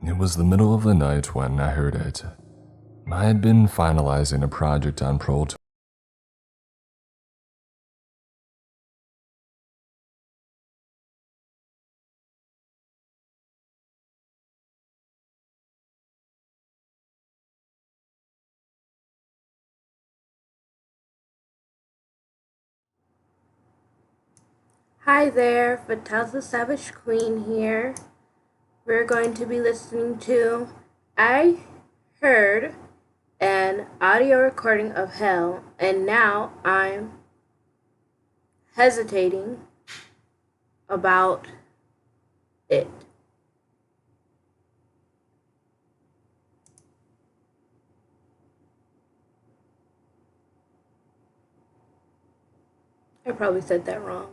It was the middle of the night when I heard it. I had been finalizing a project on Pro Tools. Hi there, Fatal the Savage Queen here. We're going to be listening to I Heard an audio recording of hell, and now I'm hesitating about it. I probably said that wrong.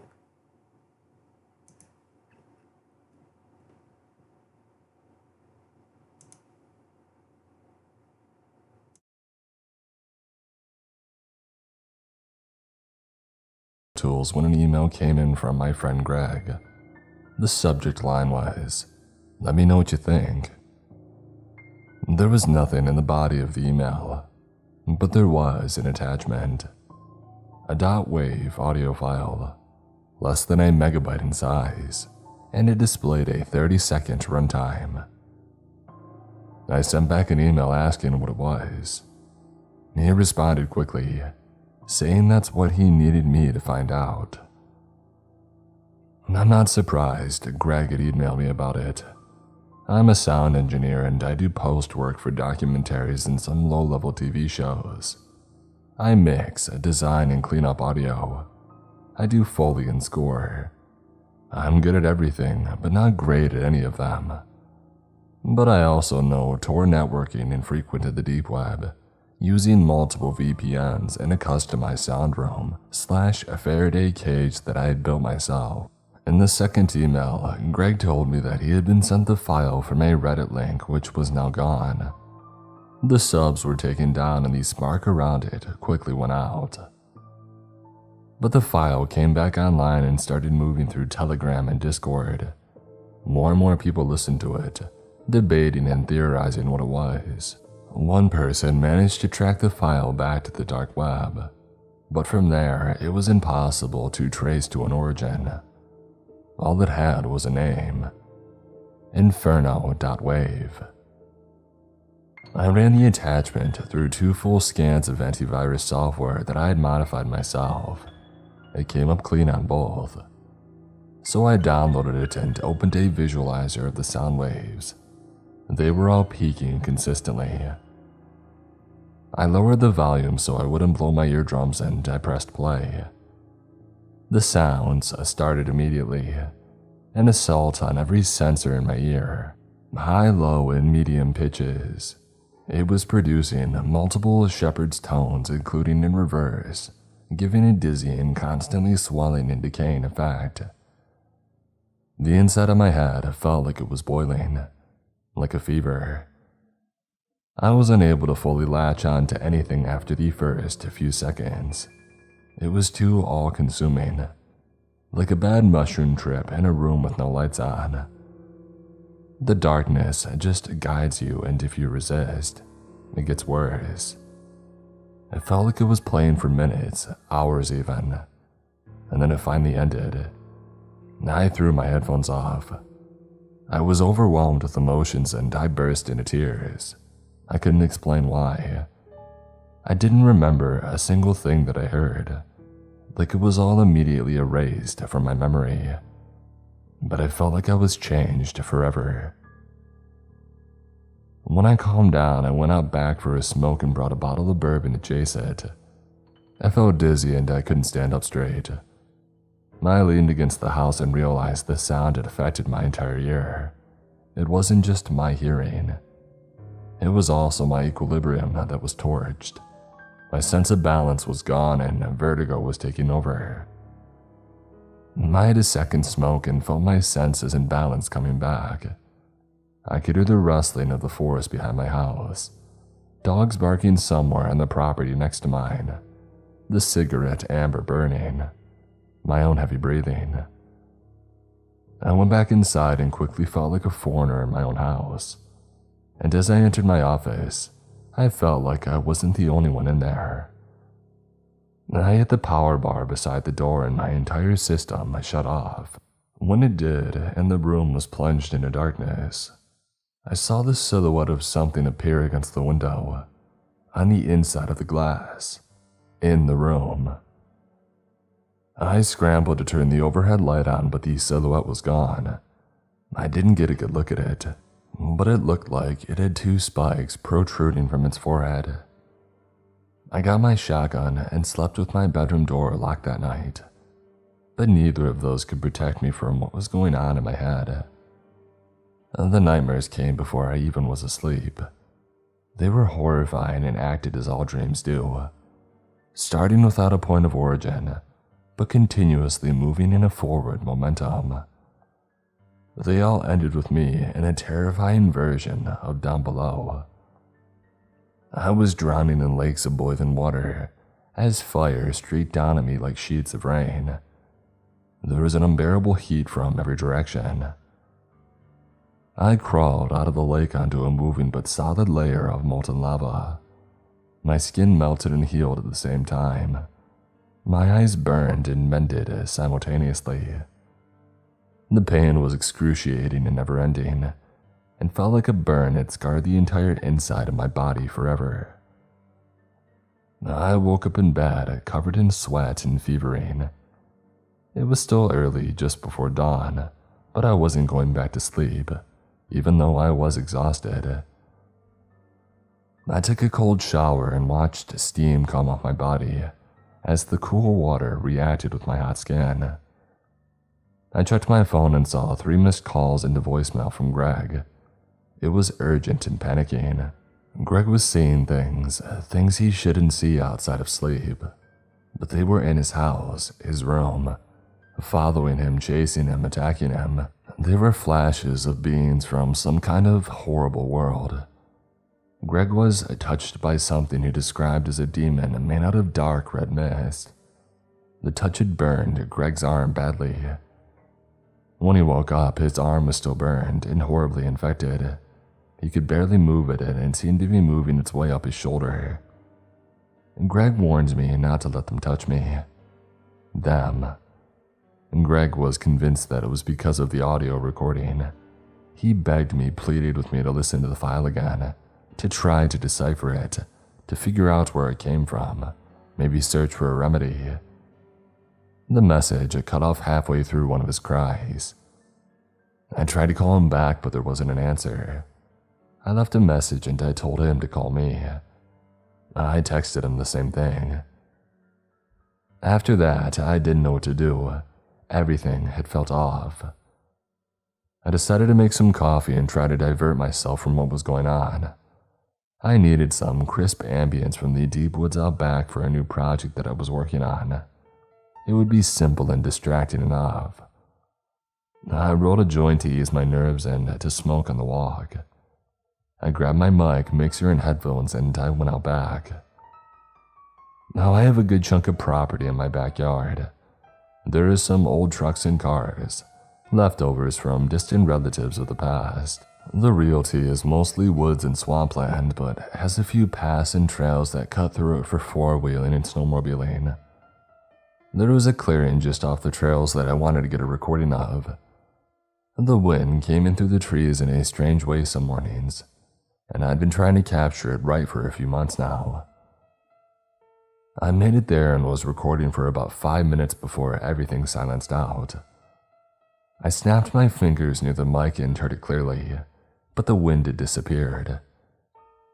When an email came in from my friend Greg. The subject line was, "Let me know what you think." There was nothing in the body of the email, but there was an attachment. A .wave audio file, less than a megabyte in size, and it displayed a 30-second runtime. I sent back an email asking what it was. He responded quickly, saying that's what he needed me to find out. I'm not surprised Greg had emailed me about it. I'm a sound engineer and I do post work for documentaries and some low-level TV shows. I mix, design, and clean up audio. I do Foley and score. I'm good at everything, but not great at any of them. But I also know Tor networking and frequented the deep web, using multiple VPNs and a customized sound room / Faraday cage that I had built myself. In the second email, Greg told me that he had been sent the file from a Reddit link which was now gone. The subs were taken down and the spark around it quickly went out. But the file came back online and started moving through Telegram and Discord. More and more people listened to it, debating and theorizing what it was. One person managed to track the file back to the dark web, but from there it was impossible to trace to an origin. All it had was a name, Inferno.wave. I ran the attachment through 2 full scans of antivirus software that I had modified myself. It came up clean on both. So I downloaded it and opened a visualizer of the sound waves. They were all peaking consistently. I lowered the volume so I wouldn't blow my eardrums and I pressed play. The sounds started immediately, an assault on every sensor in my ear, high, low, and medium pitches. It was producing multiple shepherd's tones, including in reverse, giving a dizzying, constantly swelling and decaying effect. The inside of my head felt like it was boiling, like a fever. I was unable to fully latch on to anything after the first few seconds. It was too all-consuming, like a bad mushroom trip in a room with no lights on. The darkness just guides you, and if you resist, it gets worse. It felt like it was playing for minutes, hours even, and then it finally ended. I threw my headphones off. I was overwhelmed with emotions and I burst into tears. I couldn't explain why. I didn't remember a single thing that I heard, like it was all immediately erased from my memory. But I felt like I was changed forever. When I calmed down, I went out back for a smoke and brought a bottle of bourbon to chase it. I felt dizzy and I couldn't stand up straight. I leaned against the house and realized the sound had affected my entire ear. It wasn't just my hearing. It was also my equilibrium that was torched. My sense of balance was gone and vertigo was taking over. I had a second smoke and felt my senses and balance coming back. I could hear the rustling of the forest behind my house, dogs barking somewhere on the property next to mine, the cigarette amber burning, my own heavy breathing. I went back inside and quickly felt like a foreigner in my own house, and as I entered my office, I felt like I wasn't the only one in there. I hit the power bar beside the door and my entire system shut off. When it did, and the room was plunged into darkness, I saw the silhouette of something appear against the window, on the inside of the glass, in the room. I scrambled to turn the overhead light on, but the silhouette was gone. I didn't get a good look at it, but it looked like it had 2 spikes protruding from its forehead. I got my shotgun and slept with my bedroom door locked that night, but neither of those could protect me from what was going on in my head. The nightmares came before I even was asleep. They were horrifying and acted as all dreams do, starting without a point of origin, but continuously moving in a forward momentum. They all ended with me in a terrifying version of Down Below. I was drowning in lakes of boiling water as fire streaked down at me like sheets of rain. There was an unbearable heat from every direction. I crawled out of the lake onto a moving but solid layer of molten lava. My skin melted and healed at the same time. My eyes burned and mended simultaneously. The pain was excruciating and never-ending, and felt like a burn had scarred the entire inside of my body forever. I woke up in bed, covered in sweat and fevering. It was still early, just before dawn, but I wasn't going back to sleep, even though I was exhausted. I took a cold shower and watched steam come off my body as the cool water reacted with my hot skin. I checked my phone and saw 3 missed calls and a voicemail from Greg. It was urgent and panicking. Greg was seeing things he shouldn't see outside of sleep, but they were in his house, his room, following him, chasing him, attacking him. They were flashes of beings from some kind of horrible world. Greg was touched by something he described as a demon made out of dark red mist. The touch had burned Greg's arm badly. When he woke up, his arm was still burned and horribly infected. He could barely move it and it seemed to be moving its way up his shoulder. Greg warned me not to let them touch me. Them. And Greg was convinced that it was because of the audio recording. He begged me, pleaded with me to listen to the file again, to try to decipher it, to figure out where it came from, maybe search for a remedy. The message cut off halfway through one of his cries. I tried to call him back, but there wasn't an answer. I left a message and I told him to call me. I texted him the same thing. After that, I didn't know what to do. Everything had felt off. I decided to make some coffee and try to divert myself from what was going on. I needed some crisp ambience from the deep woods out back for a new project that I was working on. It would be simple and distracting enough. I rolled a joint to ease my nerves and to smoke on the walk. I grabbed my mic, mixer, and headphones and I went out back. Now I have a good chunk of property in my backyard. There is some old trucks and cars, leftovers from distant relatives of the past. The realty is mostly woods and swampland, but has a few paths and trails that cut through it for four-wheeling and snowmobiling. There was a clearing just off the trails that I wanted to get a recording of. The wind came in through the trees in a strange way some mornings, and I'd been trying to capture it right for a few months now. I made it there and was recording for about 5 minutes before everything silenced out. I snapped my fingers near the mic and heard it clearly, but the wind had disappeared.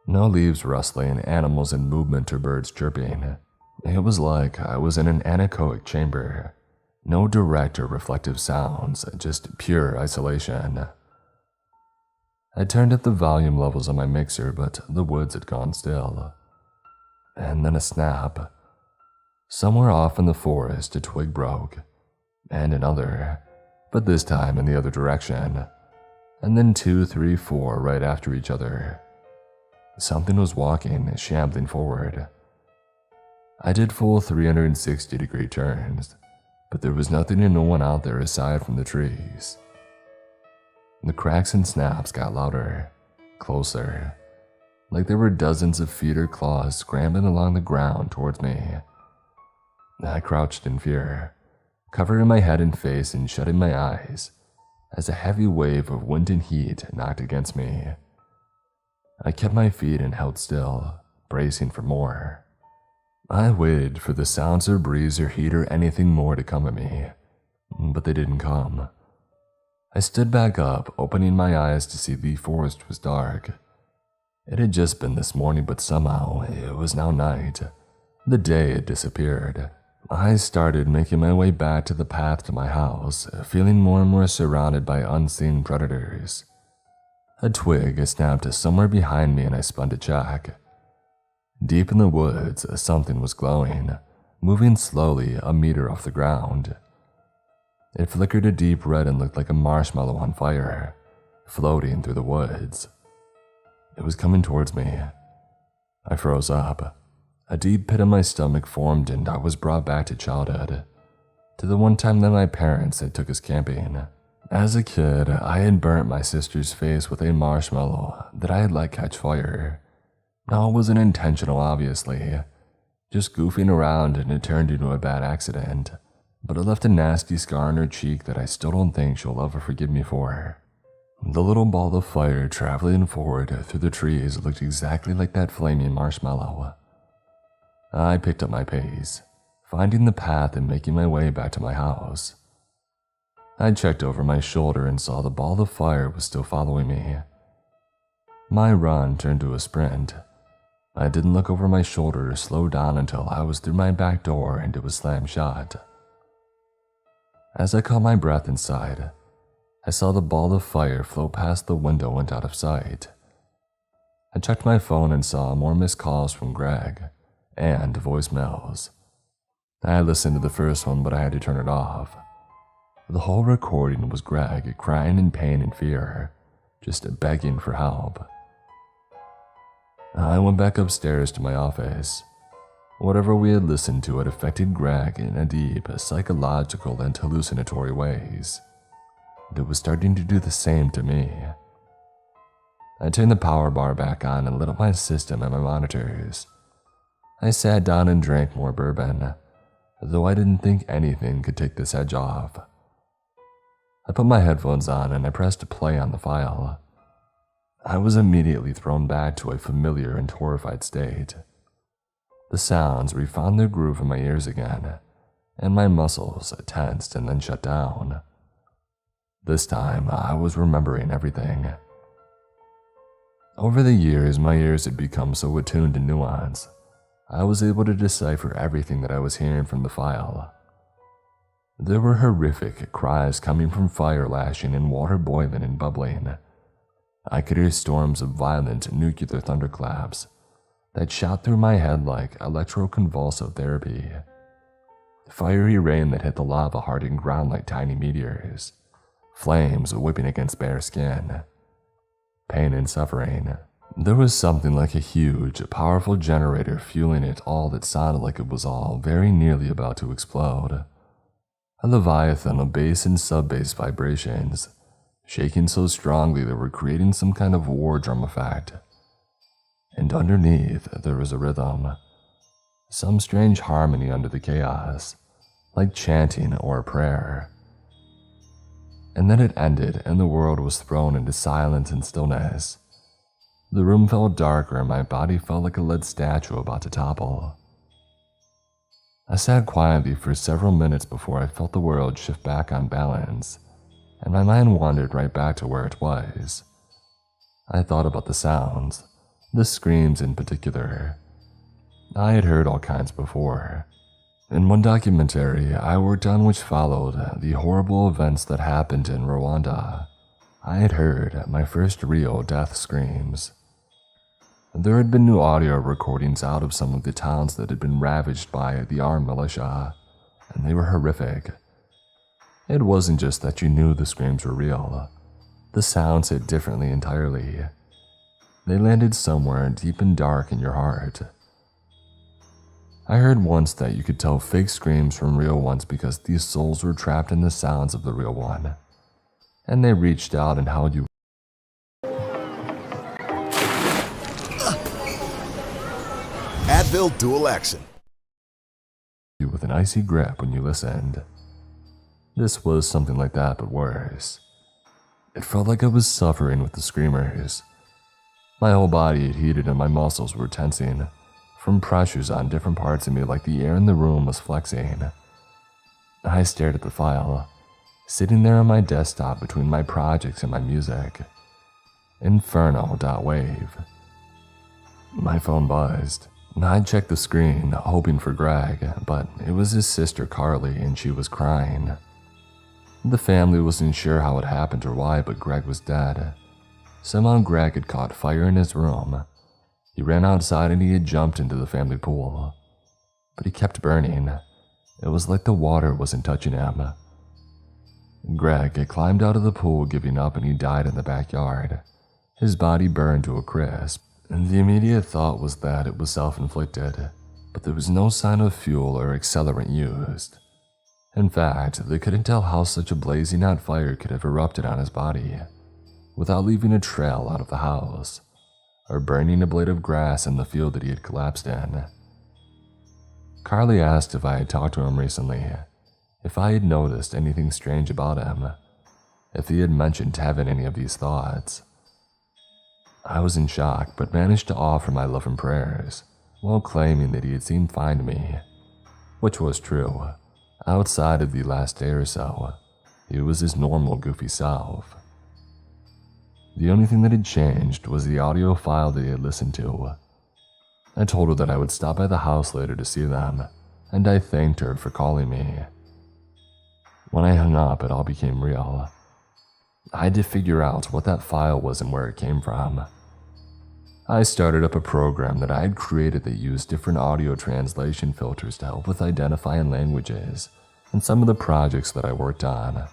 No leaves rustling, animals in movement, or birds chirping. It was like I was in an anechoic chamber. No direct or reflective sounds, just pure isolation. I turned up the volume levels on my mixer, but the woods had gone still. And then a snap. Somewhere off in the forest, a twig broke, and another, but this time in the other direction, and then 2, 3, 4 right after each other. Something was walking, shambling forward. I did full 360-degree turns, but there was nothing and no one out there aside from the trees. The cracks and snaps got louder, closer, like there were dozens of feet or claws scrambling along the ground towards me. I crouched in fear, covering my head and face and shutting my eyes as a heavy wave of wind and heat knocked against me. I kept my feet and held still, bracing for more. I waited for the sounds of breeze or heat or anything more to come at me, but they didn't come. I stood back up, opening my eyes to see the forest was dark. It had just been this morning, but somehow it was now night. The day had disappeared. I started making my way back to the path to my house, feeling more and more surrounded by unseen predators. A twig snapped somewhere behind me and I spun to check. Deep in the woods, something was glowing, moving slowly a meter off the ground. It flickered a deep red and looked like a marshmallow on fire, floating through the woods. It was coming towards me. I froze up. A deep pit in my stomach formed and I was brought back to childhood, to the one time that my parents had took us camping. As a kid, I had burnt my sister's face with a marshmallow that I had let catch fire. Now it wasn't intentional, obviously, just goofing around and it turned into a bad accident, but it left a nasty scar on her cheek that I still don't think she'll ever forgive me for. The little ball of fire traveling forward through the trees looked exactly like that flaming marshmallow. I picked up my pace, finding the path and making my way back to my house. I checked over my shoulder and saw the ball of fire was still following me. My run turned to a sprint. I didn't look over my shoulder or slow down until I was through my back door and it was slammed shut. As I caught my breath inside, I saw the ball of fire float past the window and out of sight. I checked my phone and saw more missed calls from Greg and voicemails. I listened to the first one, but I had to turn it off. The whole recording was Greg crying in pain and fear, just begging for help. I went back upstairs to my office. Whatever we had listened to had affected Greg in a deep, psychological and hallucinatory ways. It was starting to do the same to me. I turned the power bar back on and lit up my system and my monitors. I sat down and drank more bourbon, though I didn't think anything could take this edge off. I put my headphones on and I pressed play on the file. I was immediately thrown back to a familiar and horrified state. The sounds refound their groove in my ears again, and my muscles tensed and then shut down. This time, I was remembering everything. Over the years, my ears had become so attuned to nuance, I was able to decipher everything that I was hearing from the file. There were horrific cries coming from fire lashing and water boiling and bubbling. I could hear storms of violent nuclear thunderclaps that shot through my head like electroconvulsive therapy. Fiery rain that hit the lava-hardened ground like tiny meteors. Flames whipping against bare skin. Pain and suffering. There was something like a huge, powerful generator fueling it all that sounded like it was all very nearly about to explode. A leviathan of bass and sub-bass vibrations, shaking so strongly they were creating some kind of war drum effect. And underneath, there was a rhythm. Some strange harmony under the chaos, like chanting or a prayer. And then it ended and the world was thrown into silence and stillness. The room felt darker and my body felt like a lead statue about to topple. I sat quietly for several minutes before I felt the world shift back on balance, and my mind wandered right back to where it was. I thought about the sounds, the screams in particular. I had heard all kinds before. In one documentary I worked on which followed the horrible events that happened in Rwanda, I had heard my first real death screams. There had been new audio recordings out of some of the towns that had been ravaged by the armed militia, and they were horrific. It wasn't just that you knew the screams were real. The sounds hit differently entirely. They landed somewhere deep and dark in your heart. I heard once that you could tell fake screams from real ones because these souls were trapped in the sounds of the real one, and they reached out and held you. Rightful dual action. With an icy grip when you listened. This was something like that, but worse. It felt like I was suffering with the screamers. My whole body had heated and my muscles were tensing, from pressures on different parts of me like the air in the room was flexing. I stared at the file, sitting there on my desktop between my projects and my music. Inferno.wave. My phone buzzed. I checked the screen, hoping for Greg, but it was his sister Carly and she was crying. The family wasn't sure how it happened or why, but Greg was dead. Somehow Greg had caught fire in his room. He ran outside and he had jumped into the family pool. But he kept burning. It was like the water wasn't touching him. Greg had climbed out of the pool giving up and he died in the backyard. His body burned to a crisp, and the immediate thought was that it was self-inflicted, but there was no sign of fuel or accelerant used. In fact, they couldn't tell how such a blazing hot fire could have erupted on his body, without leaving a trail out of the house, or burning a blade of grass in the field that he had collapsed in. Carly asked if I had talked to him recently, if I had noticed anything strange about him, if he had mentioned having any of these thoughts. I was in shock, but managed to offer my love and prayers, while claiming that he had seemed fine to me, which was true. Outside of the last day or so, he was his normal goofy self. The only thing that had changed was the audio file that he had listened to. I told her that I would stop by the house later to see them, and I thanked her for calling me. When I hung up, it all became real. I had to figure out what that file was and where it came from. I started up a program that I had created that used different audio translation filters to help with identifying languages and some of the projects that I worked on.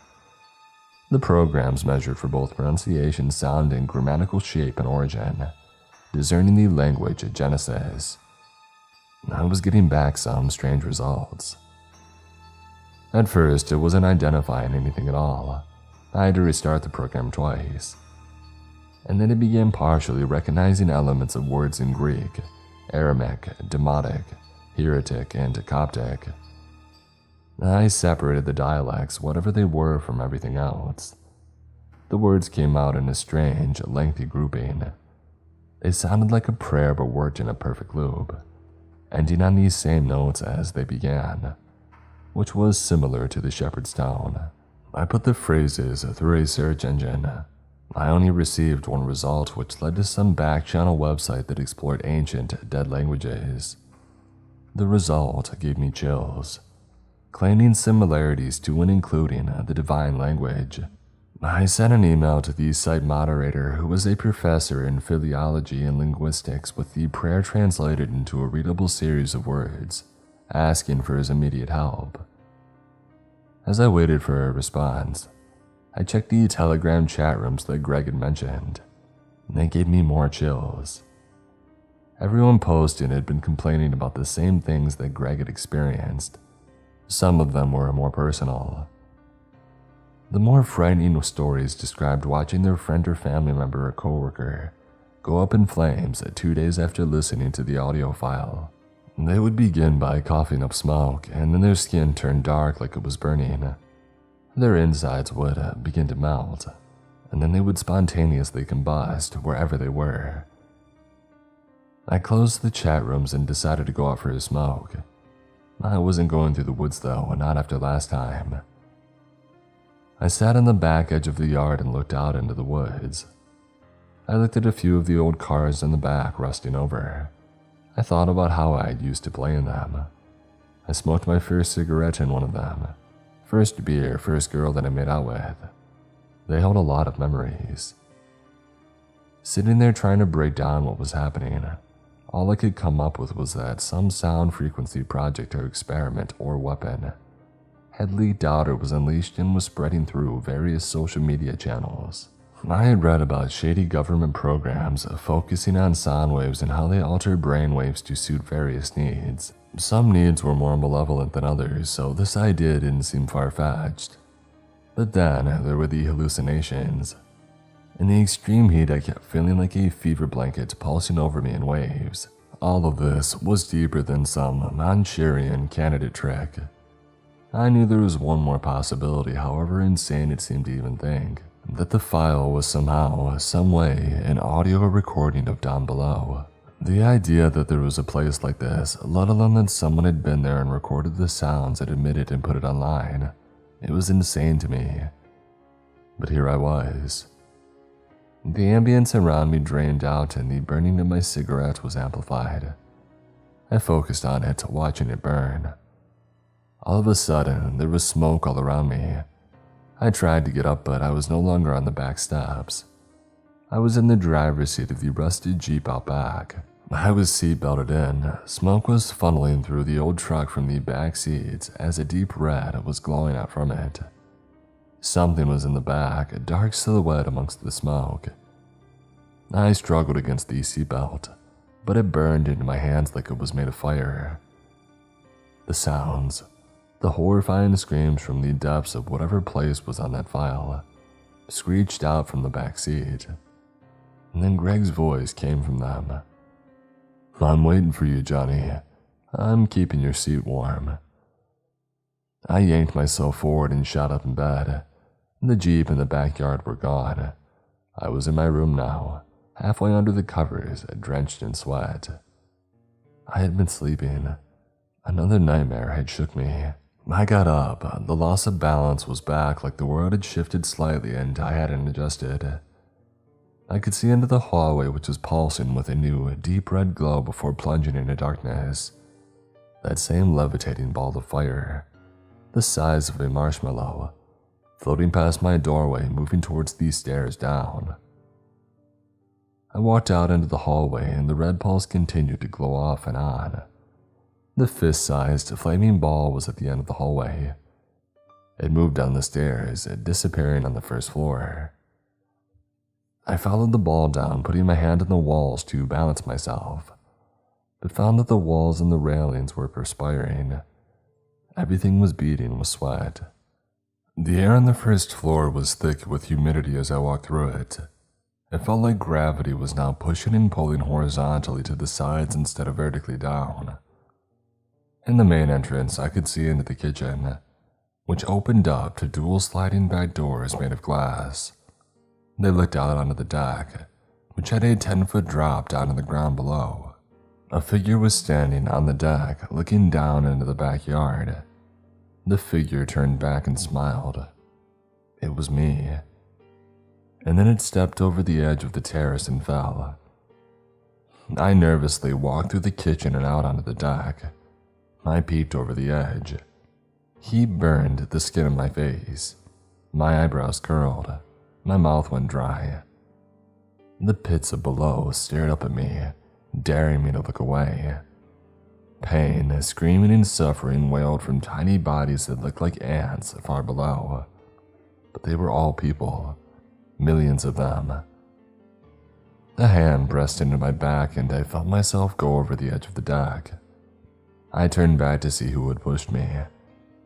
The programs measured for both pronunciation, sound, and grammatical shape and origin, discerning the language genesis. I was getting back some strange results. At first, it wasn't identifying anything at all. I had to restart the program twice. And then it began partially recognizing elements of words in Greek, Aramaic, Demotic, Hieratic, and Coptic. I separated the dialects, whatever they were, from everything else. The words came out in a strange, lengthy grouping. They sounded like a prayer but worked in a perfect loop, ending on these same notes as they began, which was similar to the shepherd's tone. I put the phrases through a search engine. I only received one result, which led to some back-channel website that explored ancient, dead languages. The result gave me chills, claiming similarities to and including the divine language. I sent an email to the site moderator, who was a professor in philology and linguistics, with the prayer translated into a readable series of words, asking for his immediate help. As I waited for a response, I checked the Telegram chat rooms that Greg had mentioned, and they gave me more chills. Everyone posted had been complaining about the same things that Greg had experienced. Some of them were more personal. The more frightening stories described watching their friend or family member or coworker go up in flames 2 days after listening to the audio file. They would begin by coughing up smoke, and then their skin turned dark like it was burning. Their insides would begin to melt, and then they would spontaneously combust wherever they were. I closed the chat rooms and decided to go out for a smoke. I wasn't going through the woods though, not after last time. I sat on the back edge of the yard and looked out into the woods. I looked at a few of the old cars in the back rusting over. I thought about how I used to play in them. I smoked my first cigarette in one of them. First beer, first girl that I made out with. They held a lot of memories. Sitting there trying to break down what was happening, all I could come up with was that some sound frequency project or experiment or weapon had leaked out or was unleashed and was spreading through various social media channels. I had read about shady government programs focusing on sound waves and how they alter brain waves to suit various needs. Some needs were more malevolent than others, so this idea didn't seem far-fetched. But then there were the hallucinations. In the extreme heat, I kept feeling like a fever blanket pulsing over me in waves, all of this was deeper than some Manchurian candidate trick. I knew there was one more possibility, however insane it seemed to even think, that the file was somehow, some way, an audio recording of down below. The idea that there was a place like this, let alone that someone had been there and recorded the sounds and admitted and put it online, it was insane to me. But here I was. The ambience around me drained out and the burning of my cigarette was amplified. I focused on it, watching it burn. All of a sudden, there was smoke all around me. I tried to get up, but I was no longer on the back steps. I was in the driver's seat of the rusted Jeep out back. I was seatbelted in. Smoke was funneling through the old truck from the back seats as a deep red was glowing out from it. Something was in the back, a dark silhouette amongst the smoke. I struggled against the seatbelt, but it burned into my hands like it was made of fire. The sounds, the horrifying screams from the depths of whatever place was on that file, screeched out from the back seat. And then Greg's voice came from them. "I'm waiting for you, Johnny. I'm keeping your seat warm." I yanked myself forward and shot up in bed. The Jeep and the backyard were gone. I was in my room now, halfway under the covers, drenched in sweat. I had been sleeping. Another nightmare had shook me. I got up. The loss of balance was back, like the world had shifted slightly and I hadn't adjusted. I could see into the hallway, which was pulsing with a new, deep red glow before plunging into darkness. That same levitating ball of fire, the size of a marshmallow, floating past my doorway, moving towards the stairs down. I walked out into the hallway and the red pulse continued to glow off and on. The fist-sized, flaming ball was at the end of the hallway. It moved down the stairs, disappearing on the first floor. I followed the ball down, putting my hand on the walls to balance myself, but found that the walls and the railings were perspiring. Everything was beading with sweat. The air on the first floor was thick with humidity as I walked through it. It felt like gravity was now pushing and pulling horizontally to the sides instead of vertically down. In the main entrance, I could see into the kitchen, which opened up to dual sliding back doors made of glass. They looked out onto the deck, which had a 10-foot drop down to the ground below. A figure was standing on the deck, looking down into the backyard. The figure turned back and smiled. It was me. And then it stepped over the edge of the terrace and fell. I nervously walked through the kitchen and out onto the deck. I peeked over the edge. Heat burned the skin of my face. My eyebrows curled. My mouth went dry. The pits of below stared up at me, daring me to look away. Pain, screaming and suffering wailed from tiny bodies that looked like ants far below. But they were all people, millions of them. A hand pressed into my back and I felt myself go over the edge of the deck. I turned back to see who had pushed me,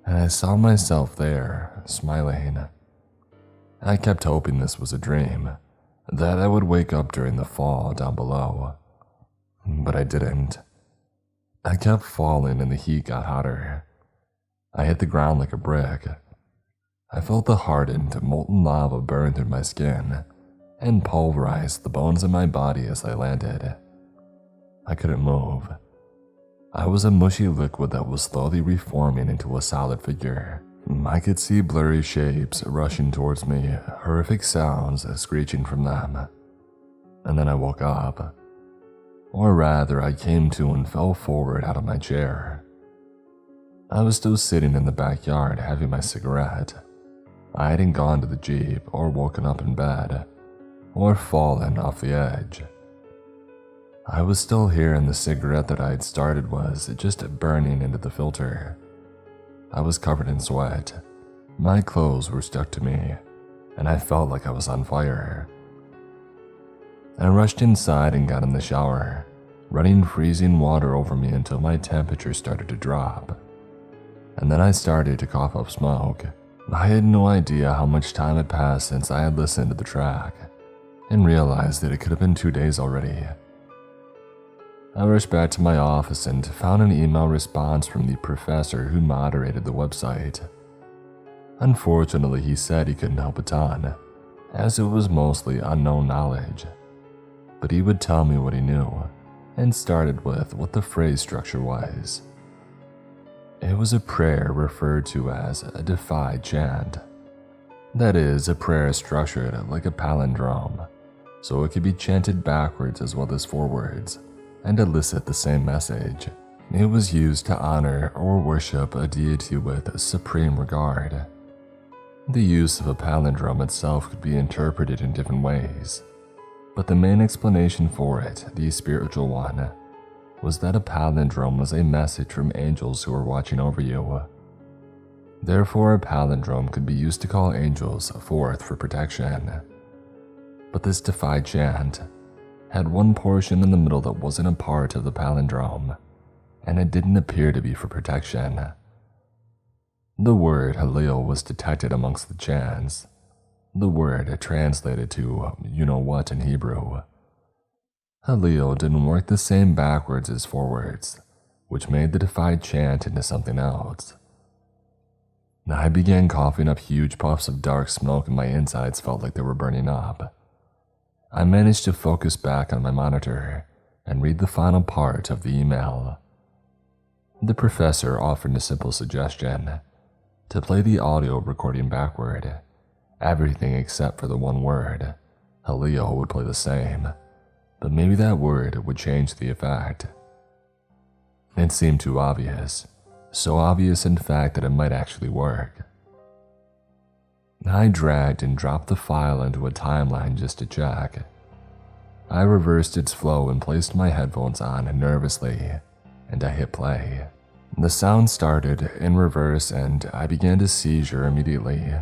and I saw myself there, smiling. I kept hoping this was a dream, that I would wake up during the fall down below. But I didn't. I kept falling and the heat got hotter. I hit the ground like a brick. I felt the hardened, molten lava burn through my skin and pulverize the bones in my body as I landed. I couldn't move. I was a mushy liquid that was slowly reforming into a solid figure. I could see blurry shapes rushing towards me, horrific sounds screeching from them. And then I woke up. Or rather, I came to and fell forward out of my chair. I was still sitting in the backyard having my cigarette. I hadn't gone to the Jeep or woken up in bed or fallen off the edge. I was still here and the cigarette that I had started was just burning into the filter. I was covered in sweat. My clothes were stuck to me, and I felt like I was on fire. I rushed inside and got in the shower, running freezing water over me until my temperature started to drop. And then I started to cough up smoke. I had no idea how much time had passed since I had listened to the track, and realized that it could have been 2 days already. I rushed back to my office and found an email response from the professor who moderated the website. Unfortunately, he said he couldn't help a ton, as it was mostly unknown knowledge. But he would tell me what he knew, and started with what the phrase structure was. It was a prayer referred to as a defy chant. That is, a prayer structured like a palindrome, so it could be chanted backwards as well as forwards, and elicit the same message. It was used to honor or worship a deity with supreme regard. The use of a palindrome itself could be interpreted in different ways, but the main explanation for it, the spiritual one, was that a palindrome was a message from angels who were watching over you. Therefore, a palindrome could be used to call angels forth for protection. But this defy chant had one portion in the middle that wasn't a part of the palindrome, and it didn't appear to be for protection. The word Halil was detected amongst the chants. The word translated to you-know-what in Hebrew. Halil didn't work the same backwards as forwards, which made the defy chant into something else. I began coughing up huge puffs of dark smoke and my insides felt like they were burning up. I managed to focus back on my monitor and read the final part of the email. The professor offered a simple suggestion: to play the audio recording backward. Everything except for the one word. Halil would play the same, but maybe that word would change the effect. It seemed too obvious, so obvious in fact that it might actually work. I dragged and dropped the file into a timeline just to check. I reversed its flow and placed my headphones on nervously, and I hit play. The sound started in reverse and I began to seizure immediately.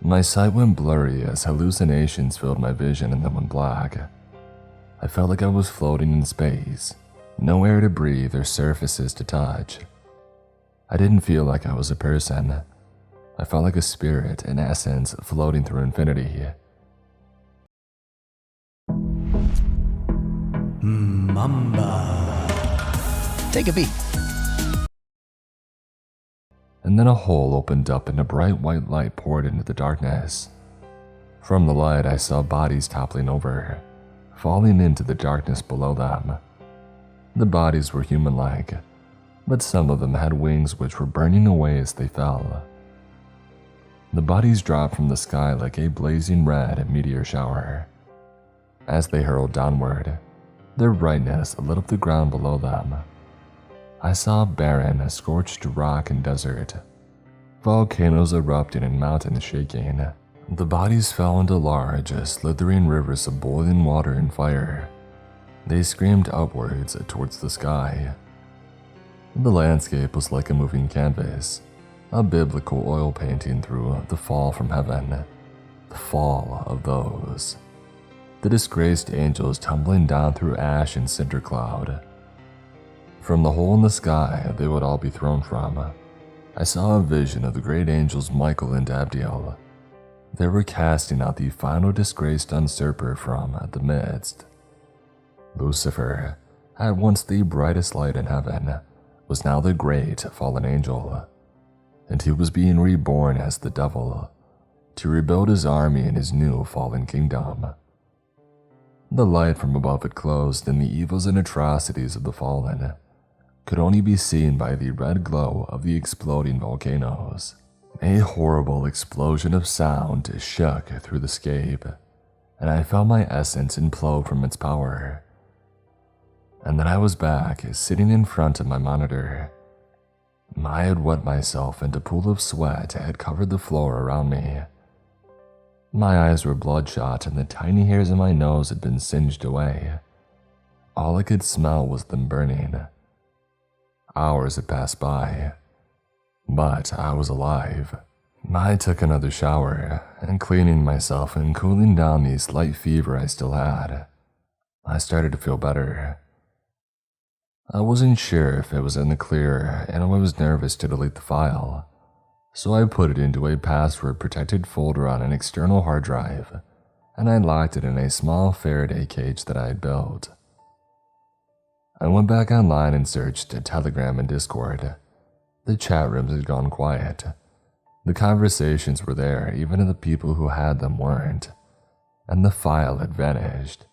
My sight went blurry as hallucinations filled my vision and then went black. I felt like I was floating in space, no air to breathe or surfaces to touch. I didn't feel like I was a person. I felt like a spirit, in essence, floating through infinity. Mamba. Take a beat. And then a hole opened up and a bright white light poured into the darkness. From the light, I saw bodies toppling over, falling into the darkness below them. The bodies were human-like, but some of them had wings which were burning away as they fell. The bodies dropped from the sky like a blazing red meteor shower. As they hurled downward, their brightness lit up the ground below them. I saw barren, scorched rock and desert, volcanoes erupting and mountains shaking. The bodies fell into large, slithering rivers of boiling water and fire. They screamed upwards towards the sky. The landscape was like a moving canvas, a biblical oil painting through the fall from heaven, the fall of those. The disgraced angels tumbling down through ash and cinder cloud. From the hole in the sky they would all be thrown from, I saw a vision of the great angels Michael and Abdiel. They were casting out the final disgraced usurper from the midst. Lucifer, at once the brightest light in heaven, was now the great fallen angel, and he was being reborn as the devil, to rebuild his army in his new fallen kingdom. The light from above it closed, and the evils and atrocities of the fallen could only be seen by the red glow of the exploding volcanoes. A horrible explosion of sound shook through the scape, and I felt my essence implode from its power. And then I was back, sitting in front of my monitor. I had wet myself and a pool of sweat had covered the floor around me. My eyes were bloodshot and the tiny hairs in my nose had been singed away. All I could smell was them burning. Hours had passed by, but I was alive. I took another shower, and cleaning myself and cooling down the slight fever I still had, I started to feel better. I wasn't sure if it was in the clear, and I was nervous to delete the file, so I put it into a password-protected folder on an external hard drive, and I locked it in a small Faraday cage that I had built. I went back online and searched Telegram and Discord. The chat rooms had gone quiet. The conversations were there, even if the people who had them weren't. And the file had vanished.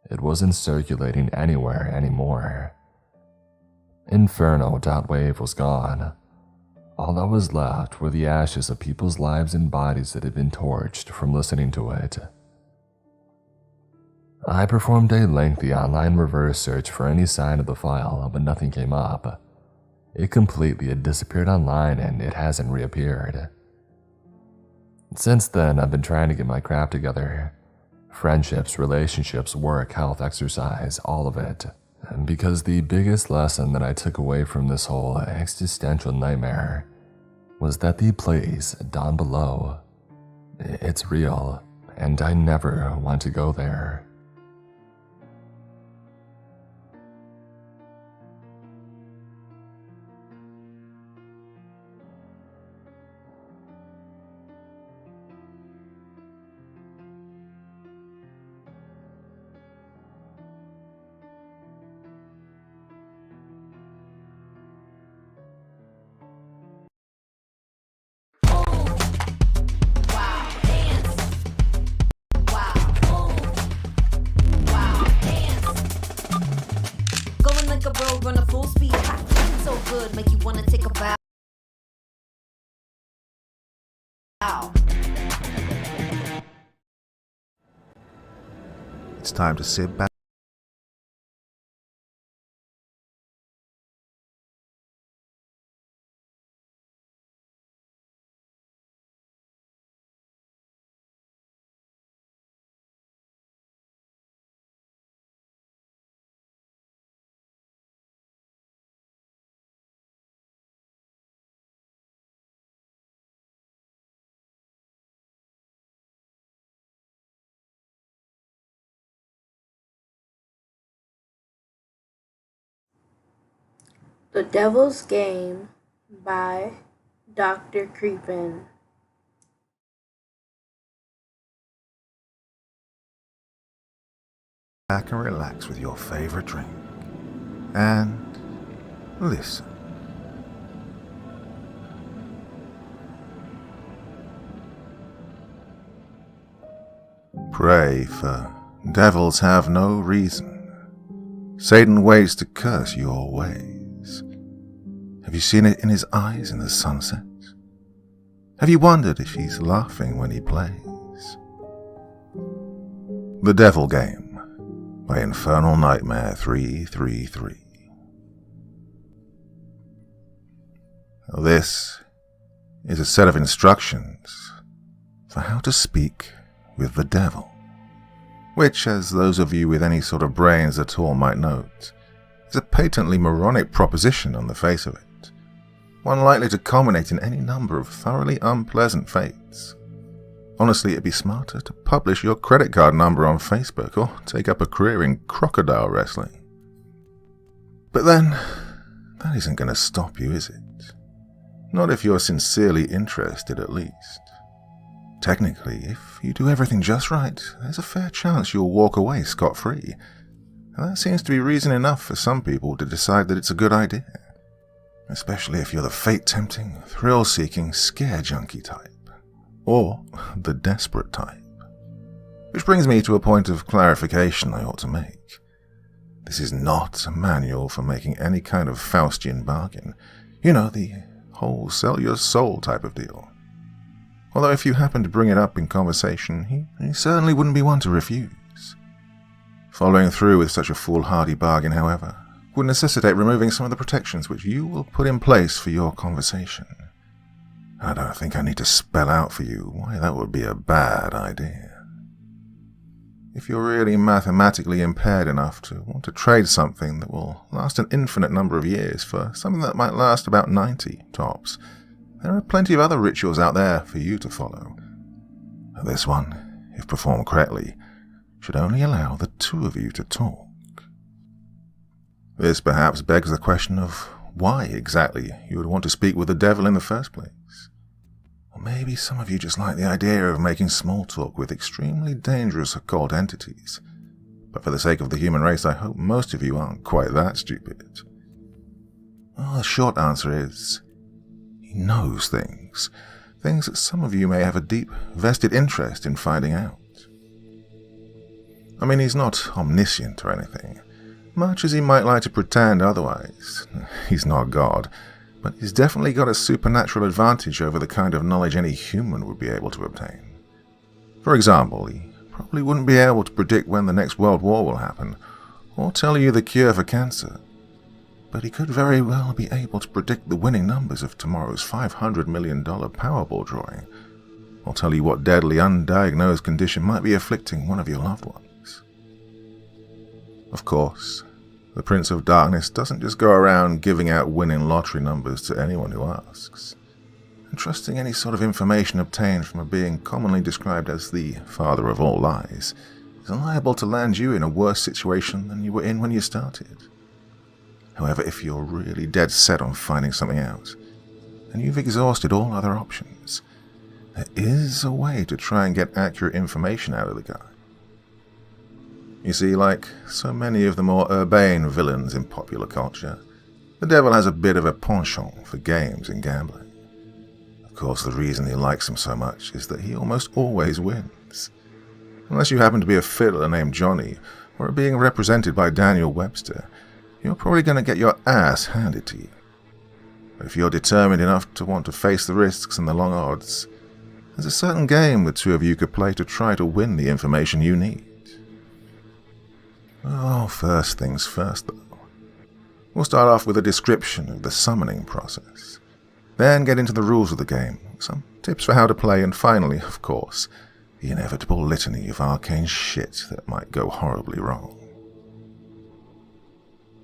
It wasn't circulating anywhere anymore. Inferno.wave was gone. All that was left were the ashes of people's lives and bodies that had been torched from listening to it. I performed a lengthy online reverse search for any sign of the file, but nothing came up. It completely had disappeared online and it hasn't reappeared. Since then, I've been trying to get my crap together. Friendships, relationships, work, health, exercise, all of it. Because the biggest lesson that I took away from this whole existential nightmare was that the place down below, it's real, and I never want to go there. Going like a road runner full speed. So good, make you wanna take a bow. It's time to sit back. The Devil's Game by Dr. Creepin. Back and relax with your favorite drink. And listen. Pray, for devils have no reason. Satan waits to curse your ways. Have you seen it in his eyes in the sunset? Have you wondered if he's laughing when he plays? The Devil Game by Infernal Nightmare 333. This is a set of instructions for how to speak with the devil, which, as those of you with any sort of brains at all might note, is a patently moronic proposition on the face of it, one likely to culminate in any number of thoroughly unpleasant fates. Honestly, it'd be smarter to publish your credit card number on Facebook or take up a career in crocodile wrestling. But then, that isn't going to stop you, is it? Not if you're sincerely interested, at least. Technically, if you do everything just right, there's a fair chance you'll walk away scot-free. And that seems to be reason enough for some people to decide that it's a good idea. Especially if you're the fate-tempting, thrill-seeking, scare junkie type. Or the desperate type. Which brings me to a point of clarification I ought to make. This is not a manual for making any kind of Faustian bargain. You know, the whole sell your soul type of deal. Although if you happen to bring it up in conversation, he certainly wouldn't be one to refuse. Following through with such a foolhardy bargain, however, would necessitate removing some of the protections which you will put in place for your conversation. I don't think I need to spell out for you why that would be a bad idea. If you're really mathematically impaired enough to want to trade something that will last an infinite number of years for something that might last about 90 tops, there are plenty of other rituals out there for you to follow. This one, if performed correctly, should only allow the two of you to talk. This perhaps begs the question of why exactly you would want to speak with the devil in the first place. Or maybe some of you just like the idea of making small talk with extremely dangerous occult entities, But for the sake of the human race, I hope most of you aren't quite that stupid. Well, the short answer is, he knows things. Things that some of you may have a deep, vested interest in finding out. I mean, he's not omniscient or anything, much as he might like to pretend otherwise. He's not God, but he's definitely got a supernatural advantage over the kind of knowledge any human would be able to obtain. For example, he probably wouldn't be able to predict when the next world war will happen, or tell you the cure for cancer. But he could very well be able to predict the winning numbers of tomorrow's $500 million Powerball drawing, or tell you what deadly undiagnosed condition might be afflicting one of your loved ones. Of course, the Prince of Darkness doesn't just go around giving out winning lottery numbers to anyone who asks. And trusting any sort of information obtained from a being commonly described as the father of all lies is liable to land you in a worse situation than you were in when you started. However, if you're really dead set on finding something out, and you've exhausted all other options, there is a way to try and get accurate information out of the guy. You see, like so many of the more urbane villains in popular culture, the devil has a bit of a penchant for games and gambling. Of course, the reason he likes them so much is that he almost always wins. Unless you happen to be a fiddler named Johnny, or are being represented by Daniel Webster, you're probably going to get your ass handed to you. But if you're determined enough to want to face the risks and the long odds, there's a certain game the two of you could play to try to win the information you need. Oh, first things first, though. We'll start off with a description of the summoning process, then get into the rules of the game, some tips for how to play, and finally, of course, the inevitable litany of arcane shit that might go horribly wrong.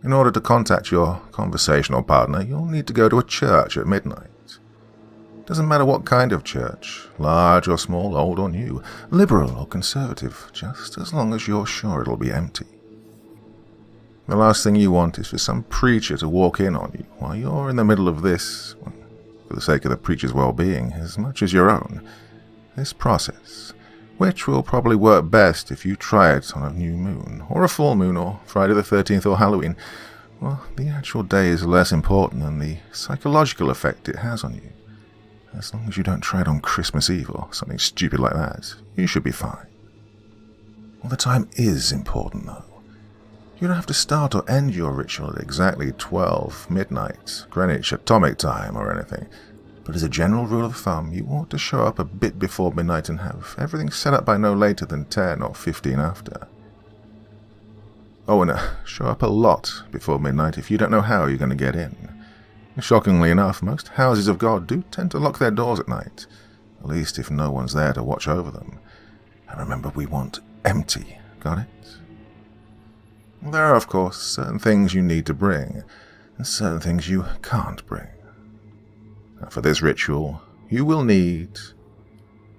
In order to contact your conversational partner, you'll need to go to a church at midnight. Doesn't matter what kind of church, large or small, old or new, liberal or conservative, just as long as you're sure it'll be empty. The last thing you want is for some preacher to walk in on you while you're in the middle of this, for the sake of the preacher's well-being, as much as your own, this process, which will probably work best if you try it on a new moon, or a full moon, or Friday the 13th, or Halloween. Well, the actual day is less important than the psychological effect it has on you. As long as you don't try it on Christmas Eve or something stupid like that, you should be fine. Well, the time is important, though. You don't have to start or end your ritual at exactly 12 midnight, Greenwich Atomic Time or anything. But as a general rule of thumb, you ought to show up a bit before midnight and have everything set up by no later than 10 or 15 after. Oh, and show up a lot before midnight if you don't know how you're going to get in. Shockingly enough, most houses of God do tend to lock their doors at night, at least if no one's there to watch over them. And remember, we want empty, got it? There are, of course, certain things you need to bring, and certain things you can't bring. Now, for this ritual, you will need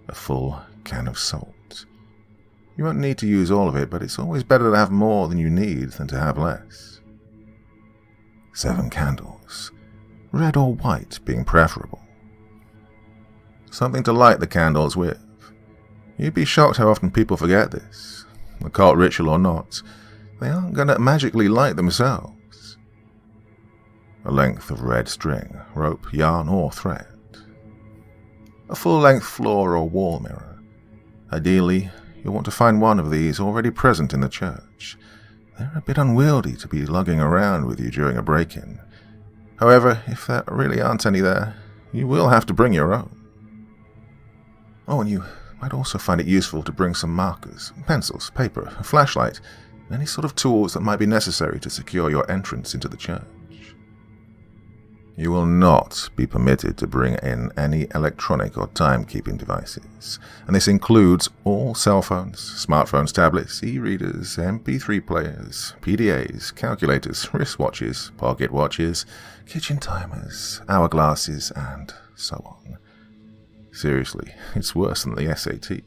a full can of salt. You won't need to use all of it, but it's always better to have more than you need than to have less. 7 candles, red or white being preferable. Something to light the candles with. You'd be shocked how often people forget this. Occult ritual or not, they aren't going to magically light themselves. A length of red string, rope, yarn, or thread. A full-length floor or wall mirror. Ideally, you'll want to find one of these already present in the church. They're a bit unwieldy to be lugging around with you during a break-in. However, if there really aren't any there, you will have to bring your own. Oh, and you might also find it useful to bring some markers, pencils, paper, a flashlight, and any sort of tools that might be necessary to secure your entrance into the church. You will not be permitted to bring in any electronic or timekeeping devices, and this includes all cell phones, smartphones, tablets, e-readers, MP3 players, PDAs, calculators, wristwatches, pocket watches, kitchen timers, hourglasses, and so on. Seriously, it's worse than the SAT.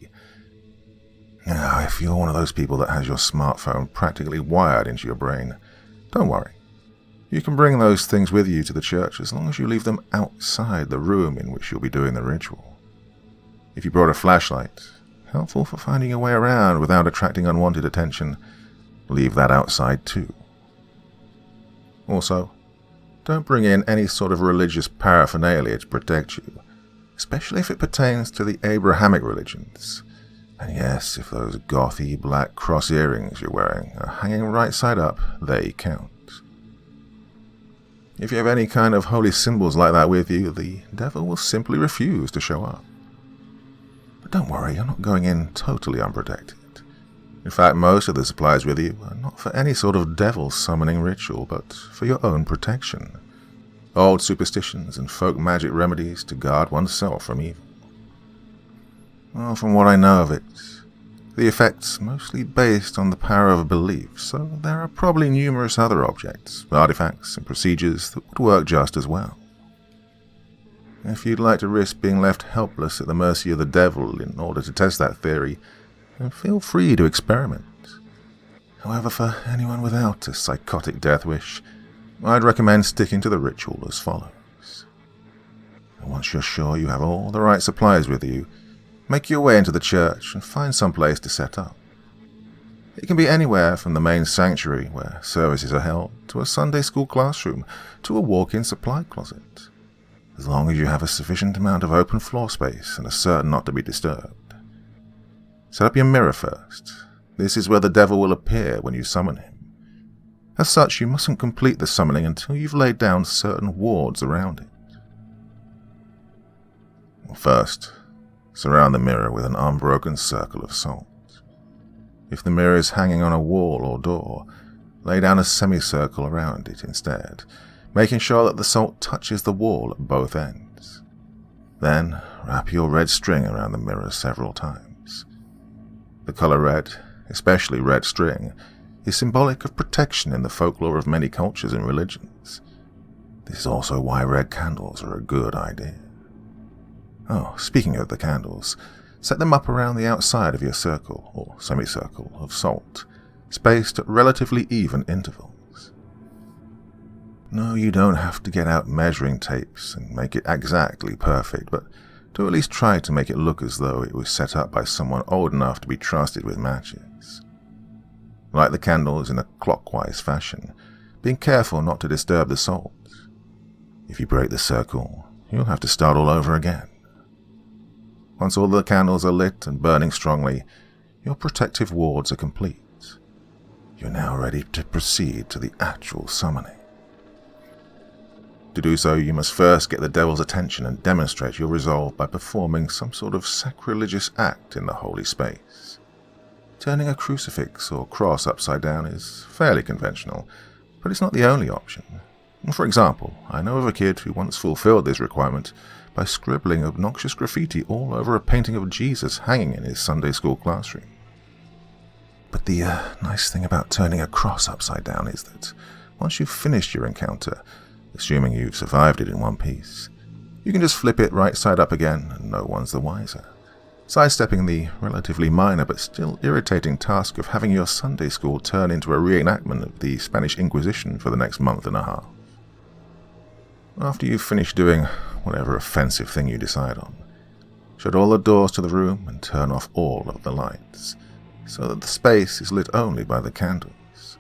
Now, if you're one of those people that has your smartphone practically wired into your brain, don't worry. You can bring those things with you to the church as long as you leave them outside the room in which you'll be doing the ritual. If you brought a flashlight, helpful for finding your way around without attracting unwanted attention, leave that outside too. Also, don't bring in any sort of religious paraphernalia to protect you, especially if it pertains to the Abrahamic religions. And yes, if those gothy black cross earrings you're wearing are hanging right side up, they count. If you have any kind of holy symbols like that with you, the devil will simply refuse to show up. But don't worry, you're not going in totally unprotected. In fact, most of the supplies with you are not for any sort of devil summoning ritual, but for your own protection. Old superstitions and folk magic remedies to guard oneself from evil. Well, from what I know of it, the effect's mostly based on the power of belief, so there are probably numerous other objects, artifacts, and procedures that would work just as well. If you'd like to risk being left helpless at the mercy of the devil in order to test that theory, then feel free to experiment. However, for anyone without a psychotic death wish, I'd recommend sticking to the ritual as follows. And once you're sure you have all the right supplies with you, make your way into the church and find some place to set up. It can be anywhere from the main sanctuary, where services are held, to a Sunday school classroom, to a walk-in supply closet, as long as you have a sufficient amount of open floor space and are certain not to be disturbed. Set up your mirror first. This is where the devil will appear when you summon him. As such, you mustn't complete the summoning until you've laid down certain wards around it. First, surround the mirror with an unbroken circle of salt. If the mirror is hanging on a wall or door, lay down a semicircle around it instead, making sure that the salt touches the wall at both ends. Then, wrap your red string around the mirror several times. The color red, especially red string, is symbolic of protection in the folklore of many cultures and religions. This is also why red candles are a good idea. Oh, speaking of the candles, set them up around the outside of your circle, or semicircle, of salt, spaced at relatively even intervals. No, you don't have to get out measuring tapes and make it exactly perfect, but do at least try to make it look as though it was set up by someone old enough to be trusted with matches. Light the candles in a clockwise fashion, being careful not to disturb the salt. If you break the circle, you'll have to start all over again. Once all the candles are lit and burning strongly, your protective wards are complete. You're now ready to proceed to the actual summoning. To do so, you must first get the devil's attention and demonstrate your resolve by performing some sort of sacrilegious act in the holy space. Turning a crucifix or cross upside down is fairly conventional, but it's not the only option. For example, I know of a kid who once fulfilled this requirement by scribbling obnoxious graffiti all over a painting of Jesus hanging in his Sunday school classroom. But the nice thing about turning a cross upside down is that once you've finished your encounter, assuming you've survived it in one piece, you can just flip it right side up again and no one's the wiser, sidestepping the relatively minor but still irritating task of having your Sunday school turn into a reenactment of the Spanish Inquisition for the next month and a half. After you've finished doing whatever offensive thing you decide on, shut all the doors to the room and turn off all of the lights, so that the space is lit only by the candles.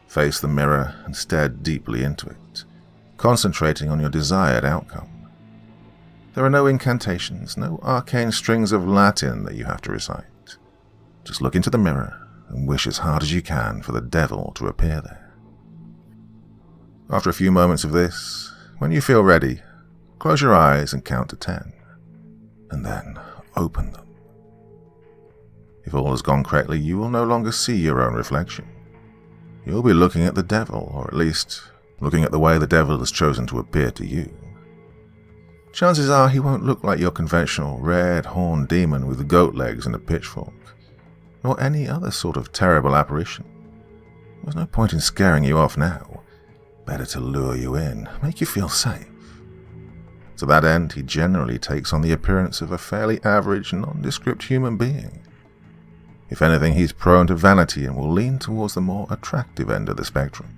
Face the mirror and stare deeply into it, concentrating on your desired outcome. There are no incantations, no arcane strings of Latin that you have to recite. Just look into the mirror and wish as hard as you can for the devil to appear there. After a few moments of this, when you feel ready, close your eyes and count to 10, and then open them. If all has gone correctly, you will no longer see your own reflection. You'll be looking at the devil, or at least looking at the way the devil has chosen to appear to you. Chances are he won't look like your conventional red-horned demon with goat legs and a pitchfork, nor any other sort of terrible apparition. There's no point in scaring you off now. Better to lure you in, make you feel safe. To that end, he generally takes on the appearance of a fairly average, nondescript human being. If anything, he's prone to vanity and will lean towards the more attractive end of the spectrum.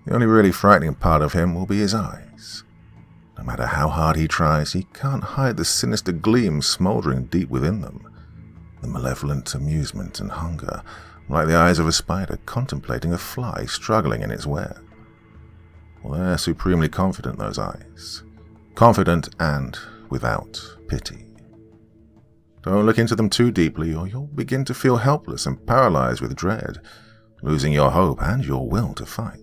The only really frightening part of him will be his eyes. No matter how hard he tries, he can't hide the sinister gleam smoldering deep within them. the malevolent amusement and hunger, like the eyes of a spider contemplating a fly struggling in its web. Well, they're supremely confident, those eyes. Confident and without pity. Don't look into them too deeply, or you'll begin to feel helpless and paralyzed with dread, losing your hope and your will to fight.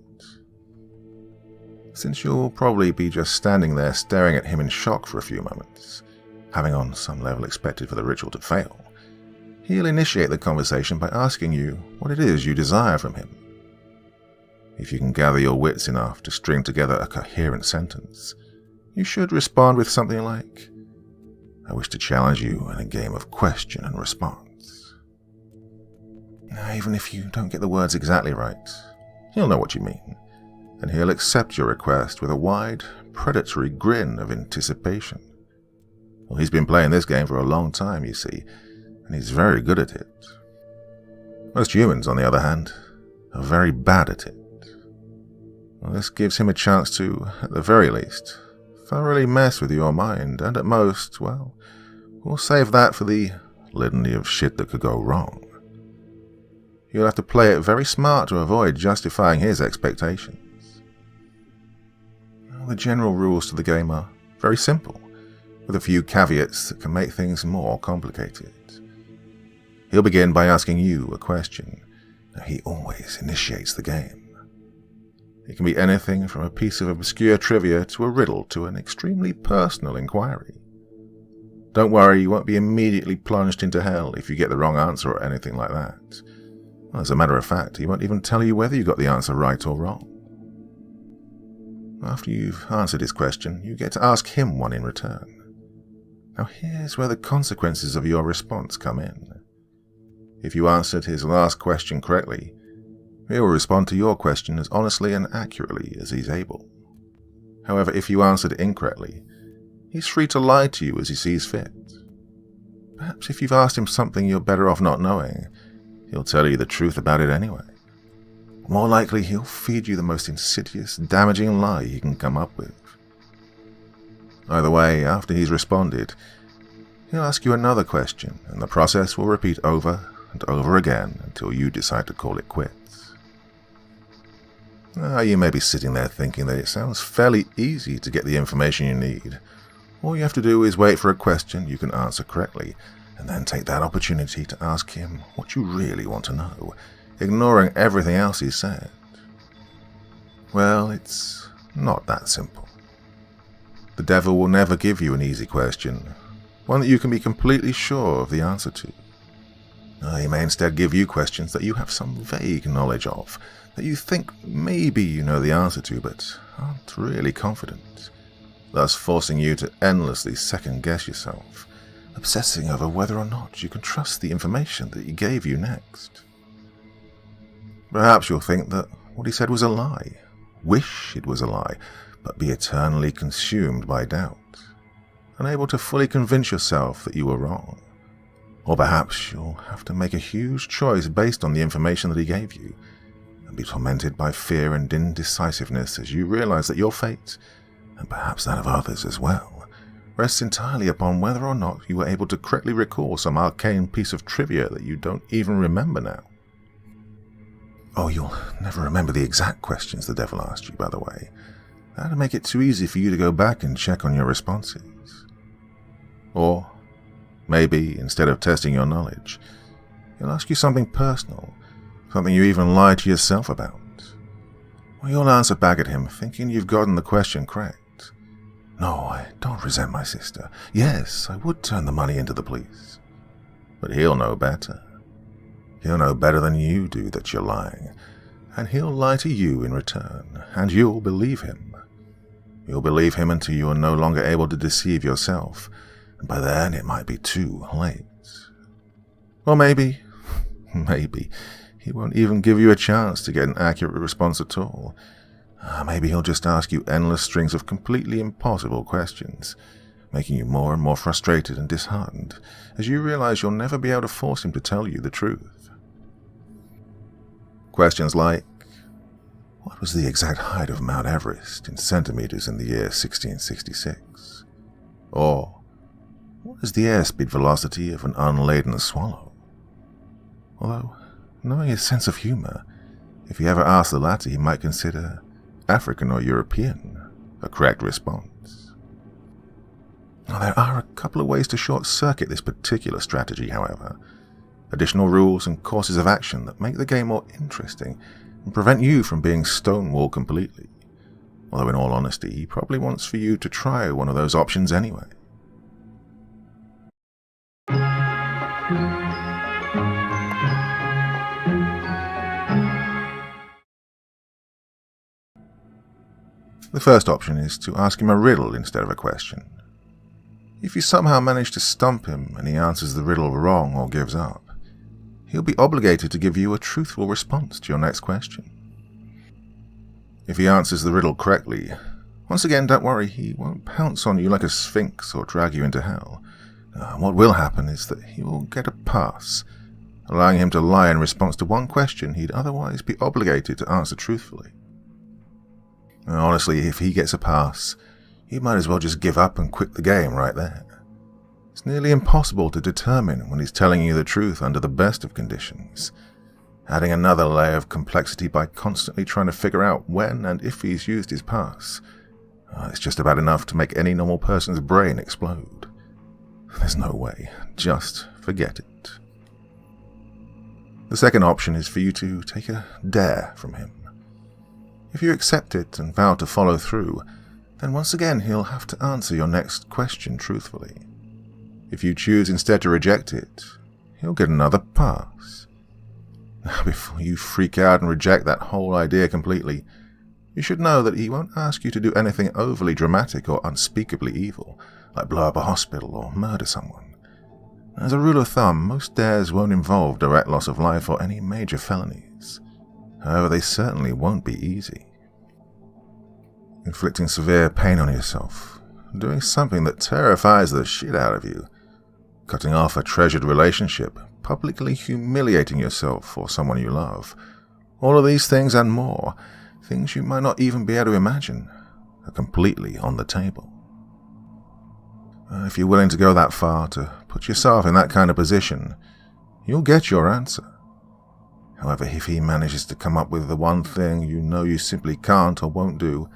Since you'll probably be just standing there staring at him in shock for a few moments, having on some level expected for the ritual to fail, he'll initiate the conversation by asking you what it is you desire from him. If you can gather your wits enough to string together a coherent sentence, you should respond with something like, "I wish to challenge you in a game of question and response." Now, even if you don't get the words exactly right, he'll know what you mean, and he'll accept your request with a wide, predatory grin of anticipation. Well, he's been playing this game for a long time, you see, and he's very good at it. Most humans, on the other hand, are very bad at it. Well, this gives him a chance to, at the very least, thoroughly mess with your mind, and at most, well, we'll save that for the litany of shit that could go wrong. You'll have to play it very smart to avoid justifying his expectations. Well, the general rules to the game are very simple, with a few caveats that can make things more complicated. He'll begin by asking you a question. Now, he always initiates the game. It can be anything from a piece of obscure trivia to a riddle to an extremely personal inquiry. Don't worry, you won't be immediately plunged into hell if you get the wrong answer or anything like that. Well, as a matter of fact, he won't even tell you whether you got the answer right or wrong. After you've answered his question, you get to ask him one in return. Now here's where the consequences of your response come in. If you answered his last question correctly, he'll respond to your question as honestly and accurately as he's able. However, if you answered incorrectly, he's free to lie to you as he sees fit. Perhaps if you've asked him something you're better off not knowing, he'll tell you the truth about it anyway. More likely, he'll feed you the most insidious, damaging lie he can come up with. Either way, after he's responded, he'll ask you another question, and the process will repeat over and over again until you decide to call it quits. Now, you may be sitting there thinking that it sounds fairly easy to get the information you need. All you have to do is wait for a question you can answer correctly, and then take that opportunity to ask him what you really want to know, ignoring everything else he said. Well, it's not that simple. The devil will never give you an easy question, one that you can be completely sure of the answer to. He may instead give you questions that you have some vague knowledge of, that you think maybe you know the answer to, but aren't really confident, thus forcing you to endlessly second-guess yourself, obsessing over whether or not you can trust the information that he gave you next. Perhaps you'll think that what he said was a lie, wish it was a lie, but be eternally consumed by doubt, unable to fully convince yourself that you were wrong. Or perhaps you'll have to make a huge choice based on the information that he gave you, and be tormented by fear and indecisiveness as you realize that your fate, and perhaps that of others as well, rests entirely upon whether or not you were able to correctly recall some arcane piece of trivia that you don't even remember now. Oh, you'll never remember the exact questions the devil asked you, by the way. That'd make it too easy for you to go back and check on your responses. Or maybe, instead of testing your knowledge, he'll ask you something personal, something you even lie to yourself about. Well, you'll answer back at him thinking you've gotten the question correct. No, I don't resent my sister. Yes, I would turn the money into the police. But he'll know better. He'll know better than you do that you're lying, and he'll lie to you in return, and you'll believe him. You'll believe him until you are no longer able to deceive yourself, and by then it might be too late. Or maybe he won't even give you a chance to get an accurate response at all. Maybe he'll just ask you endless strings of completely impossible questions, making you more and more frustrated and disheartened as you realize you'll never be able to force him to tell you the truth. Questions like, what was the exact height of Mount Everest in centimeters in the year 1666? Or, what is the airspeed velocity of an unladen swallow? Although, knowing his sense of humour, if he ever asks the latter, he might consider African or European a correct response. Now, there are a couple of ways to short-circuit this particular strategy, however. Additional rules and courses of action that make the game more interesting and prevent you from being stonewalled completely. Although in all honesty, he probably wants for you to try one of those options anyway. The first option is to ask him a riddle instead of a question. If you somehow manage to stump him and he answers the riddle wrong or gives up, he'll be obligated to give you a truthful response to your next question. If he answers the riddle correctly, once again, don't worry, he won't pounce on you like a sphinx or drag you into hell. What will happen is that he will get a pass, allowing him to lie in response to one question he'd otherwise be obligated to answer truthfully. Honestly, if he gets a pass, you might as well just give up and quit the game right there. It's nearly impossible to determine when he's telling you the truth under the best of conditions, adding another layer of complexity by constantly trying to figure out when and if he's used his pass. It's just about enough to make any normal person's brain explode. There's no way. Just forget it. The second option is for you to take a dare from him. If you accept it and vow to follow through, then once again he'll have to answer your next question truthfully. If you choose instead to reject it, he'll get another pass. Now, before you freak out and reject that whole idea completely, you should know that he won't ask you to do anything overly dramatic or unspeakably evil, like blow up a hospital or murder someone. As a rule of thumb, most dares won't involve direct loss of life or any major felonies. However, they certainly won't be easy. Inflicting severe pain on yourself, doing something that terrifies the shit out of you, cutting off a treasured relationship, publicly humiliating yourself or someone you love, all of these things and more, things you might not even be able to imagine, are completely on the table. If you're willing to go that far to put yourself in that kind of position, you'll get your answer. However, if he manages to come up with the one thing you know you simply can't or won't do,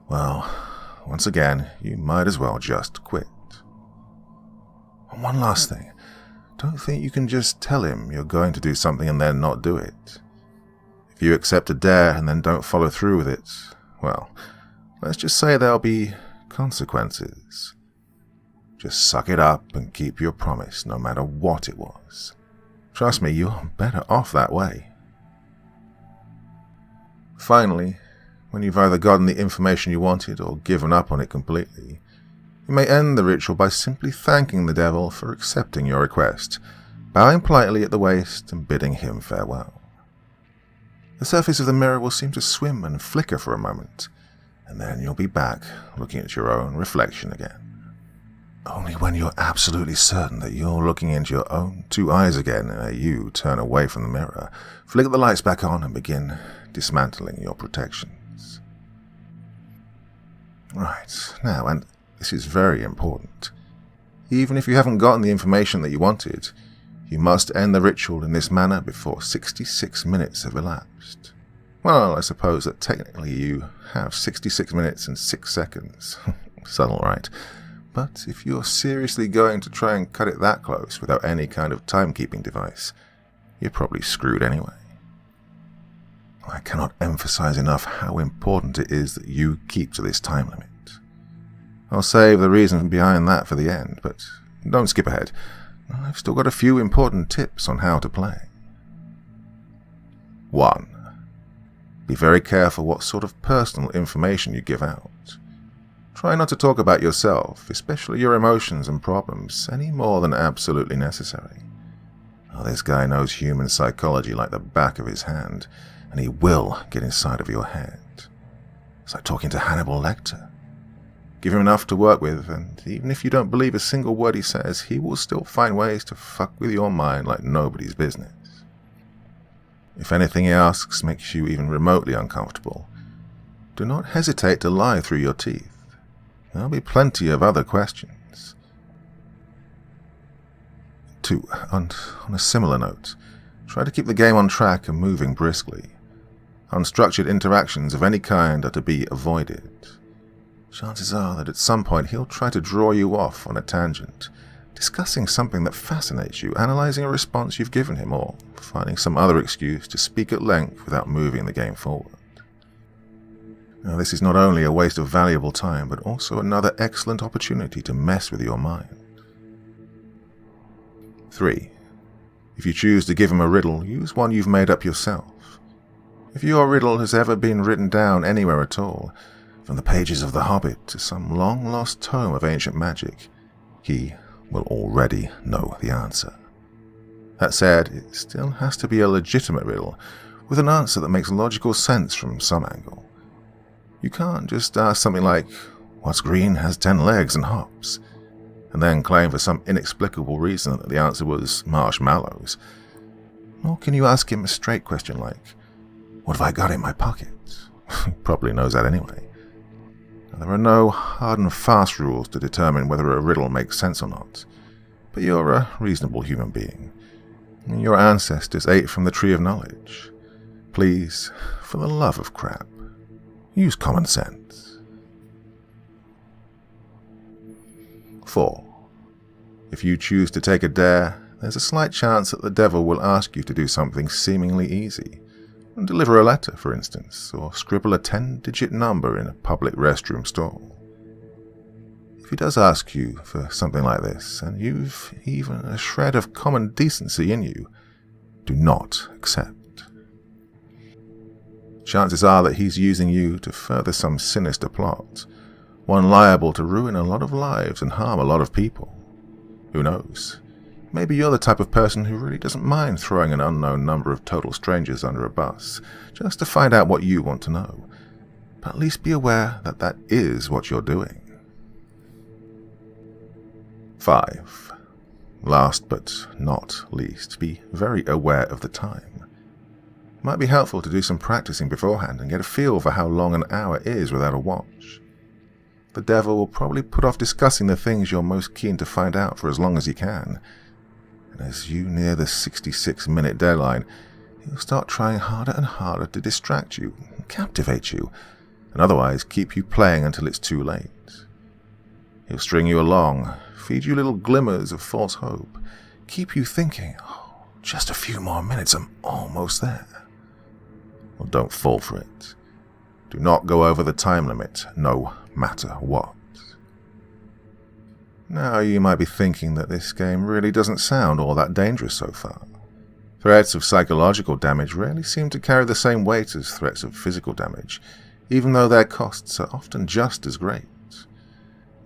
well, once again, you might as well just quit. And one last thing, don't think you can just tell him you're going to do something and then not do it. If you accept a dare and then don't follow through with it, well, let's just say there'll be consequences. Just suck it up and keep your promise, no matter what it was. Trust me, you're better off that way. Finally, when you've either gotten the information you wanted or given up on it completely, you may end the ritual by simply thanking the devil for accepting your request, bowing politely at the waist and bidding him farewell. The surface of the mirror will seem to swim and flicker for a moment, and then you'll be back looking at your own reflection again. Only when you're absolutely certain that you're looking into your own two eyes again may you turn away from the mirror, flick the lights back on and begin dismantling your protections. Right, now, and this is very important, even if you haven't gotten the information that you wanted, you must end the ritual in this manner before 66 minutes have elapsed. Well, I suppose that technically you have 66 minutes and 6 seconds. Subtle, right? But if you're seriously going to try and cut it that close without any kind of timekeeping device, you're probably screwed anyway. I cannot emphasize enough how important it is that you keep to this time limit. I'll save the reason behind that for the end, but don't skip ahead. I've still got a few important tips on how to play. 1. Be very careful what sort of personal information you give out. Try not to talk about yourself, especially your emotions and problems, any more than absolutely necessary. This guy knows human psychology like the back of his hand, and he will get inside of your head. It's like talking to Hannibal Lecter. Give him enough to work with, and even if you don't believe a single word he says, he will still find ways to fuck with your mind like nobody's business. If anything he asks makes you even remotely uncomfortable, do not hesitate to lie through your teeth. There'll be plenty of other questions. 2. On a similar note, Try to keep the game on track and moving briskly. Unstructured interactions of any kind are to be avoided. Chances are that at some point he'll try to draw you off on a tangent, discussing something that fascinates you, analysing a response you've given him, or finding some other excuse to speak at length without moving the game forward. Now, this is not only a waste of valuable time, but also another excellent opportunity to mess with your mind. 3. If you choose to give him a riddle, use one you've made up yourself. If your riddle has ever been written down anywhere at all, from the pages of The Hobbit to some long-lost tome of ancient magic, he will already know the answer. That said, it still has to be a legitimate riddle, with an answer that makes logical sense from some angle. You can't just ask something like, "What's green, has 10 legs and hops?" and then claim for some inexplicable reason that the answer was marshmallows. Nor can you ask him a straight question like, "What have I got in my pocket?" He probably knows that anyway. Now, there are no hard and fast rules to determine whether a riddle makes sense or not, but you're a reasonable human being. Your ancestors ate from the tree of knowledge. Please, for the love of crap, use common sense. 4. If you choose to take a dare, there's a slight chance that the devil will ask you to do something seemingly easy. Deliver a letter, for instance, or scribble a 10-digit number in a public restroom stall. If he does ask you for something like this, and you've even a shred of common decency in you, do not accept. Chances are that he's using you to further some sinister plot, one liable to ruin a lot of lives and harm a lot of people. Who knows? Maybe you're the type of person who really doesn't mind throwing an unknown number of total strangers under a bus, just to find out what you want to know. But at least be aware that that is what you're doing. 5. Last but not least, be very aware of the time. It might be helpful to do some practicing beforehand and get a feel for how long an hour is without a watch. The devil will probably put off discussing the things you're most keen to find out for as long as he can. And as you near the 66-minute deadline, he'll start trying harder and harder to distract you, captivate you, and otherwise keep you playing until it's too late. He'll string you along, feed you little glimmers of false hope, keep you thinking, "Oh, just a few more minutes, I'm almost there." Well, don't fall for it. Do not go over the time limit, no matter what. Now, you might be thinking that this game really doesn't sound all that dangerous so far. Threats of psychological damage rarely seem to carry the same weight as threats of physical damage, even though their costs are often just as great.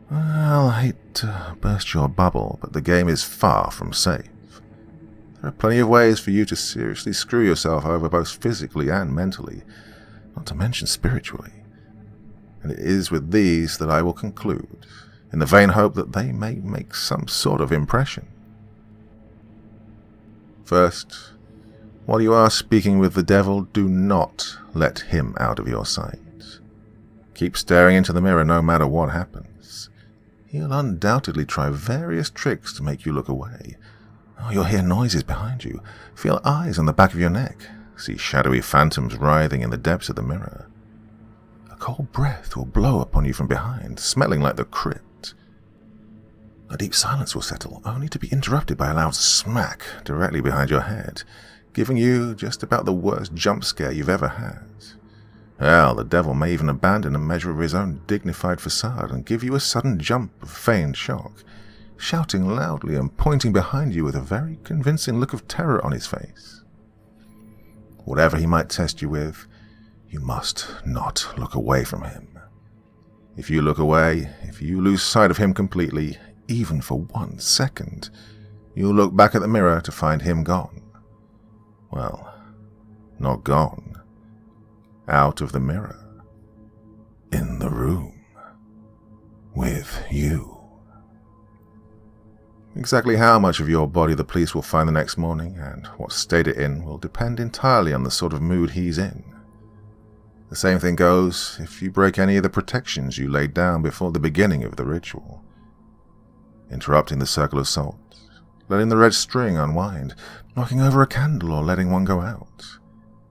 Well, I hate to burst your bubble, but the game is far from safe. There are plenty of ways for you to seriously screw yourself over both physically and mentally, not to mention spiritually. And it is with these that I will conclude, in the vain hope that they may make some sort of impression. First, while you are speaking with the devil, do not let him out of your sight. Keep staring into the mirror no matter what happens. He'll undoubtedly try various tricks to make you look away. Oh, you'll hear noises behind you, feel eyes on the back of your neck, see shadowy phantoms writhing in the depths of the mirror. A cold breath will blow upon you from behind, smelling like the crypt. A deep silence will settle, only to be interrupted by a loud smack directly behind your head, giving you just about the worst jump scare you've ever had. Hell, the devil may even abandon a measure of his own dignified facade and give you a sudden jump of feigned shock, shouting loudly and pointing behind you with a very convincing look of terror on his face. Whatever he might test you with, you must not look away from him. If you look away, if you lose sight of him completely, even for 1 second, you'll look back at the mirror to find him gone. Well, not gone. Out of the mirror. In the room. With you. Exactly how much of your body the police will find the next morning, and what state it in, will depend entirely on the sort of mood he's in. The same thing goes if you break any of the protections you laid down before the beginning of the ritual. Interrupting the circle of salt, letting the red string unwind, knocking over a candle or letting one go out.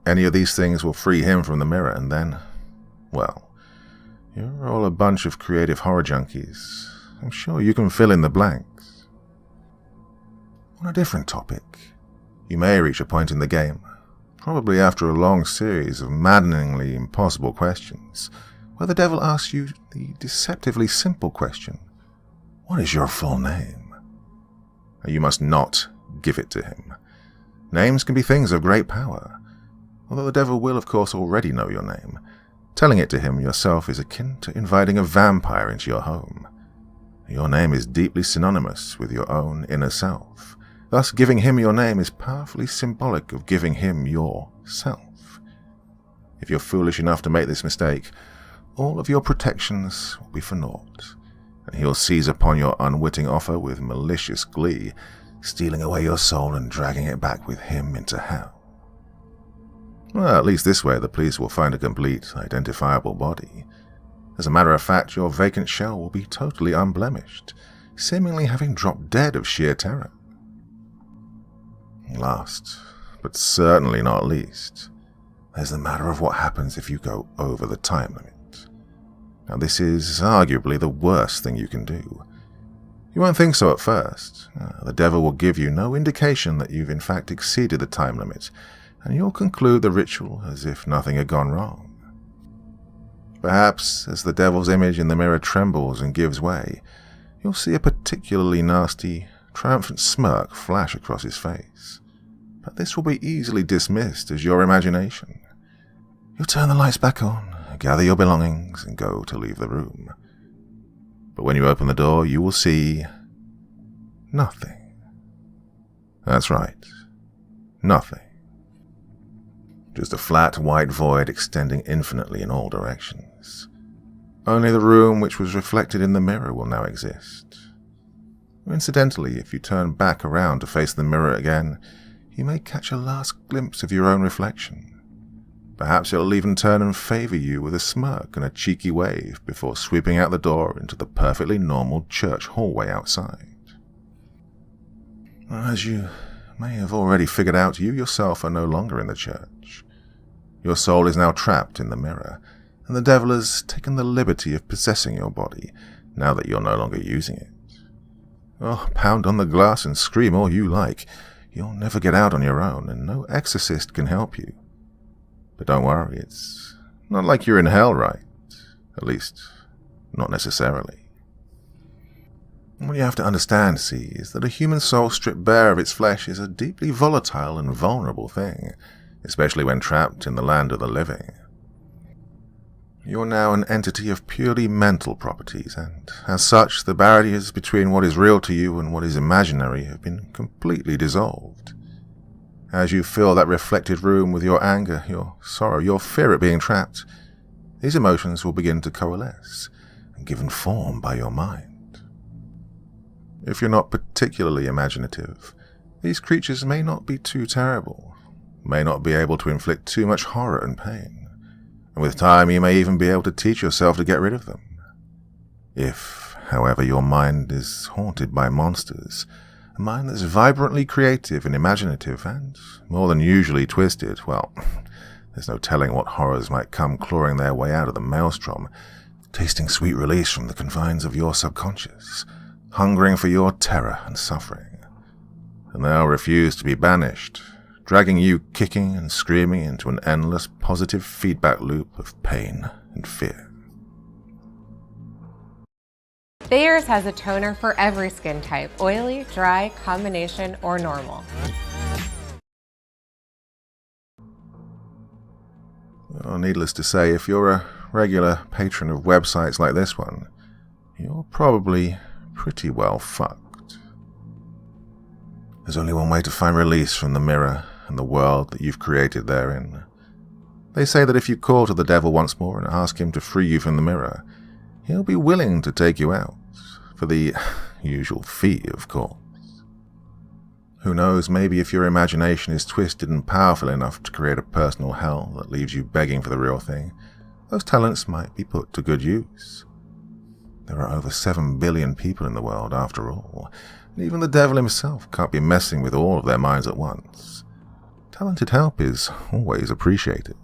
Any of these things will free him from the mirror, and then, well, you're all a bunch of creative horror junkies. I'm sure you can fill in the blanks. On a different topic, you may reach a point in the game, probably after a long series of maddeningly impossible questions, where the devil asks you the deceptively simple question, what is your full name? You must not give it to him. Names can be things of great power, although the devil will of course already know your name. Telling it to him yourself is akin to inviting a vampire into your home. Your name is deeply synonymous with your own inner self. Thus, giving him your name is powerfully symbolic of giving him yourself. If you're foolish enough to make this mistake, all of your protections will be for naught, and he'll seize upon your unwitting offer with malicious glee, stealing away your soul and dragging it back with him into hell. Well, at least this way the police will find a complete, identifiable body. As a matter of fact, your vacant shell will be totally unblemished, seemingly having dropped dead of sheer terror. Last, but certainly not least, there's the matter of what happens if you go over the time limit. Now, this is arguably the worst thing you can do. You won't think so at first. The devil will give you no indication that you've in fact exceeded the time limit, and you'll conclude the ritual as if nothing had gone wrong. Perhaps, as the devil's image in the mirror trembles and gives way, you'll see a particularly nasty, triumphant smirk flash across his face. But this will be easily dismissed as your imagination. You'll turn the lights back on, gather your belongings, and go to leave the room. But when you open the door, you will see nothing. That's right, nothing. Just a flat white void extending infinitely in all directions. Only the room which was reflected in the mirror will now exist. Incidentally, if you turn back around to face the mirror again, you may catch a last glimpse of your own reflection. Perhaps it'll even turn and favor you with a smirk and a cheeky wave before sweeping out the door into the perfectly normal church hallway outside. As you may have already figured out, you yourself are no longer in the church. Your soul is now trapped in the mirror, and the devil has taken the liberty of possessing your body, now that you're no longer using it. Oh, pound on the glass and scream all you like. You'll never get out on your own, and no exorcist can help you. But don't worry, it's not like you're in hell, right? At least, not necessarily. What you have to understand, see, is that a human soul stripped bare of its flesh is a deeply volatile and vulnerable thing, especially when trapped in the land of the living. You're now an entity of purely mental properties, and as such, the barriers between what is real to you and what is imaginary have been completely dissolved. As you fill that reflected room with your anger, your sorrow, your fear at being trapped, these emotions will begin to coalesce and given form by your mind. If you're not particularly imaginative, these creatures may not be too terrible, may not be able to inflict too much horror and pain, and with time you may even be able to teach yourself to get rid of them. If, however, your mind is haunted by monsters, a mind that's vibrantly creative and imaginative and more than usually twisted, well, there's no telling what horrors might come clawing their way out of the maelstrom, tasting sweet release from the confines of your subconscious, hungering for your terror and suffering. And they'll refuse to be banished, dragging you kicking and screaming into an endless positive feedback loop of pain and fear. Thayer's has a toner for every skin type, oily, dry, combination, or normal. Well, needless to say, if you're a regular patron of websites like this one, you're probably pretty well fucked. There's only one way to find release from the mirror and the world that you've created therein. They say that if you call to the devil once more and ask him to free you from the mirror, he'll be willing to take you out, for the usual fee, of course. Who knows, maybe if your imagination is twisted and powerful enough to create a personal hell that leaves you begging for the real thing, those talents might be put to good use. There are over 7 billion people in the world, after all. Even the devil himself can't be messing with all of their minds at once. Talented help is always appreciated.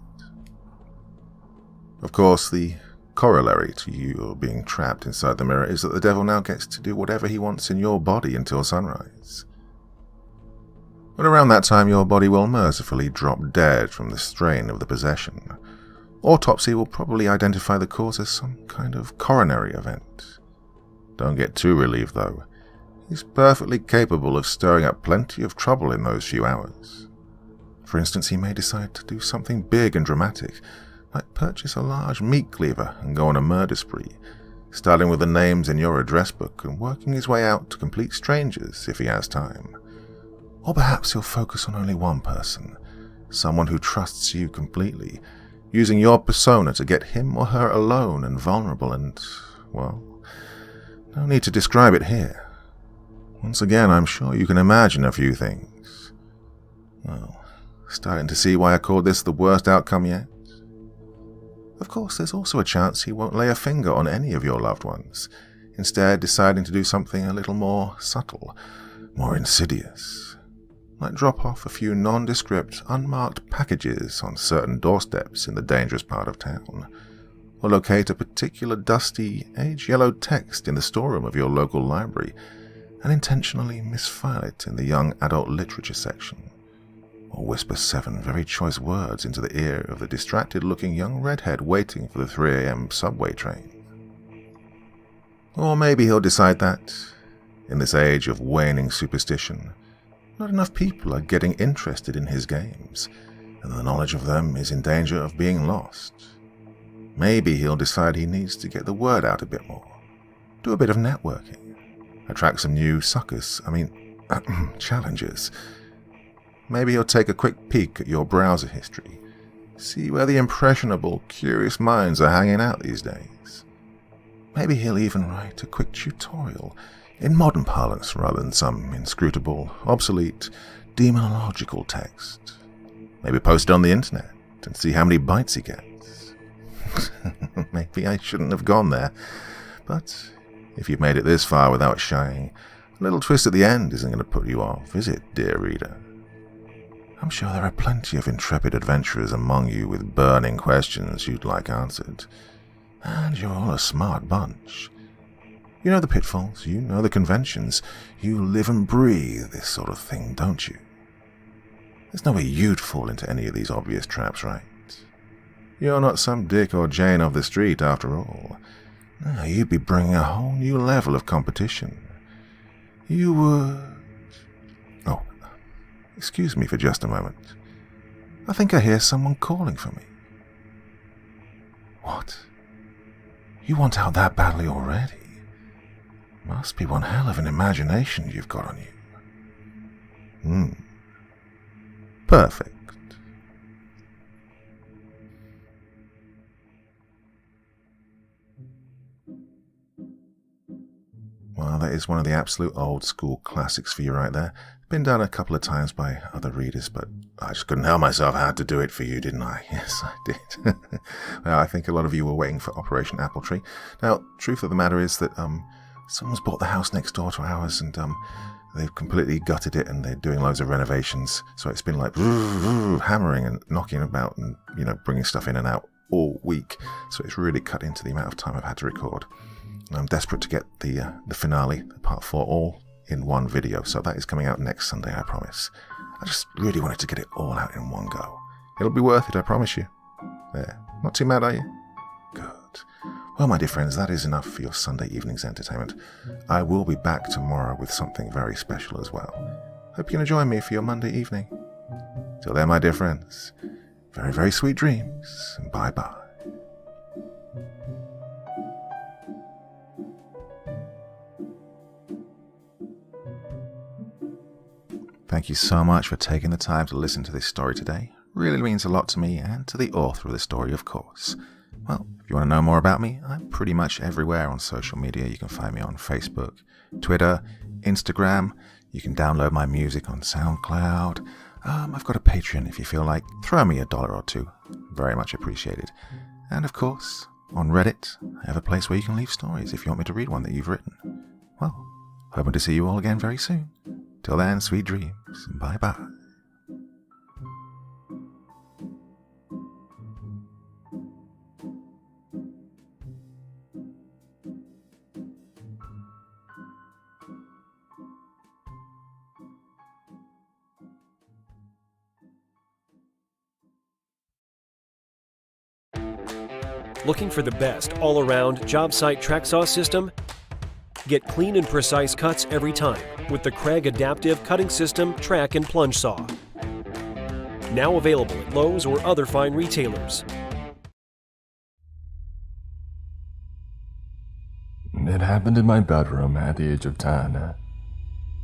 Of course, the corollary to you being trapped inside the mirror is that the devil now gets to do whatever he wants in your body until sunrise. But around that time, your body will mercifully drop dead from the strain of the possession. Autopsy will probably identify the cause as some kind of coronary event. Don't get too relieved, though. He's perfectly capable of stirring up plenty of trouble in those few hours. For instance, he may decide to do something big and dramatic, like purchase a large meat cleaver and go on a murder spree, starting with the names in your address book and working his way out to complete strangers if he has time. Or perhaps he'll focus on only one person, someone who trusts you completely, using your persona to get him or her alone and vulnerable and, well, no need to describe it here. Once again, I'm sure you can imagine a few things. Well, starting to see why I called this the worst outcome yet? Of course, there's also a chance he won't lay a finger on any of your loved ones, instead deciding to do something a little more subtle, more insidious. Like drop off a few nondescript, unmarked packages on certain doorsteps in the dangerous part of town, or locate a particular dusty, age-yellowed text in the storeroom of your local library and intentionally misfile it in the young adult literature section, or whisper 7 very choice words into the ear of the distracted-looking young redhead waiting for the 3 a.m. subway train. Or maybe he'll decide that, in this age of waning superstition, not enough people are getting interested in his games, and the knowledge of them is in danger of being lost. Maybe he'll decide he needs to get the word out a bit more, do a bit of networking, attract some new challengers. Maybe he'll take a quick peek at your browser history, see where the impressionable, curious minds are hanging out these days. Maybe he'll even write a quick tutorial in modern parlance rather than some inscrutable, obsolete, demonological text. Maybe post it on the internet and see how many bites he gets. Maybe I shouldn't have gone there, but if you've made it this far without shying, a little twist at the end isn't going to put you off, is it, dear reader? I'm sure there are plenty of intrepid adventurers among you with burning questions you'd like answered, and you're all a smart bunch. You know the pitfalls, you know the conventions, you live and breathe this sort of thing, don't you? There's no way you'd fall into any of these obvious traps, right? You're not some Dick or Jane of the street, after all. No, you'd be bringing a whole new level of competition. You would... Oh, excuse me for just a moment. I think I hear someone calling for me. What? You want out that badly already? Must be one hell of an imagination you've got on you. Perfect. Well, that is one of the absolute old school classics for you right there. Been done a couple of times by other readers, but I just couldn't help myself. I had to do it for you, didn't I? Yes, I did. Well, I think a lot of you were waiting for Operation Apple Tree. Now, truth of the matter is that someone's bought the house next door to ours, and they've completely gutted it, and they're doing loads of renovations. So it's been like hammering and knocking about, and bringing stuff in and out all week. So it's really cut into the amount of time I've had to record. And I'm desperate to get the finale, part 4, all in one video. So that is coming out next Sunday, I promise. I just really wanted to get it all out in one go. It'll be worth it, I promise you. There, not too mad, are you? Good. Well, my dear friends, that is enough for your Sunday evening's entertainment. I will be back tomorrow with something very special as well. Hope you're going to join me for your Monday evening. Till then, my dear friends, very, very sweet dreams, and bye-bye. Thank you so much for taking the time to listen to this story today. Really means a lot to me and to the author of the story, of course. Well, if you want to know more about me, I'm pretty much everywhere on social media. You can find me on Facebook, Twitter, Instagram. You can download my music on SoundCloud. I've got a Patreon if you feel like. Throw me $1 or $2. Very much appreciated. And of course, on Reddit, I have a place where you can leave stories if you want me to read one that you've written. Well, Hoping to see you all again very soon. Till then, sweet dreams. Bye-bye. Looking for the best all-around job site track saw system? Get clean and precise cuts every time with the Kreg Adaptive Cutting System Track and Plunge Saw. Now available at Lowe's or other fine retailers. It happened in my bedroom at the age of 10.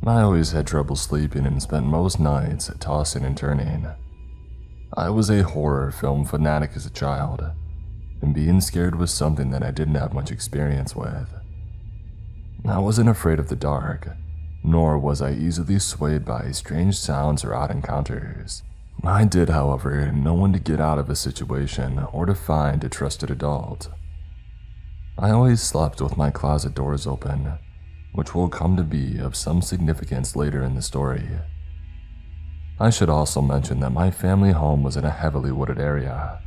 I always had trouble sleeping and spent most nights tossing and turning. I was a horror film fanatic as a child, and being scared was something that I didn't have much experience with. I wasn't afraid of the dark, nor was I easily swayed by strange sounds or odd encounters. I did, however, know when to get out of a situation or to find a trusted adult. I always slept with my closet doors open, which will come to be of some significance later in the story. I should also mention that my family home was in a heavily wooded area,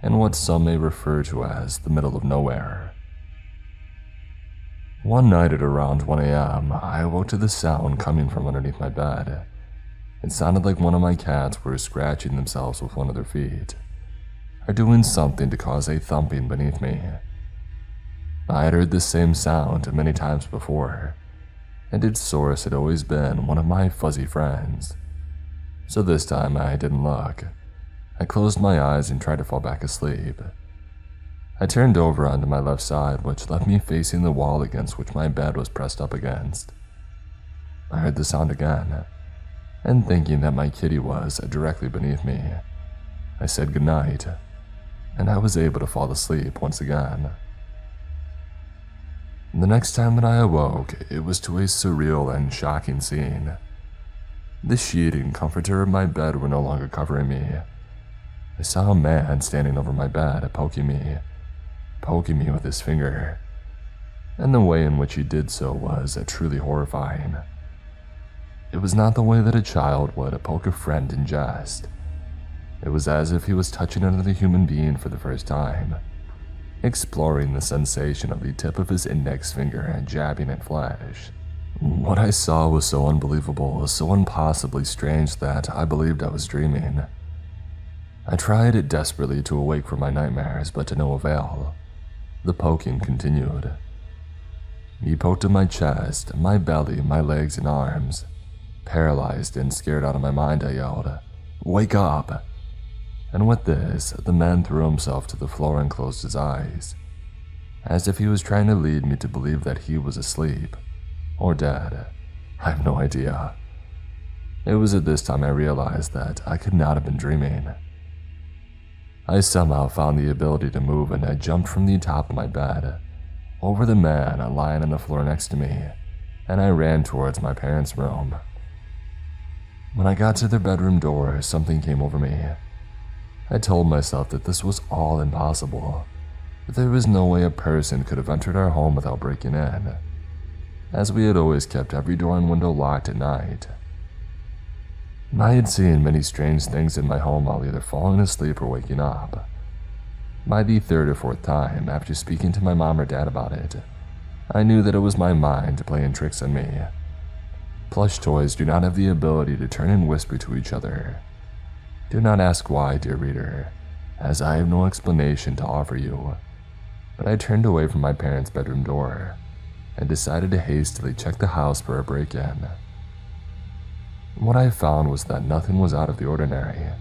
in what some may refer to as the middle of nowhere. One night at around 1 a.m., I awoke to the sound coming from underneath my bed. It sounded like one of my cats were scratching themselves with one of their feet, or doing something to cause a thumping beneath me. I had heard this same sound many times before, and its source had always been one of my fuzzy friends. So this time I didn't look. I closed my eyes and tried to fall back asleep. I turned over onto my left side, which left me facing the wall against which my bed was pressed up against. I heard the sound again, and thinking that my kitty was directly beneath me, I said goodnight, and I was able to fall asleep once again. The next time that I awoke, it was to a surreal and shocking scene. The sheet and comforter of my bed were no longer covering me. I saw a man standing over my bed, poking me with his finger, and the way in which he did so was truly horrifying. It was not the way that a child would poke a friend in jest. It was as if he was touching another human being for the first time, exploring the sensation of the tip of his index finger and jabbing at flesh. What I saw was so unbelievable, so impossibly strange that I believed I was dreaming. I tried desperately to awake from my nightmares, but to no avail. The poking continued. He poked at my chest, my belly, my legs and arms. Paralyzed and scared out of my mind, I yelled, "Wake up!" And with this, the man threw himself to the floor and closed his eyes, as if he was trying to lead me to believe that he was asleep, or dead. I have no idea. It was at this time I realized that I could not have been dreaming. I somehow found the ability to move, and I jumped from the top of my bed, over the man lying on the floor next to me, and I ran towards my parents' room. When I got to their bedroom door, something came over me. I told myself that this was all impossible, that there was no way a person could have entered our home without breaking in, as we had always kept every door and window locked at night. I had seen many strange things in my home while either falling asleep or waking up. By the third or fourth time, after speaking to my mom or dad about it, I knew that it was my mind playing tricks on me. Plush toys do not have the ability to turn and whisper to each other. Do not ask why, dear reader, as I have no explanation to offer you. But I turned away from my parents' bedroom door and decided to hastily check the house for a break-in. What I found was that nothing was out of the ordinary.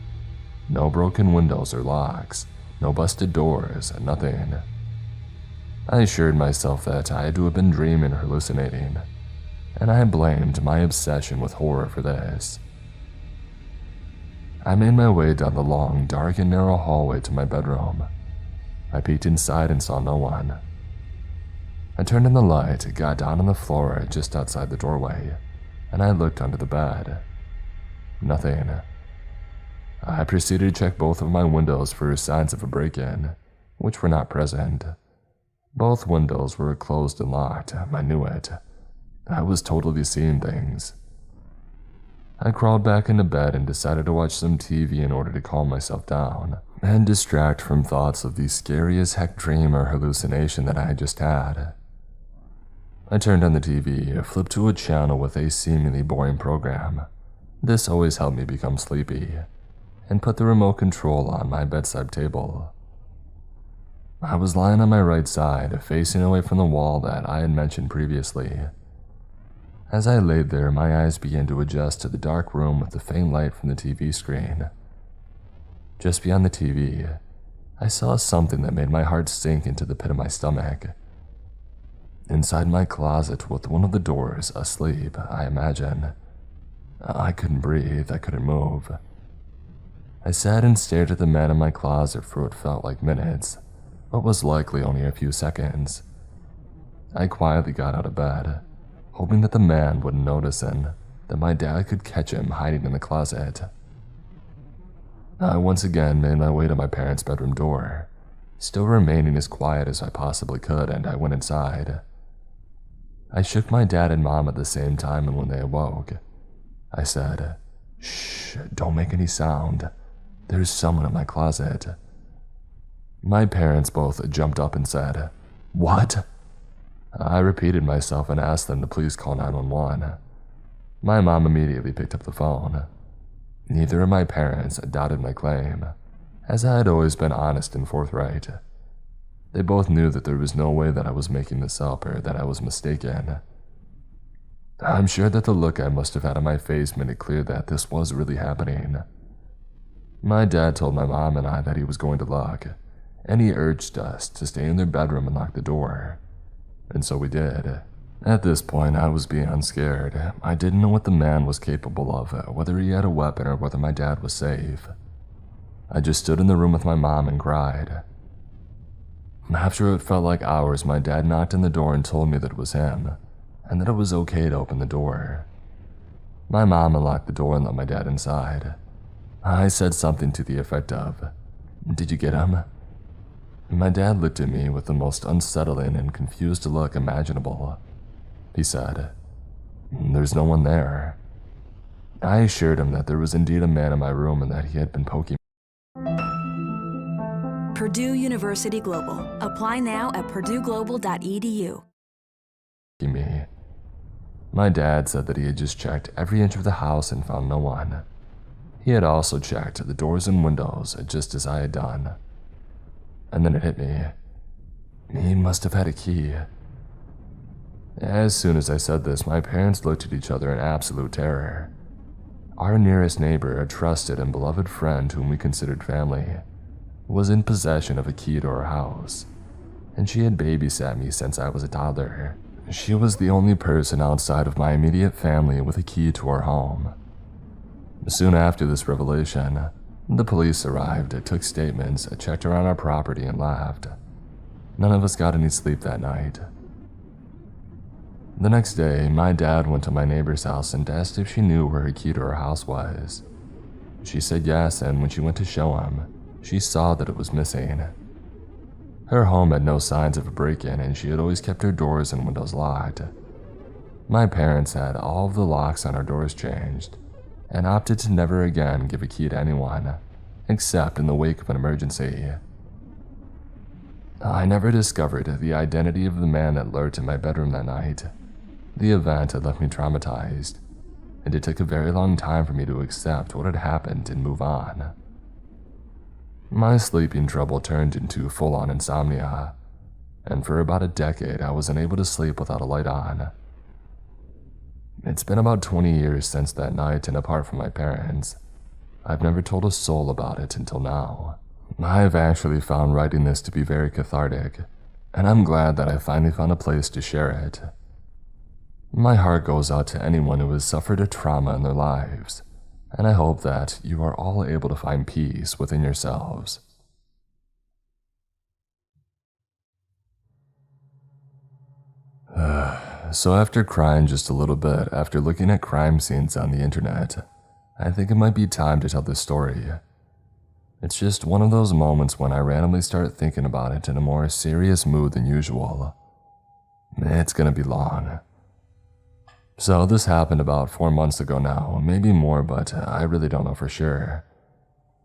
No broken windows or locks, no busted doors, nothing. I assured myself that I had to have been dreaming or hallucinating, and I blamed my obsession with horror for this. I made my way down the long, dark and narrow hallway to my bedroom. I peeked inside and saw no one. I turned on the light, got down on the floor just outside the doorway, and I looked under the bed. Nothing. I proceeded to check both of my windows for signs of a break-in, which were not present. Both windows were closed and locked, I knew it. I was totally seeing things. I crawled back into bed and decided to watch some TV in order to calm myself down and distract from thoughts of the scary as heck dream or hallucination that I had just had. I turned on the TV, flipped to a channel with a seemingly boring program. This always helped me become sleepy, and put the remote control on my bedside table. I was lying on my right side, facing away from the wall that I had mentioned previously. As I laid there, my eyes began to adjust to the dark room with the faint light from the TV screen. Just beyond the TV, I saw something that made my heart sink into the pit of my stomach. Inside my closet, with one of the doors asleep, I imagine. I couldn't breathe, I couldn't move. I sat and stared at the man in my closet for what felt like minutes, but was likely only a few seconds. I quietly got out of bed, hoping that the man wouldn't notice and that my dad could catch him hiding in the closet. I once again made my way to my parents' bedroom door, still remaining as quiet as I possibly could, and I went inside. I shook my dad and mom at the same time, and when they awoke, I said, "Shh, don't make any sound. There's someone in my closet." My parents both jumped up and said, "What?" I repeated myself and asked them to please call 911. My mom immediately picked up the phone. Neither of my parents doubted my claim, as I had always been honest and forthright. They both knew that there was no way that I was making this up or that I was mistaken. I'm sure that the look I must have had on my face made it clear that this was really happening. My dad told my mom and I that he was going to look, and he urged us to stay in their bedroom and lock the door. And so we did. At this point, I was beyond scared. I didn't know what the man was capable of, whether he had a weapon or whether my dad was safe. I just stood in the room with my mom and cried. After what felt like hours, my dad knocked on the door and told me that it was him, and that it was okay to open the door. My mom unlocked the door and let my dad inside. I said something to the effect of, "Did you get him?" My dad looked at me with the most unsettling and confused look imaginable. He said, "There's no one there." I assured him that there was indeed a man in my room and that he had been poking Purdue University Global. Apply now at purdueglobal.edu. me. My dad said that he had just checked every inch of the house and found no one. He had also checked the doors and windows just as I had done. And then it hit me. He must have had a key. As soon as I said this, my parents looked at each other in absolute terror. Our nearest neighbor, a trusted and beloved friend whom we considered family, was in possession of a key to our house, and she had babysat me since I was a toddler. She was the only person outside of my immediate family with a key to our home. Soon after this revelation, the police arrived, took statements, checked around our property, and left. None of us got any sleep that night. The next day, my dad went to my neighbor's house and asked if she knew where her key to her house was. She said yes, and when she went to show him, she saw that it was missing. Her home had no signs of a break-in, and she had always kept her doors and windows locked. My parents had all of the locks on our doors changed, and opted to never again give a key to anyone, except in the wake of an emergency. I never discovered the identity of the man that lurked in my bedroom that night. The event had left me traumatized, and it took a very long time for me to accept what had happened and move on. My sleeping trouble turned into full-on insomnia, and for about a decade I was unable to sleep without a light on. It's been about 20 years since that night, and apart from my parents, I've never told a soul about it until now. I've actually found writing this to be very cathartic, and I'm glad that I finally found a place to share it. My heart goes out to anyone who has suffered a trauma in their lives, and I hope that you are all able to find peace within yourselves. So after crying just a little bit after looking at crime scenes on the internet, I think it might be time to tell this story. It's just one of those moments when I randomly start thinking about it in a more serious mood than usual. It's gonna be long. So this happened about 4 months ago now, maybe more, but I really don't know for sure.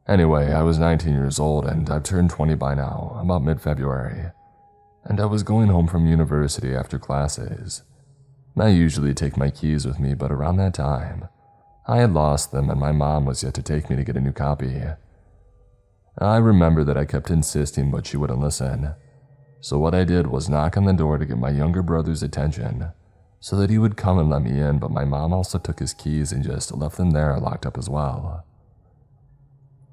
Anyway, I was 19 years old and I've turned 20 by now, about mid-February. And I was going home from university after classes. I usually take my keys with me, but around that time, I had lost them and my mom was yet to take me to get a new copy. I remember that I kept insisting, but she wouldn't listen. So what I did was knock on the door to get my younger brother's attention, so that he would come and let me in, but my mom also took his keys and just left them there locked up as well.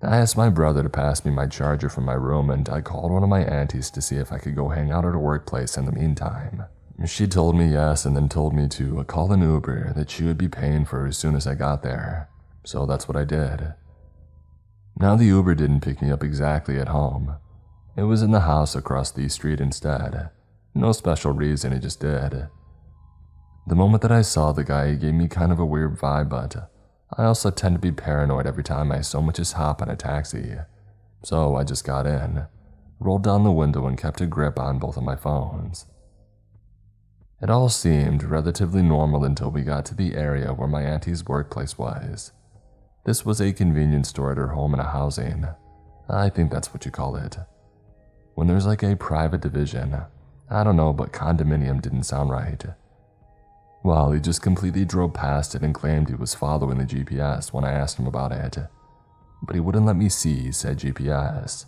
I asked my brother to pass me my charger from my room, and I called one of my aunties to see if I could go hang out at her workplace in the meantime. She told me yes and then told me to call an Uber that she would be paying for as soon as I got there, so that's what I did. Now the Uber didn't pick me up exactly at home. It was in the house across the street instead. No special reason, it just did. The moment that I saw the guy, he gave me kind of a weird vibe, but I also tend to be paranoid every time I so much as hop on a taxi. So I just got in, rolled down the window and kept a grip on both of my phones. It all seemed relatively normal until we got to the area where my auntie's workplace was. This was a convenience store at her home in a housing. I think that's what you call it. When there's like a private division, I don't know, but condominium didn't sound right. Well, he just completely drove past it and claimed he was following the GPS when I asked him about it. But he wouldn't let me see said GPS.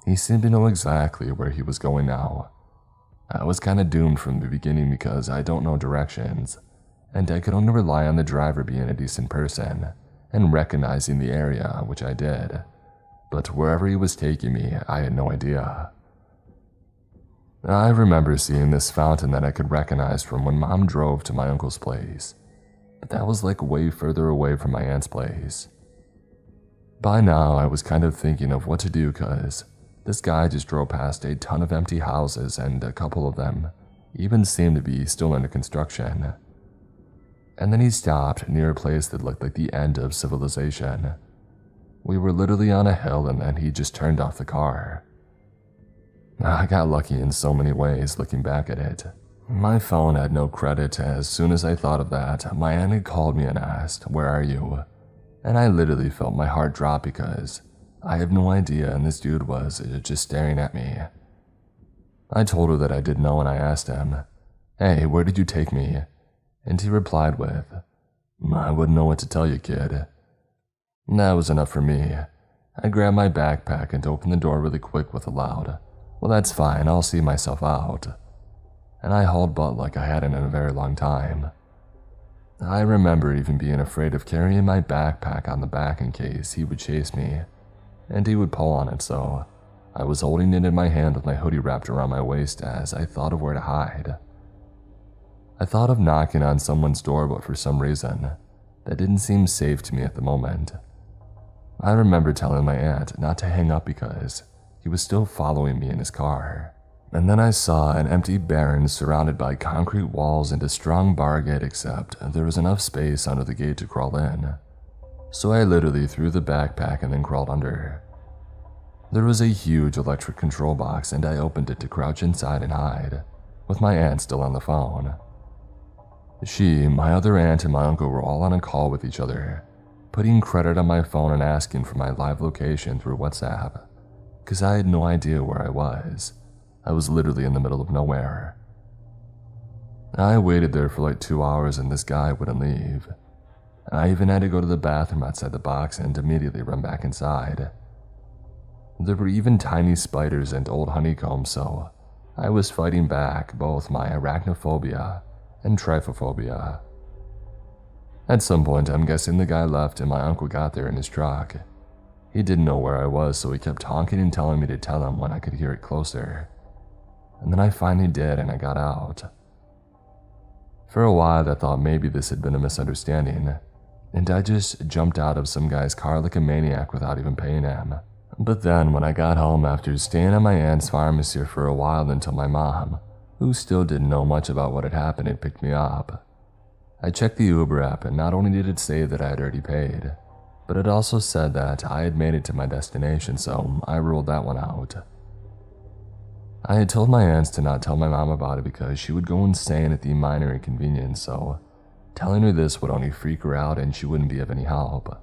He seemed to know exactly where he was going now. I was kind of doomed from the beginning because I don't know directions, and I could only rely on the driver being a decent person and recognizing the area, which I did. But wherever he was taking me, I had no idea. I remember seeing this fountain that I could recognize from when Mom drove to my uncle's place, but that was like way further away from my aunt's place. By now, I was kind of thinking of what to do because this guy just drove past a ton of empty houses and a couple of them even seemed to be still under construction. And then he stopped near a place that looked like the end of civilization. We were literally on a hill and then he just turned off the car. I got lucky in so many ways looking back at it. My phone had no credit. As soon as I thought of that, my aunt had called me and asked, "Where are you?" And I literally felt my heart drop because I have no idea and this dude was just staring at me. I told her that I didn't know and I asked him, "Hey, where did you take me?" And he replied with, "I wouldn't know what to tell you, kid." And that was enough for me. I grabbed my backpack and opened the door really quick with a loud, "Well, that's fine, I'll see myself out." And I hauled butt like I hadn't in a very long time. I remember even being afraid of carrying my backpack on the back in case he would chase me, and he would pull on it, so I was holding it in my hand with my hoodie wrapped around my waist as I thought of where to hide. I thought of knocking on someone's door, but for some reason, that didn't seem safe to me at the moment. I remember telling my aunt not to hang up because he was still following me in his car. And then I saw an empty barren surrounded by concrete walls and a strong bar gate, except there was enough space under the gate to crawl in. So I literally threw the backpack and then crawled under. There was a huge electric control box and I opened it to crouch inside and hide, with my aunt still on the phone. She, my other aunt, and my uncle were all on a call with each other, putting credit on my phone and asking for my live location through WhatsApp, because I had no idea where I was. I was literally in the middle of nowhere. I waited there for like 2 hours and this guy wouldn't leave. I even had to go to the bathroom outside the box and immediately run back inside. There were even tiny spiders and old honeycombs, so I was fighting back both my arachnophobia and trypophobia. At some point, I'm guessing the guy left and my uncle got there in his truck. He didn't know where I was, so he kept honking and telling me to tell him when I could hear it closer. And then I finally did and I got out. For a while, I thought maybe this had been a misunderstanding, and I just jumped out of some guy's car like a maniac without even paying him. But then when I got home after staying at my aunt's pharmacy for a while until my mom, who still didn't know much about what had happened, had picked me up, I checked the Uber app and not only did it say that I had already paid, but it also said that I had made it to my destination, so I ruled that one out. I had told my aunts to not tell my mom about it because she would go insane at the minor inconvenience, so telling her this would only freak her out and she wouldn't be of any help.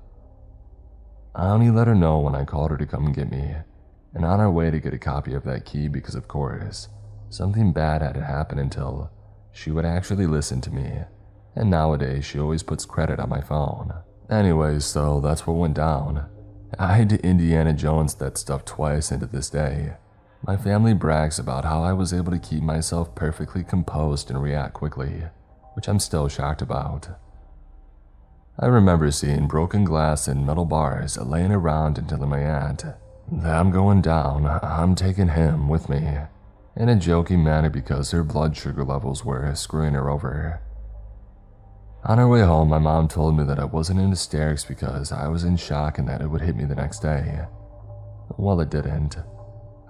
I only let her know when I called her to come and get me, and on our way to get a copy of that key because, of course, something bad had happened until she would actually listen to me, and nowadays she always puts credit on my phone. Anyways, so that's what went down. I had to Indiana Jones that stuff twice, and to this day, my family brags about how I was able to keep myself perfectly composed and react quickly, which I'm still shocked about. I remember seeing broken glass and metal bars laying around and telling my aunt that I'm going down, I'm taking him with me, in a joking manner because her blood sugar levels were screwing her over. On our way home, my mom told me that I wasn't in hysterics because I was in shock and that it would hit me the next day. Well, it didn't.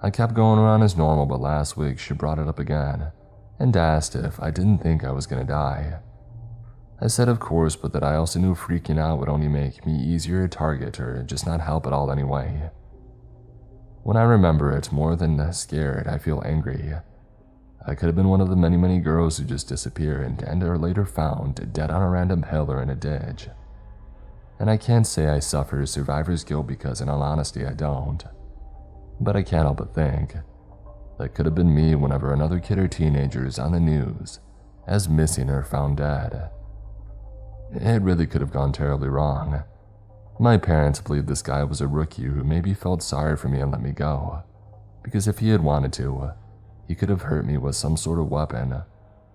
I kept going around as normal, but last week she brought it up again and asked if I didn't think I was gonna die. I said of course, but that I also knew freaking out would only make me easier to target or just not help at all anyway. When I remember it, more than scared, I feel angry. I could have been one of the many girls who just disappeared and are later found dead on a random hill or in a ditch. And I can't say I suffer survivor's guilt because in all honesty I don't. But I can't help but think that could have been me whenever another kid or teenager is on the news as missing or found dead. It really could have gone terribly wrong. My parents believed this guy was a rookie who maybe felt sorry for me and let me go, because if he had wanted to, he could have hurt me with some sort of weapon,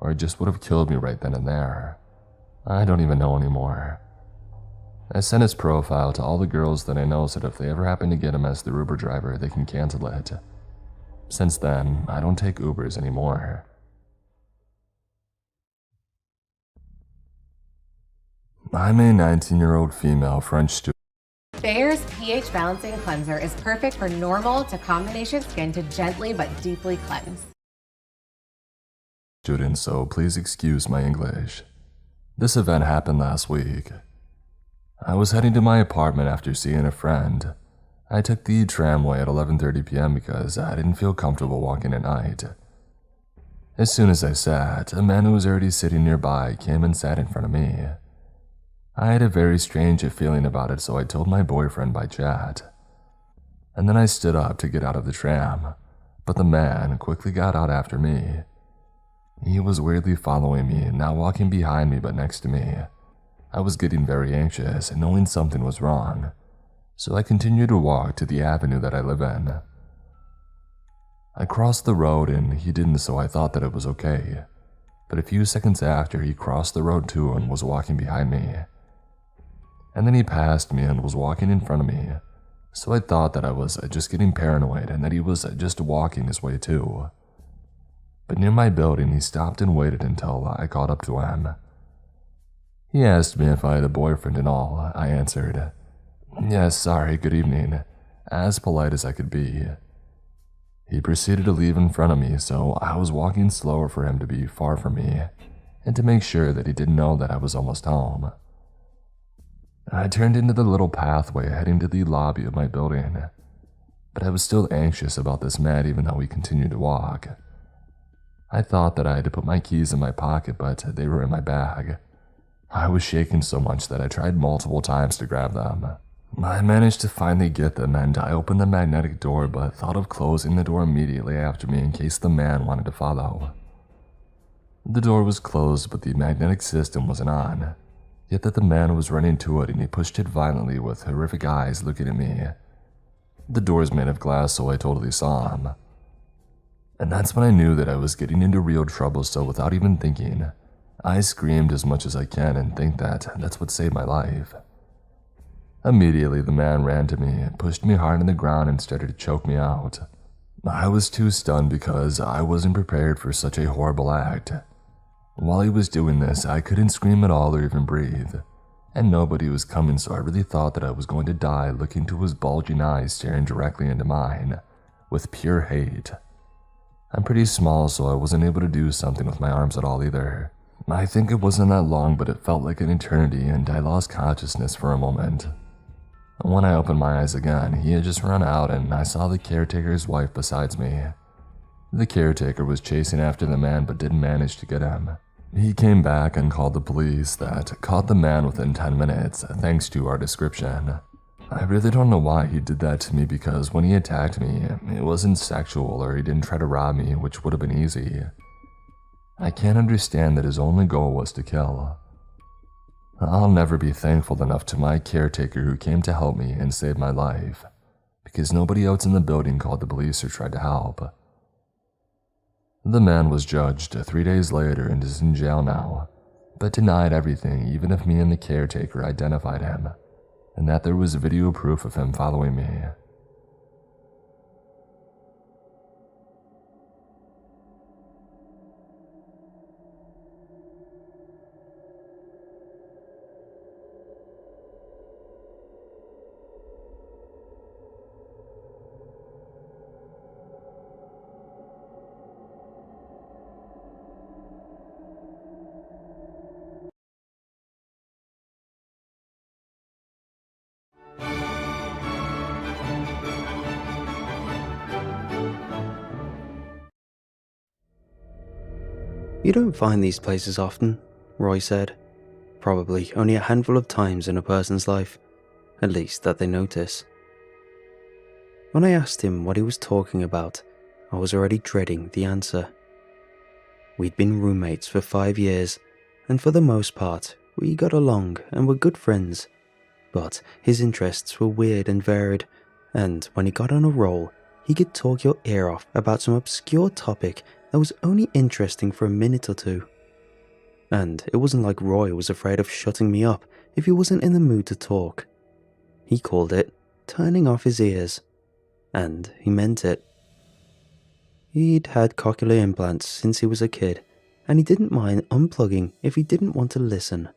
or just would have killed me right then and there. I don't even know anymore. I sent his profile to all the girls that I know so that if they ever happen to get him as their Uber driver, they can cancel it. Since then, I don't take Ubers anymore. I'm a 19-year-old female French student. Bayer's pH Balancing Cleanser is perfect for normal to combination skin to gently but deeply cleanse. So please excuse my English. This event happened last week. I was heading to my apartment after seeing a friend. I took the tramway at 11:30 p.m. because I didn't feel comfortable walking at night. As soon as I sat, a man who was already sitting nearby came and sat in front of me. I had a very strange feeling about it, so I told my boyfriend by chat. And then I stood up to get out of the tram, but the man quickly got out after me. He was weirdly following me, not walking behind me but next to me. I was getting very anxious and knowing something was wrong, so I continued to walk to the avenue that I live in. I crossed the road and he didn't, so I thought that it was okay. But a few seconds after, he crossed the road too and was walking behind me. And then he passed me and was walking in front of me, so I thought that I was just getting paranoid and that he was just walking his way too. But near my building, he stopped and waited until I caught up to him. He asked me if I had a boyfriend and all. I answered, "Yes, sorry, good evening," as polite as I could be. He proceeded to leave in front of me, so I was walking slower for him to be far from me, and to make sure that he didn't know that I was almost home. I turned into the little pathway heading to the lobby of my building, but I was still anxious about this man even though we continued to walk. I thought that I had to put my keys in my pocket, but they were in my bag. I was shaking so much that I tried multiple times to grab them. I managed to finally get them, and I opened the magnetic door, but thought of closing the door immediately after me in case the man wanted to follow. The door was closed, but the magnetic system wasn't on, yet that the man was running to it and he pushed it violently with horrific eyes looking at me. The door is made of glass, so I totally saw him. And that's when I knew that I was getting into real trouble, so without even thinking, I screamed as much as I can and think that that's what saved my life. Immediately, the man ran to me, pushed me hard on the ground and started to choke me out. I was too stunned because I wasn't prepared for such a horrible act. While he was doing this, I couldn't scream at all or even breathe, and nobody was coming, so I really thought that I was going to die looking to his bulging eyes staring directly into mine, with pure hate. I'm pretty small, so I wasn't able to do something with my arms at all either. I think it wasn't that long, but it felt like an eternity, and I lost consciousness for a moment. When I opened my eyes again, he had just run out, and I saw the caretaker's wife besides me. The caretaker was chasing after the man but didn't manage to get him. He came back and called the police that caught the man within 10 minutes thanks to our description. I really don't know why he did that to me because when he attacked me, it wasn't sexual or he didn't try to rob me, which would have been easy. I can't understand that his only goal was to kill. I'll never be thankful enough to my caretaker who came to help me and save my life, because nobody else in the building called the police or tried to help. The man was judged 3 days later and is in jail now, but denied everything even if me and the caretaker identified him, and that there was video proof of him following me. You don't find these places often, Roy said. Probably only a handful of times in a person's life, at least that they notice. When I asked him what he was talking about, I was already dreading the answer. We'd been roommates for 5 years, and for the most part, we got along and were good friends. But his interests were weird and varied, and when he got on a roll, he could talk your ear off about some obscure topic that was only interesting for a minute or two. And it wasn't like Roy was afraid of shutting me up if he wasn't in the mood to talk. He called it turning off his ears, and he meant it. He'd had cochlear implants since he was a kid, and he didn't mind unplugging if he didn't want to listen.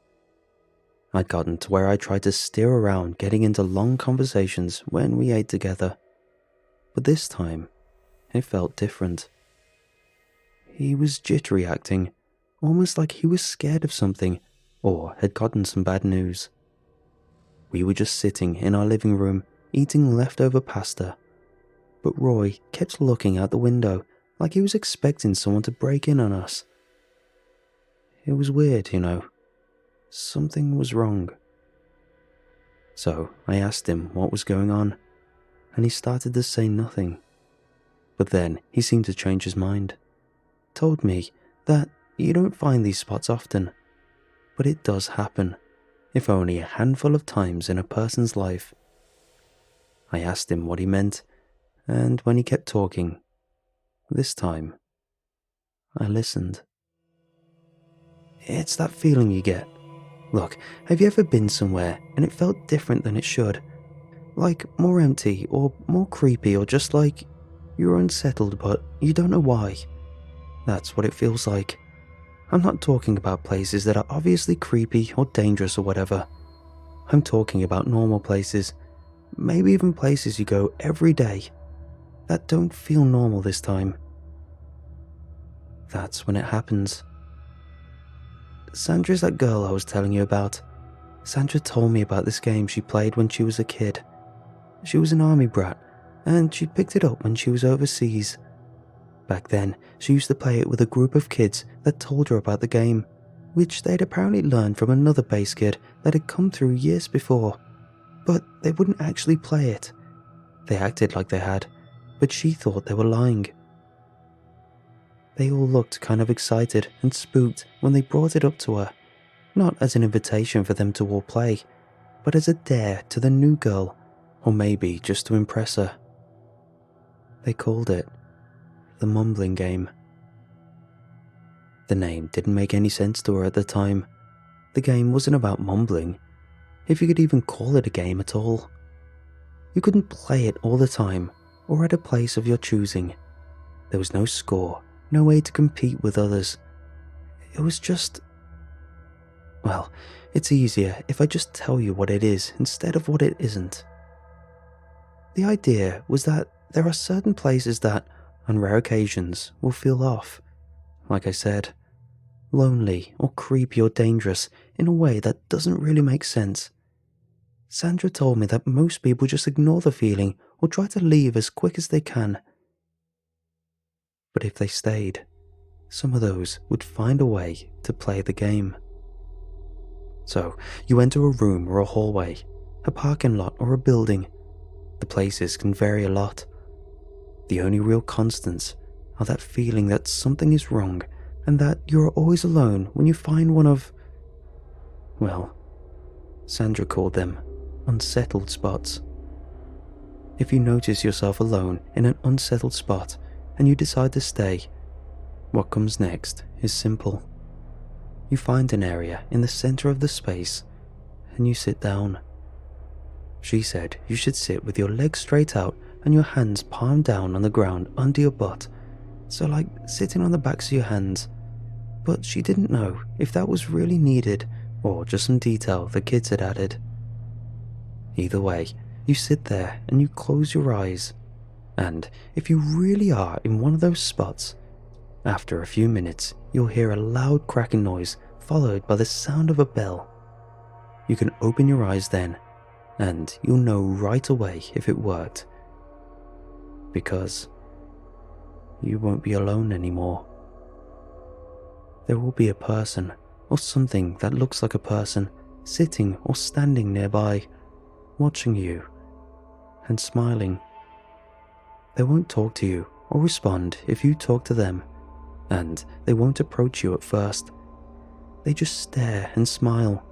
I'd gotten to where I tried to steer around getting into long conversations when we ate together. But this time, it felt different. He was jittery acting, almost like he was scared of something or had gotten some bad news. We were just sitting in our living room eating leftover pasta, but Roy kept looking out the window like he was expecting someone to break in on us. It was weird, you know. Something was wrong. So I asked him what was going on, and he started to say nothing. But then he seemed to change his mind. Told me that you don't find these spots often, but it does happen, if only a handful of times in a person's life. I asked him what he meant, and when he kept talking, this time, I listened. It's that feeling you get. Look, have you ever been somewhere and it felt different than it should? Like more empty or more creepy or just like you're unsettled but you don't know why? That's what it feels like. I'm not talking about places that are obviously creepy or dangerous or whatever. I'm talking about normal places, maybe even places you go every day, that don't feel normal this time. That's when it happens. Sandra's that girl I was telling you about. Sandra told me about this game she played when she was a kid. She was an army brat, and she picked it up when she was overseas. Back then, she used to play it with a group of kids that told her about the game, which they'd apparently learned from another base kid that had come through years before. But they wouldn't actually play it. They acted like they had, but she thought they were lying. They all looked kind of excited and spooked when they brought it up to her, not as an invitation for them to all play, but as a dare to the new girl, or maybe just to impress her. They called it the mumbling game. The name didn't make any sense to her at the time. The game wasn't about mumbling, if you could even call it a game at all. You couldn't play it all the time, or at a place of your choosing. There was no score, no way to compete with others. It was just... Well, it's easier if I just tell you what it is instead of what it isn't. The idea was that there are certain places that, on rare occasions, will feel off. Like I said, lonely or creepy or dangerous in a way that doesn't really make sense. Sandra told me that most people just ignore the feeling or try to leave as quick as they can. But if they stayed, some of those would find a way to play the game. So, you enter a room or a hallway, a parking lot or a building. The places can vary a lot. The only real constants are that feeling that something is wrong and that you're always alone when you find one of, well, Sandra called them unsettled spots. If you notice yourself alone in an unsettled spot and you decide to stay, what comes next is simple. You find an area in the center of the space and you sit down. She said you should sit with your legs straight out and your hands palm down on the ground under your butt, so like sitting on the backs of your hands. But she didn't know if that was really needed or just some detail the kids had added. Either way, you sit there and you close your eyes, and if you really are in one of those spots, after a few minutes you'll hear a loud cracking noise followed by the sound of a bell. You can open your eyes then, and you'll know right away if it worked, because you won't be alone anymore. There will be a person or something that looks like a person sitting or standing nearby, watching you and smiling. They won't talk to you or respond if you talk to them, and they won't approach you at first. They just stare and smile.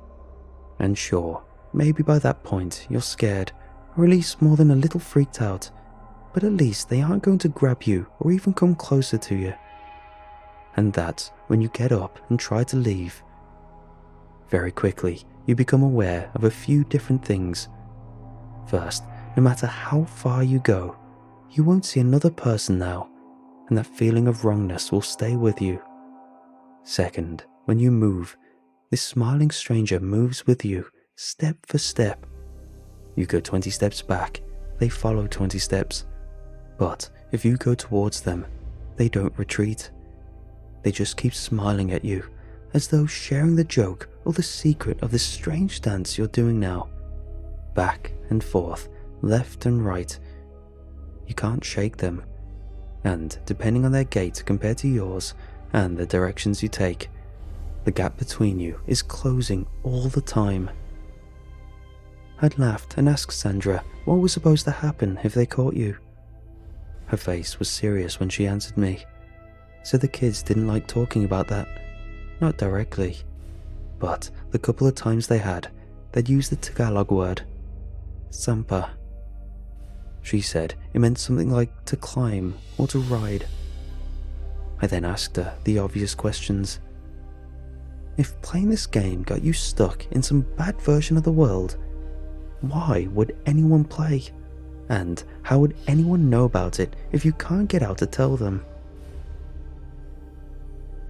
And sure, maybe by that point you're scared, or at least more than a little freaked out, but at least they aren't going to grab you or even come closer to you. And that's when you get up and try to leave. Very quickly, you become aware of a few different things. First, no matter how far you go, you won't see another person now, and that feeling of wrongness will stay with you. Second, when you move, this smiling stranger moves with you, step for step. You go 20 steps back, they follow 20 steps. But if you go towards them, they don't retreat. They just keep smiling at you, as though sharing the joke or the secret of this strange dance you're doing now. Back and forth, left and right. You can't shake them, and depending on their gait compared to yours and the directions you take, the gap between you is closing all the time. I'd laughed and asked Sandra what was supposed to happen if they caught you. Her face was serious when she answered me, so the kids didn't like talking about that, not directly, but the couple of times they had, they'd use the Tagalog word, sampa. She said it meant something like to climb or to ride. I then asked her the obvious questions. If playing this game got you stuck in some bad version of the world, why would anyone play? And how would anyone know about it if you can't get out to tell them?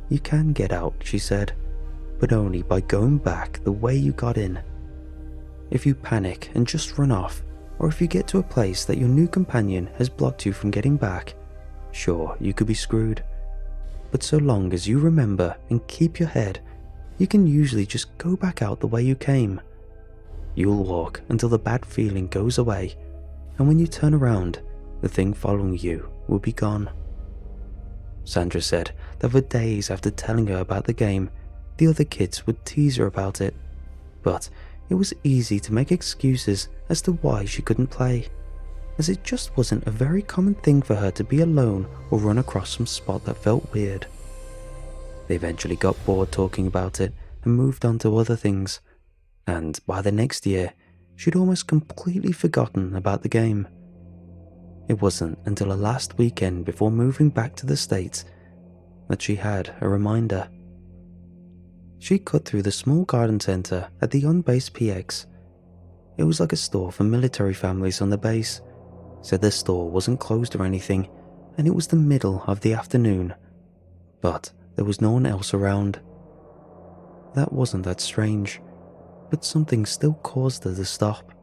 You can get out, she said, but only by going back the way you got in. If you panic and just run off, or if you get to a place that your new companion has blocked you from getting back, sure, you could be screwed. But so long as you remember and keep your head, you can usually just go back out the way you came. You'll walk until the bad feeling goes away, and when you turn around, the thing following you will be gone. Sandra said that for days after telling her about the game, the other kids would tease her about it, but it was easy to make excuses as to why she couldn't play, as it just wasn't a very common thing for her to be alone or run across some spot that felt weird. They eventually got bored talking about it and moved on to other things, and by the next year, she'd almost completely forgotten about the game. It wasn't until a last weekend before moving back to the States that she had a reminder. She cut through the small garden center at the unbased PX. It was like a store for military families on the base, so the store wasn't closed or anything, and it was the middle of the afternoon, but there was no one else around. That wasn't that strange, but something still caused her to stop.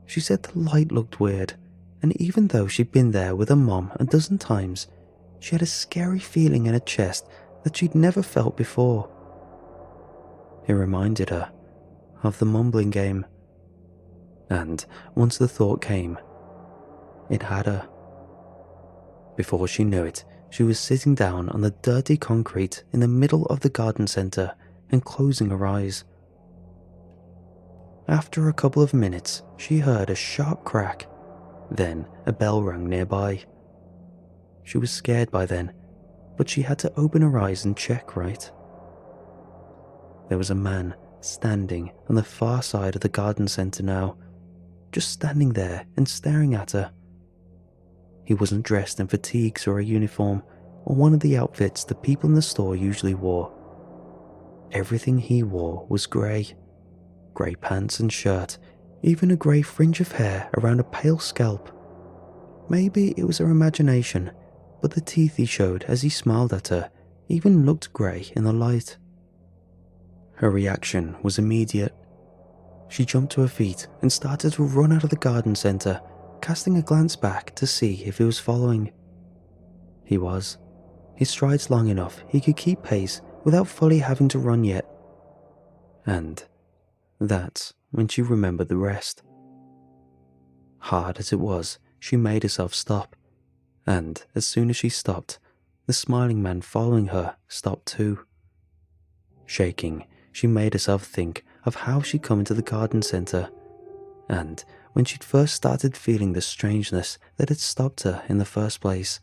She said the light looked weird, and even though she'd been there with her mom a dozen times, she had a scary feeling in her chest that she'd never felt before. It reminded her of the mumbling game, and once the thought came, it had her. Before she knew it, she was sitting down on the dirty concrete in the middle of the garden center and closing her eyes. After a couple of minutes, she heard a sharp crack. Then a bell rang nearby. She was scared by then, but she had to open her eyes and check right. There was a man standing on the far side of the garden center now, just standing there and staring at her. He wasn't dressed in fatigues or a uniform or one of the outfits the people in the store usually wore. Everything he wore was grey. Grey pants and shirt, even a grey fringe of hair around a pale scalp. Maybe it was her imagination, but the teeth he showed as he smiled at her even looked grey in the light. Her reaction was immediate. She jumped to her feet and started to run out of the garden centre, casting a glance back to see if he was following. He was. His strides long enough he could keep pace without fully having to run yet. And that's when she remembered the rest. Hard as it was, she made herself stop, and as soon as she stopped, the smiling man following her stopped too. Shaking, she made herself think of how she'd come into the garden centre, and when she'd first started feeling the strangeness that had stopped her in the first place.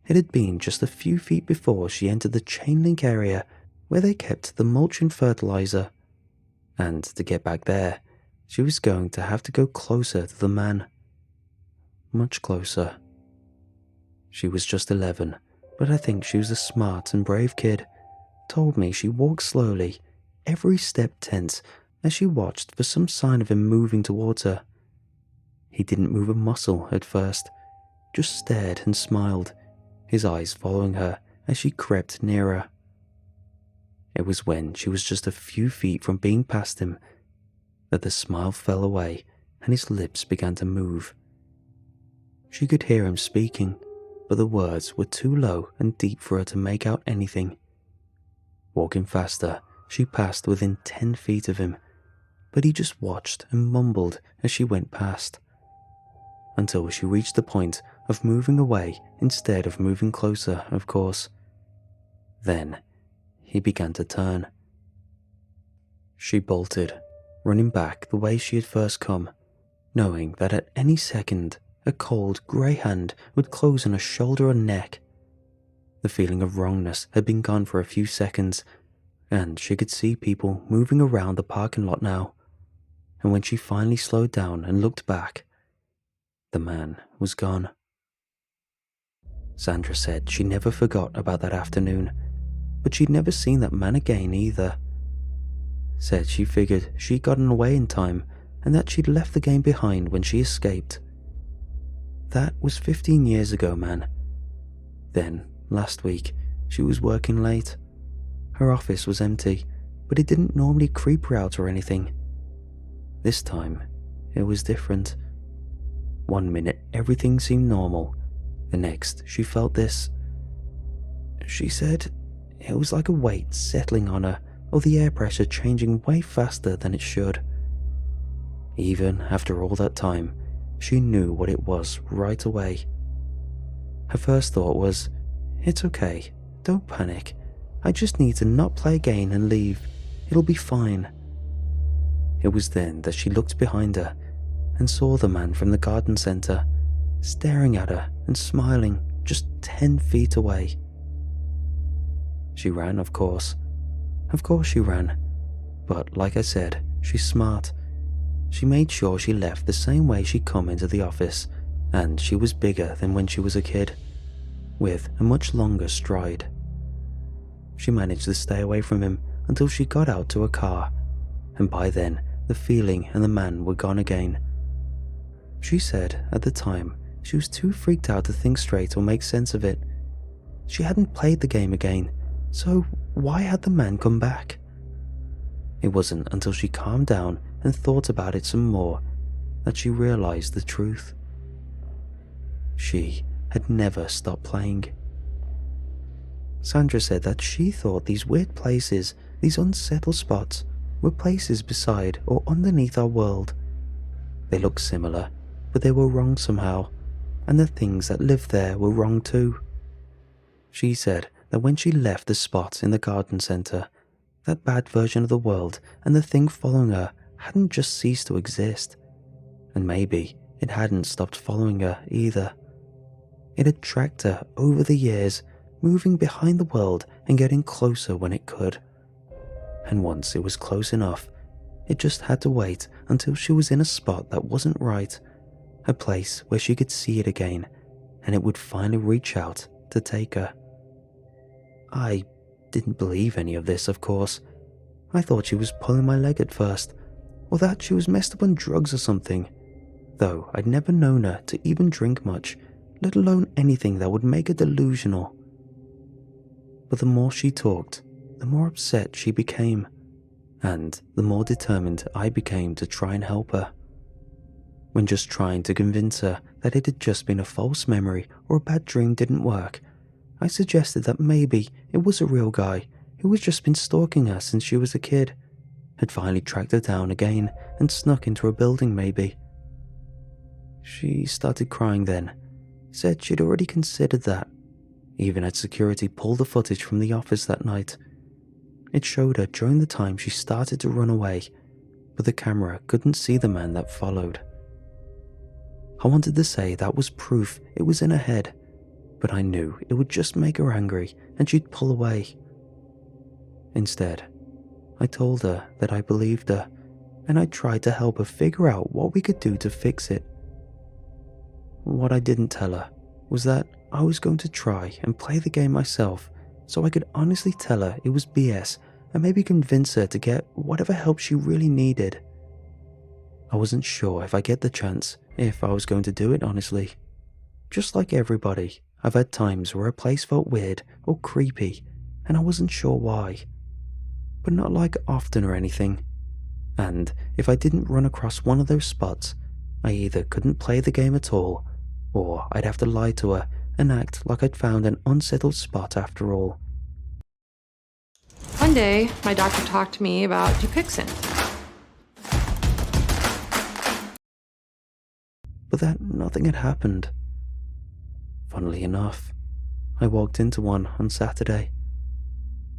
It had been just a few feet before she entered the chain link area where they kept the mulch and fertilizer, and to get back there, she was going to have to go closer to the man. Much closer. She was just 11, but I think she was a smart and brave kid. Told me she walked slowly, every step tense, as she watched for some sign of him moving towards her. He didn't move a muscle at first, just stared and smiled, his eyes following her as she crept nearer. It was when she was just a few feet from being past him that the smile fell away and his lips began to move. She could hear him speaking, but the words were too low and deep for her to make out anything. Walking faster, she passed within 10 feet of him, but he just watched and mumbled as she went past, until she reached the point of moving away instead of moving closer, of course. Then he began to turn. She bolted, running back the way she had first come, knowing that at any second a cold grey hand would close on her shoulder and neck. The feeling of wrongness had been gone for a few seconds, and she could see people moving around the parking lot now. And when she finally slowed down and looked back, the man was gone. Sandra said she never forgot about that afternoon, but she'd never seen that man again either. Said she figured she'd gotten away in time and that she'd left the game behind when she escaped. That was 15 years ago, man. Then, last week, she was working late. Her office was empty, but it didn't normally creep her out or anything. This time, it was different. One minute, everything seemed normal. The next, she felt this. She said it was like a weight settling on her, or the air pressure changing way faster than it should. Even after all that time, she knew what it was right away. Her first thought was, "It's okay, don't panic. I just need to not play again and leave. It'll be fine." It was then that she looked behind her and saw the man from the garden centre, staring at her and smiling just 10 feet away. She ran, of course. Of course she ran. But like I said, she's smart. She made sure she left the same way she'd come into the office, and she was bigger than when she was a kid, with a much longer stride. She managed to stay away from him until she got out to a car, and by then the feeling and the man were gone again. She said at the time she was too freaked out to think straight or make sense of it. She hadn't played the game again, so why had the man come back? It wasn't until she calmed down and thought about it some more that she realized the truth. She had never stopped playing. Sandra said that she thought these weird places, these unsettled spots, were places beside or underneath our world. They looked similar, but they were wrong somehow, and the things that lived there were wrong too. She said that when she left the spot in the garden centre, that bad version of the world and the thing following her hadn't just ceased to exist. And maybe it hadn't stopped following her either. It had tracked her over the years, moving behind the world and getting closer when it could. And once it was close enough, it just had to wait until she was in a spot that wasn't right, a place where she could see it again, and it would finally reach out to take her. I didn't believe any of this, of course. I thought she was pulling my leg at first, or that she was messed up on drugs or something, though I'd never known her to even drink much, let alone anything that would make her delusional. But the more she talked, the more upset she became, and the more determined I became to try and help her. When just trying to convince her that it had just been a false memory or a bad dream didn't work, I suggested that maybe it was a real guy who had just been stalking her since she was a kid, had finally tracked her down again and snuck into her building maybe. She started crying then, said she'd already considered that, even had security pull the footage from the office that night. It showed her during the time she started to run away, but the camera couldn't see the man that followed. I wanted to say that was proof it was in her head, but I knew it would just make her angry and she'd pull away. Instead, I told her that I believed her, and I tried to help her figure out what we could do to fix it. What I didn't tell her was that I was going to try and play the game myself so I could honestly tell her it was BS and maybe convince her to get whatever help she really needed. I wasn't sure if I get the chance, if I was going to do it honestly. Just like everybody, I've had times where a place felt weird or creepy and I wasn't sure why. But not like often or anything. And if I didn't run across one of those spots, I either couldn't play the game at all, or I'd have to lie to her and act like I'd found an unsettled spot after all. One day, my doctor talked to me about Dupixent. But that nothing had happened. Funnily enough, I walked into one on Saturday.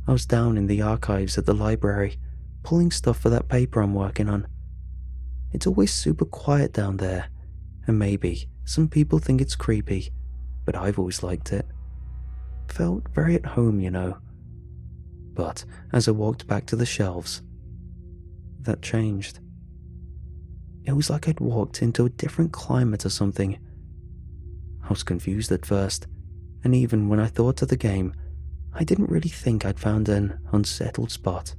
I was down in the archives at the library, pulling stuff for that paper I'm working on. It's always super quiet down there, and maybe some people think it's creepy, but I've always liked it. Felt very at home, you know. But as I walked back to the shelves, that changed. It was like I'd walked into a different climate or something. I was confused at first, and even when I thought of the game, I didn't really think I'd found an unsettled spot.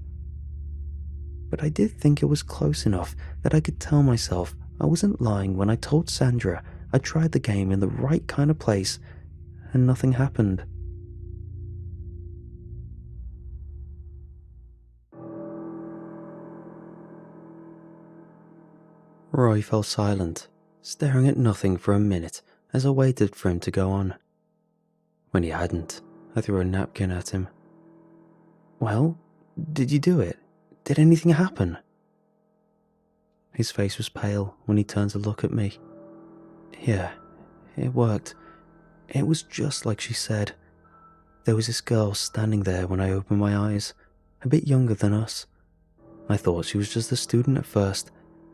But I did think it was close enough that I could tell myself I wasn't lying when I told Sandra I tried the game in the right kind of place and nothing happened. Roy fell silent, staring at nothing for a minute as I waited for him to go on. When he hadn't, I threw a napkin at him. "Well, did you do it? Did anything happen?" His face was pale when he turned to look at me. "Yeah, it worked. It was just like she said. There was this girl standing there when I opened my eyes, a bit younger than us. I thought she was just a student at first,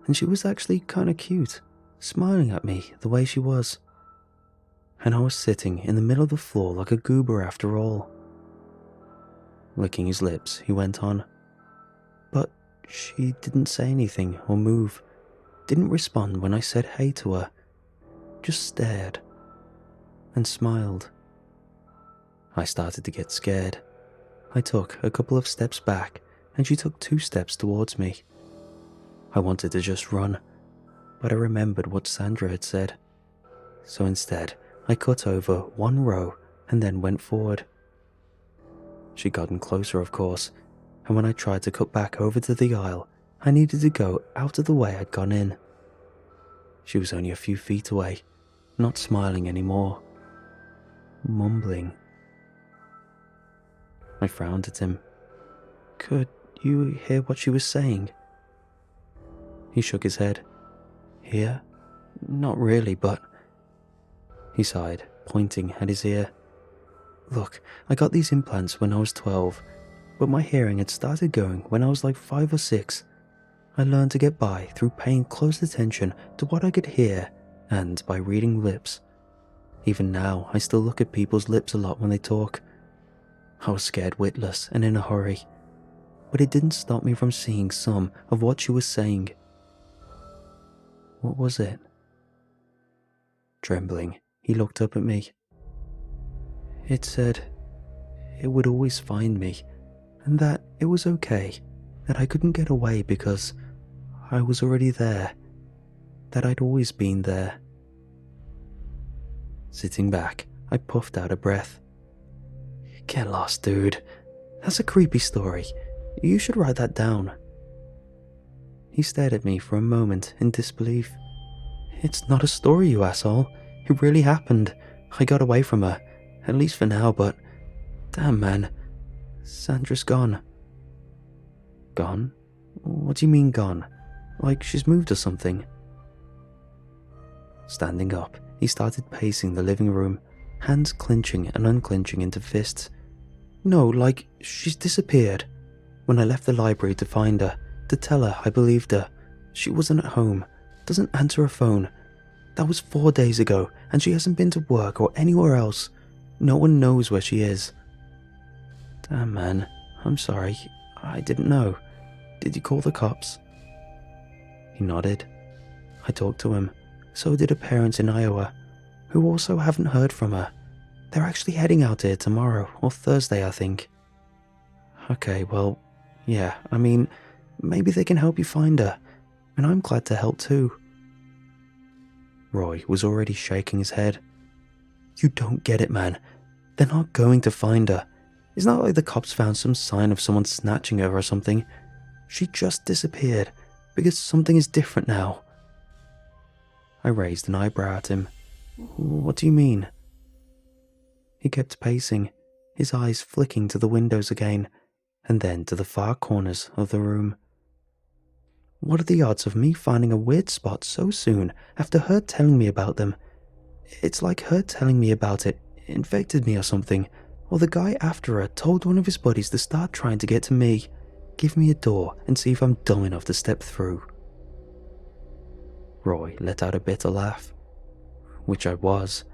and she was actually kind of cute, smiling at me the way she was. And I was sitting in the middle of the floor like a goober after all." Licking his lips, he went on. "But she didn't say anything or move, didn't respond when I said hey to her, just stared and smiled. I started to get scared. I took a couple of steps back and she took 2 steps towards me. I wanted to just run, but I remembered what Sandra had said. So instead, I cut over 1 row and then went forward. She'd gotten closer, of course, and when I tried to cut back over to the aisle, I needed to go out of the way I'd gone in. She was only a few feet away, not smiling anymore, mumbling. I frowned at him. "Could you hear what she was saying?" He shook his head. "Hear? Not really, but..." He sighed, pointing at his ear. Look, I got these implants when I was 12, but my hearing had started going when I was like 5 or 6. I learned to get by through paying close attention to what I could hear and by reading lips. Even now, I still look at people's lips a lot when they talk. I was scared witless and in a hurry, but it didn't stop me from seeing some of what she was saying. What was it? Trembling, he looked up at me. It said it would always find me, and that it was okay, that I couldn't get away because I was already there, that I'd always been there. Sitting back, I puffed out a breath. Get lost, dude. That's a creepy story. You should write that down. He stared at me for a moment in disbelief. It's not a story, you asshole. It really happened. I got away from her, at least for now, but damn, man. Sandra's gone. Gone? What do you mean gone? Like she's moved or something? Standing up, he started pacing the living room, hands clenching and unclenching into fists. No, like she's disappeared. When I left the library to find her, to tell her I believed her, she wasn't at home, doesn't answer her phone. That was 4 days ago, and she hasn't been to work or anywhere else. No one knows where she is. Damn, man. I'm sorry. I didn't know. Did you call the cops? He nodded. I talked to him. So did her parents in Iowa, who also haven't heard from her. They're actually heading out here tomorrow, or Thursday, I think. Okay, well, yeah, I mean, maybe they can help you find her, and I'm glad to help too. Roy was already shaking his head. You don't get it, man. They're not going to find her. It's not like the cops found some sign of someone snatching her or something. She just disappeared, because something is different now. I raised an eyebrow at him. What do you mean? He kept pacing, his eyes flicking to the windows again, and then to the far corners of the room. What are the odds of me finding a weird spot so soon after her telling me about them? It's like her telling me about it infected me or something, or the guy after her told one of his buddies to start trying to get to me, give me a door and see if I'm dumb enough to step through. Roy let out a bitter laugh, which I was,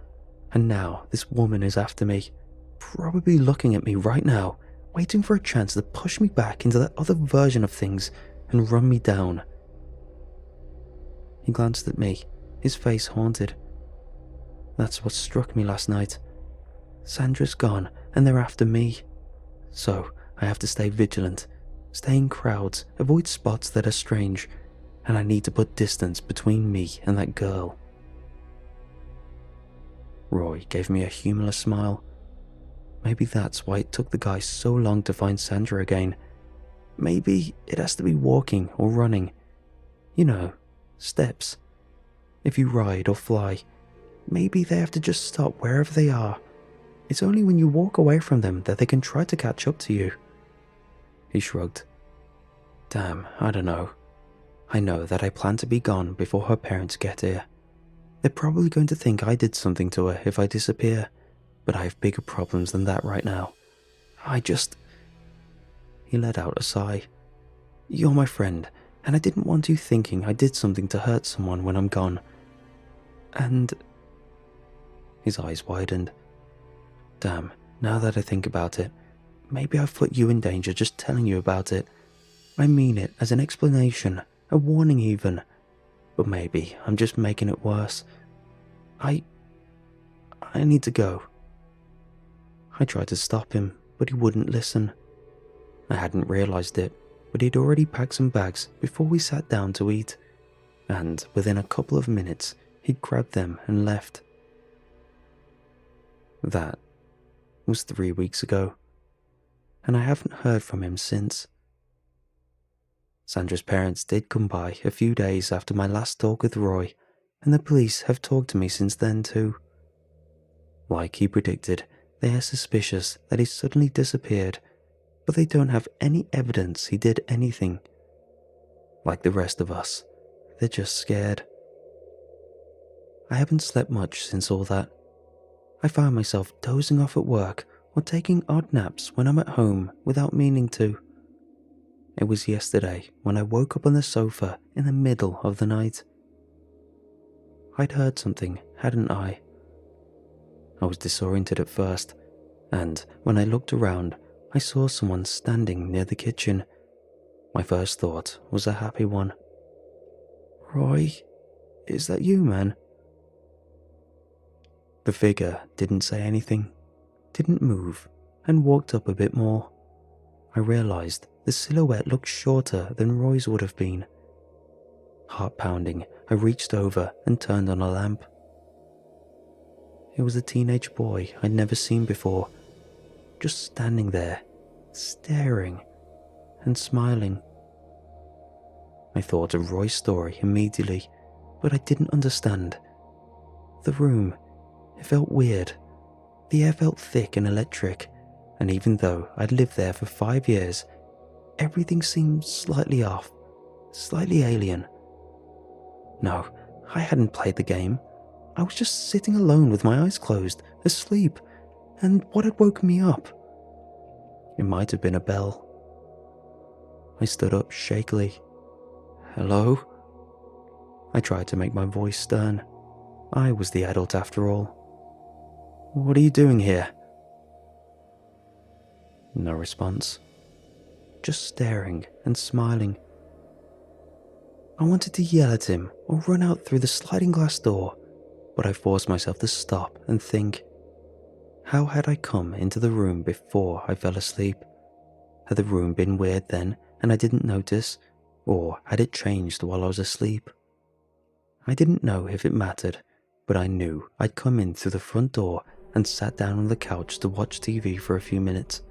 and now this woman is after me, probably looking at me right now, waiting for a chance to push me back into that other version of things and run me down. He glanced at me, his face haunted. That's what struck me last night. Sandra's gone, and they're after me. So I have to stay vigilant, stay in crowds, avoid spots that are strange, and I need to put distance between me and that girl. Roy gave me a humorless smile. Maybe that's why it took the guy so long to find Sandra again. Maybe it has to be walking or running. You know, steps. If you ride or fly, maybe they have to just stop wherever they are. It's only when you walk away from them that they can try to catch up to you. He shrugged. Damn, I don't know. I know that I plan to be gone before her parents get here. They're probably going to think I did something to her if I disappear, but I have bigger problems than that right now. He let out a sigh. You're my friend, and I didn't want you thinking I did something to hurt someone when I'm gone. And... His eyes widened. Damn, now that I think about it, maybe I've put you in danger just telling you about it. I mean it as an explanation, a warning even. But maybe I'm just making it worse. I need to go. I tried to stop him, but he wouldn't listen. I hadn't realized it, but he'd already packed some bags before we sat down to eat, and within a couple of minutes, he'd grabbed them and left. That was 3 weeks ago, and I haven't heard from him since. Sandra's parents did come by a few days after my last talk with Roy, and the police have talked to me since then too. Like he predicted, they are suspicious that he suddenly disappeared, but they don't have any evidence he did anything. Like the rest of us, they're just scared. I haven't slept much since all that. I found myself dozing off at work or taking odd naps when I'm at home without meaning to. It was yesterday when I woke up on the sofa in the middle of the night. I'd heard something, hadn't I? I was disoriented at first, and when I looked around, I saw someone standing near the kitchen. My first thought was a happy one. "Roy, is that you, man?" The figure didn't say anything, didn't move, and walked up a bit more. I realized the silhouette looked shorter than Roy's would have been. Heart pounding, I reached over and turned on a lamp. It was a teenage boy I'd never seen before, just standing there, staring and smiling. I thought of Roy's story immediately, but I didn't understand. The room, it felt weird. The air felt thick and electric, and even though I'd lived there for 5 years, everything seemed slightly off, slightly alien. No, I hadn't played the game. I was just sitting alone with my eyes closed, asleep, and what had woken me up? It might have been a bell. I stood up shakily. "Hello?" I tried to make my voice stern. I was the adult after all. "What are you doing here?" No response. Just staring and smiling. I wanted to yell at him or run out through the sliding glass door, but I forced myself to stop and think. How had I come into the room before I fell asleep? Had the room been weird then and I didn't notice, or had it changed while I was asleep? I didn't know if it mattered, but I knew I'd come in through the front door and sat down on the couch to watch TV for a few minutes,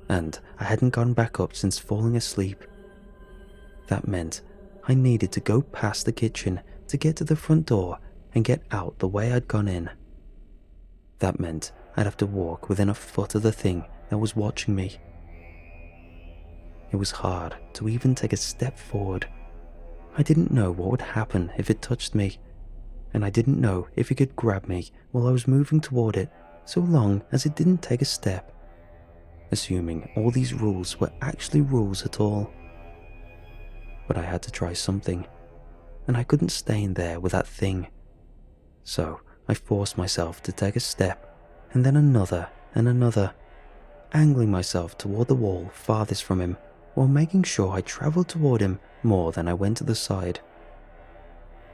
and I hadn't gone back up since falling asleep. That meant I needed to go past the kitchen to get to the front door and get out the way I'd gone in. That meant I'd have to walk within a foot of the thing that was watching me. It was hard to even take a step forward. I didn't know what would happen if it touched me, and I didn't know if it could grab me while I was moving toward it, so long as it didn't take a step. Assuming all these rules were actually rules at all. But I had to try something, and I couldn't stay in there with that thing. So I forced myself to take a step, and then another and another, angling myself toward the wall farthest from him, while making sure I traveled toward him more than I went to the side.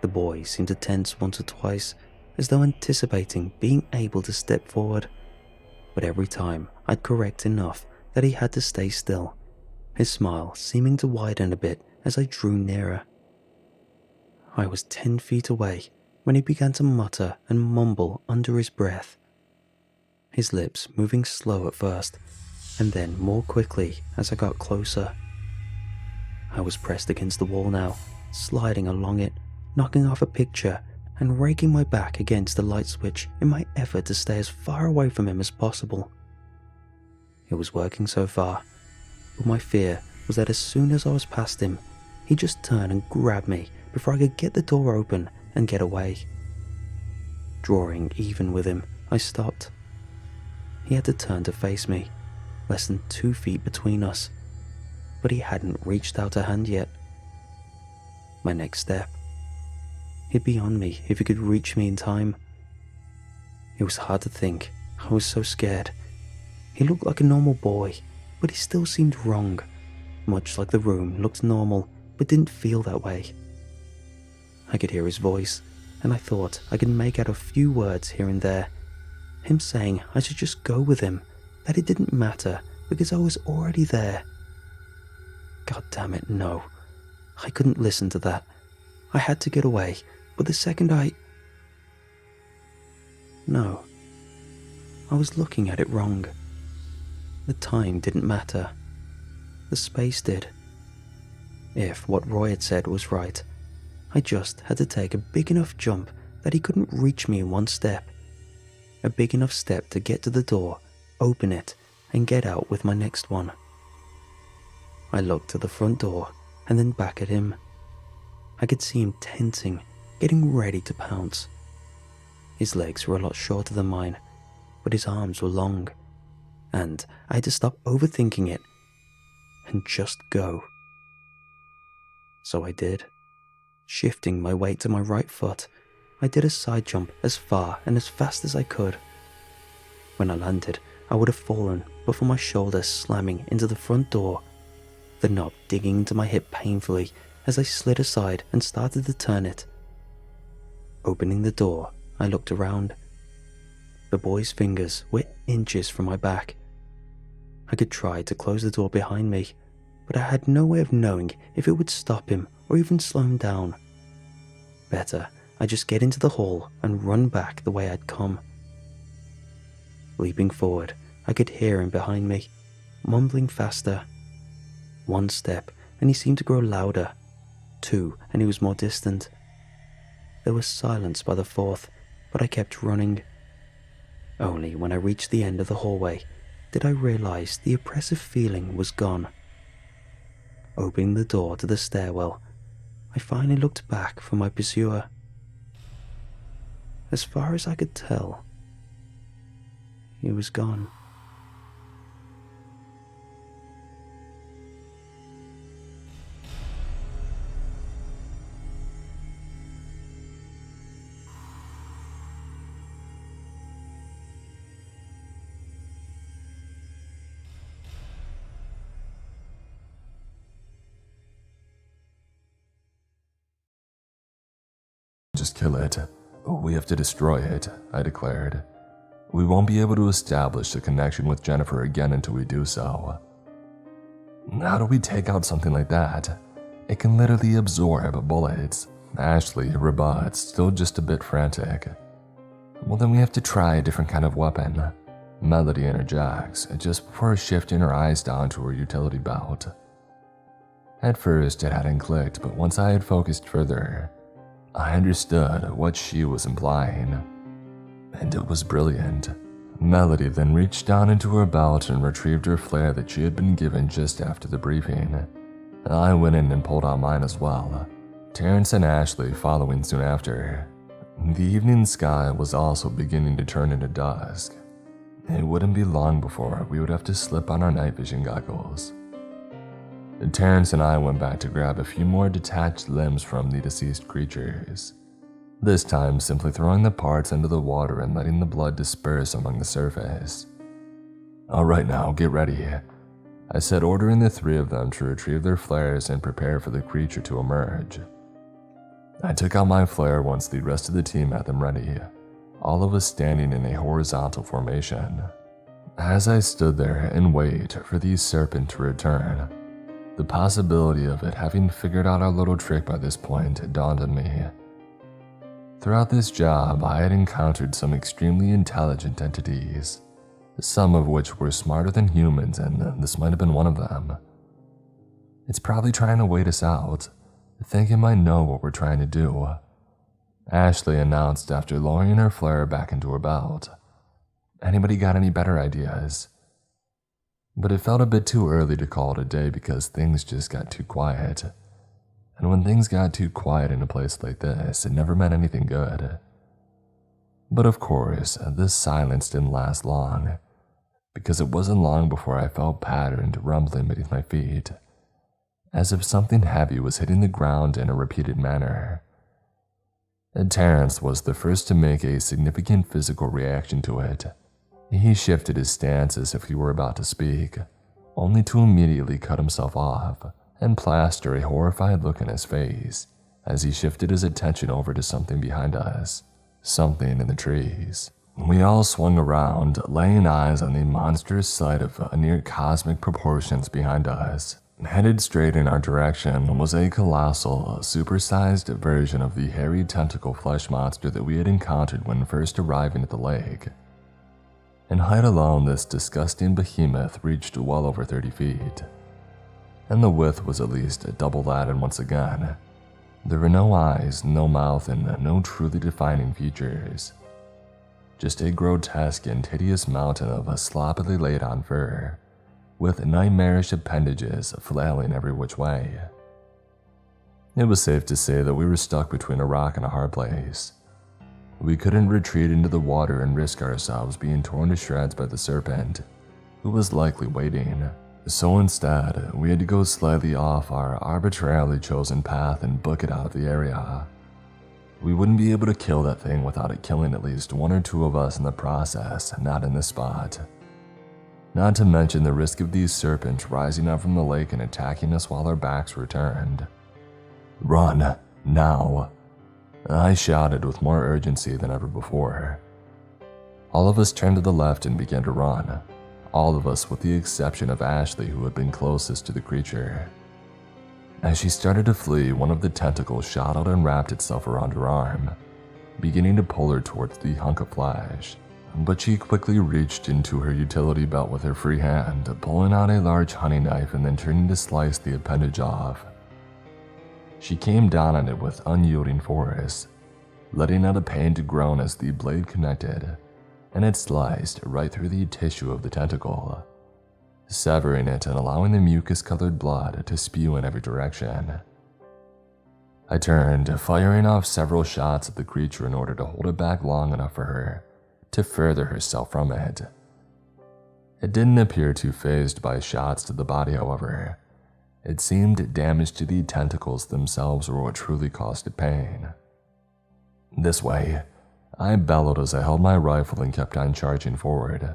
The boy seemed to tense once or twice, as though anticipating being able to step forward, but every time I'd correct enough that he had to stay still, his smile seeming to widen a bit as I drew nearer. I was 10 feet away when he began to mutter and mumble under his breath, his lips moving slow at first, and then more quickly as I got closer. I was pressed against the wall now, sliding along it, knocking off a picture and raking my back against the light switch in my effort to stay as far away from him as possible. It was working so far, but my fear was that as soon as I was past him, he'd just turn and grab me before I could get the door open and get away. Drawing even with him, I stopped. He had to turn to face me, less than 2 feet between us, but he hadn't reached out a hand yet. My next step. He'd be on me if he could reach me in time. It was hard to think. I was so scared. He looked like a normal boy, but he still seemed wrong, much like the room looked normal but didn't feel that way. I could hear his voice, and I thought I could make out a few words here and there. Him saying I should just go with him, that it didn't matter because I was already there. God damn it, no. I couldn't listen to that. I had to get away, but the second No. I was looking at it wrong. The time didn't matter. The space did. If what Roy had said was right, I just had to take a big enough jump that he couldn't reach me in one step. A big enough step to get to the door, open it, and get out with my next one. I looked at the front door and then back at him. I could see him tensing, getting ready to pounce. His legs were a lot shorter than mine, but his arms were long. and I had to stop overthinking it and just go. So I did. Shifting my weight to my right foot, I did a side jump as far and as fast as I could. When I landed, I would have fallen but for my shoulder slamming into the front door, the knob digging into my hip painfully as I slid aside and started to turn it. Opening the door, I looked around. The boy's fingers were inches from my back. I could try to close the door behind me, but I had no way of knowing if it would stop him or even slow him down. Better, I just get into the hall and run back the way I'd come. Leaping forward, I could hear him behind me, mumbling faster. 1 step, and he seemed to grow louder. 2, and he was more distant. There was silence by the 4th, but I kept running. Only when I reached the end of the hallway did I realize the oppressive feeling was gone. Opening the door to the stairwell, I finally looked back for my pursuer. As far as I could tell, he was gone. Just kill it. We have to destroy it, I declared. We won't be able to establish a connection with Jennifer again until we do so. How do we take out something like that? It can literally absorb bullets. Ashley rebuts, still just a bit frantic. Well, then we have to try a different kind of weapon. Melody interjects, just before shifting her eyes down to her utility belt. At first, it hadn't clicked, but once I had focused further, I understood what she was implying, and it was brilliant. Melody then reached down into her belt and retrieved her flare that she had been given just after the briefing. I went in and pulled out mine as well, Terrence and Ashley following soon after. The evening sky was also beginning to turn into dusk. It wouldn't be long before we would have to slip on our night vision goggles. Terrence and I went back to grab a few more detached limbs from the deceased creatures, this time simply throwing the parts into the water and letting the blood disperse among the surface. Alright now, get ready, I said, ordering the 3 of them to retrieve their flares and prepare for the creature to emerge. I took out my flare once the rest of the team had them ready, all of us standing in a horizontal formation. As I stood there and waited for the serpent to return, the possibility of it having figured out our little trick by this point dawned on me. Throughout this job, I had encountered some extremely intelligent entities, some of which were smarter than humans, and this might have been one of them. It's probably trying to wait us out, thinking it might know what we're trying to do, Ashley announced after lowering her flare back into her belt. Anybody got any better ideas? But it felt a bit too early to call it a day because things just got too quiet. And when things got too quiet in a place like this, it never meant anything good. But of course, this silence didn't last long, because it wasn't long before I felt patterned rumbling beneath my feet, as if something heavy was hitting the ground in a repeated manner. And Terrence was the first to make a significant physical reaction to it. He shifted his stance as if he were about to speak, only to immediately cut himself off and plaster a horrified look on his face as he shifted his attention over to something behind us, something in the trees. We all swung around, laying eyes on the monstrous sight of near cosmic proportions behind us. Headed straight in our direction was a colossal, supersized version of the hairy tentacle flesh monster that we had encountered when first arriving at the lake. In height alone, this disgusting behemoth reached well over 30 feet, and the width was at least double that, and once again, there were no eyes, no mouth, and no truly defining features. Just a grotesque and hideous mountain of sloppily laid on fur, with nightmarish appendages flailing every which way. It was safe to say that we were stuck between a rock and a hard place. We couldn't retreat into the water and risk ourselves being torn to shreds by the serpent, who was likely waiting. So instead, we had to go slightly off our arbitrarily chosen path and book it out of the area. We wouldn't be able to kill that thing without it killing at least one or two of us in the process, not in this spot. Not to mention the risk of these serpents rising up from the lake and attacking us while our backs were turned. "Run, now!" I shouted with more urgency than ever before. All of us turned to the left and began to run. All of us with the exception of Ashley, who had been closest to the creature. As she started to flee, one of the tentacles shot out and wrapped itself around her arm, beginning to pull her towards the hunk of flesh. But she quickly reached into her utility belt with her free hand, pulling out a large hunting knife and then turning to slice the appendage off. She came down on it with unyielding force, letting out a pained groan as the blade connected, and it sliced right through the tissue of the tentacle, severing it and allowing the mucus-colored blood to spew in every direction. I turned, firing off several shots at the creature in order to hold it back long enough for her to further herself from it. It didn't appear too fazed by shots to the body, however. It seemed damage to the tentacles themselves were what truly caused it pain. "This way," I bellowed as I held my rifle and kept on charging forward.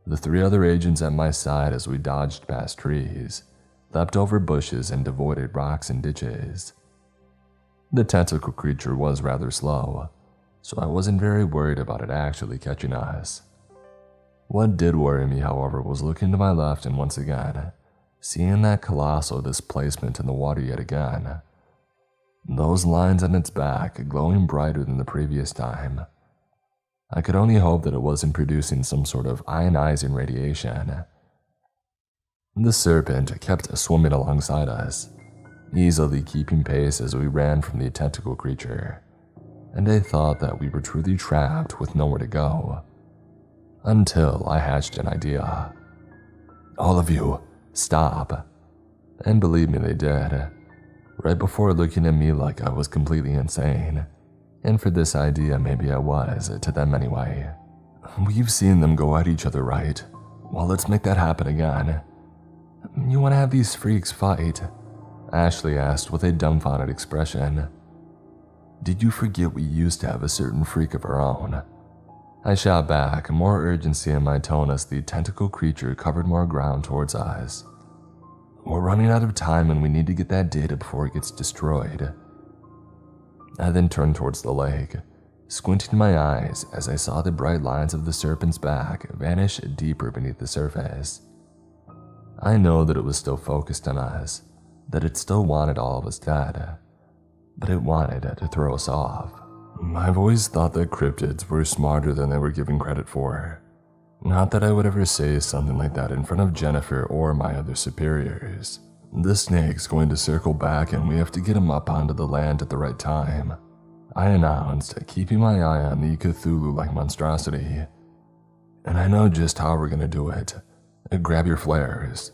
The three other agents at my side as we dodged past trees, leapt over bushes and avoided rocks and ditches. The tentacle creature was rather slow, so I wasn't very worried about it actually catching us. What did worry me, however, was looking to my left and once again, seeing that colossal displacement in the water yet again. Those lines on its back glowing brighter than the previous time. I could only hope that it wasn't producing some sort of ionizing radiation. The serpent kept swimming alongside us, easily keeping pace as we ran from the tentacle creature, and I thought that we were truly trapped with nowhere to go. Until I hatched an idea. "All of you, stop." And believe me, they did, right before looking at me like I was completely insane. And for this idea, maybe I was, to them anyway. "We've seen them go at each other, right? Well, let's make that happen again." "You want to have these freaks fight?" Ashley asked with a dumbfounded expression. "Did you forget we used to have a certain freak of our own?" I shot back, more urgency in my tone as the tentacle creature covered more ground towards us. "We're running out of time and we need to get that data before it gets destroyed." I then turned towards the lake, squinting my eyes as I saw the bright lines of the serpent's back vanish deeper beneath the surface. I know that it was still focused on us, that it still wanted all of us dead, but it wanted to throw us off. I've always thought that cryptids were smarter than they were given credit for. Not that I would ever say something like that in front of Jennifer or my other superiors. "The snake's going to circle back and we have to get him up onto the land at the right time," I announced, keeping my eye on the Cthulhu-like monstrosity. "And I know just how we're going to do it. Grab your flares."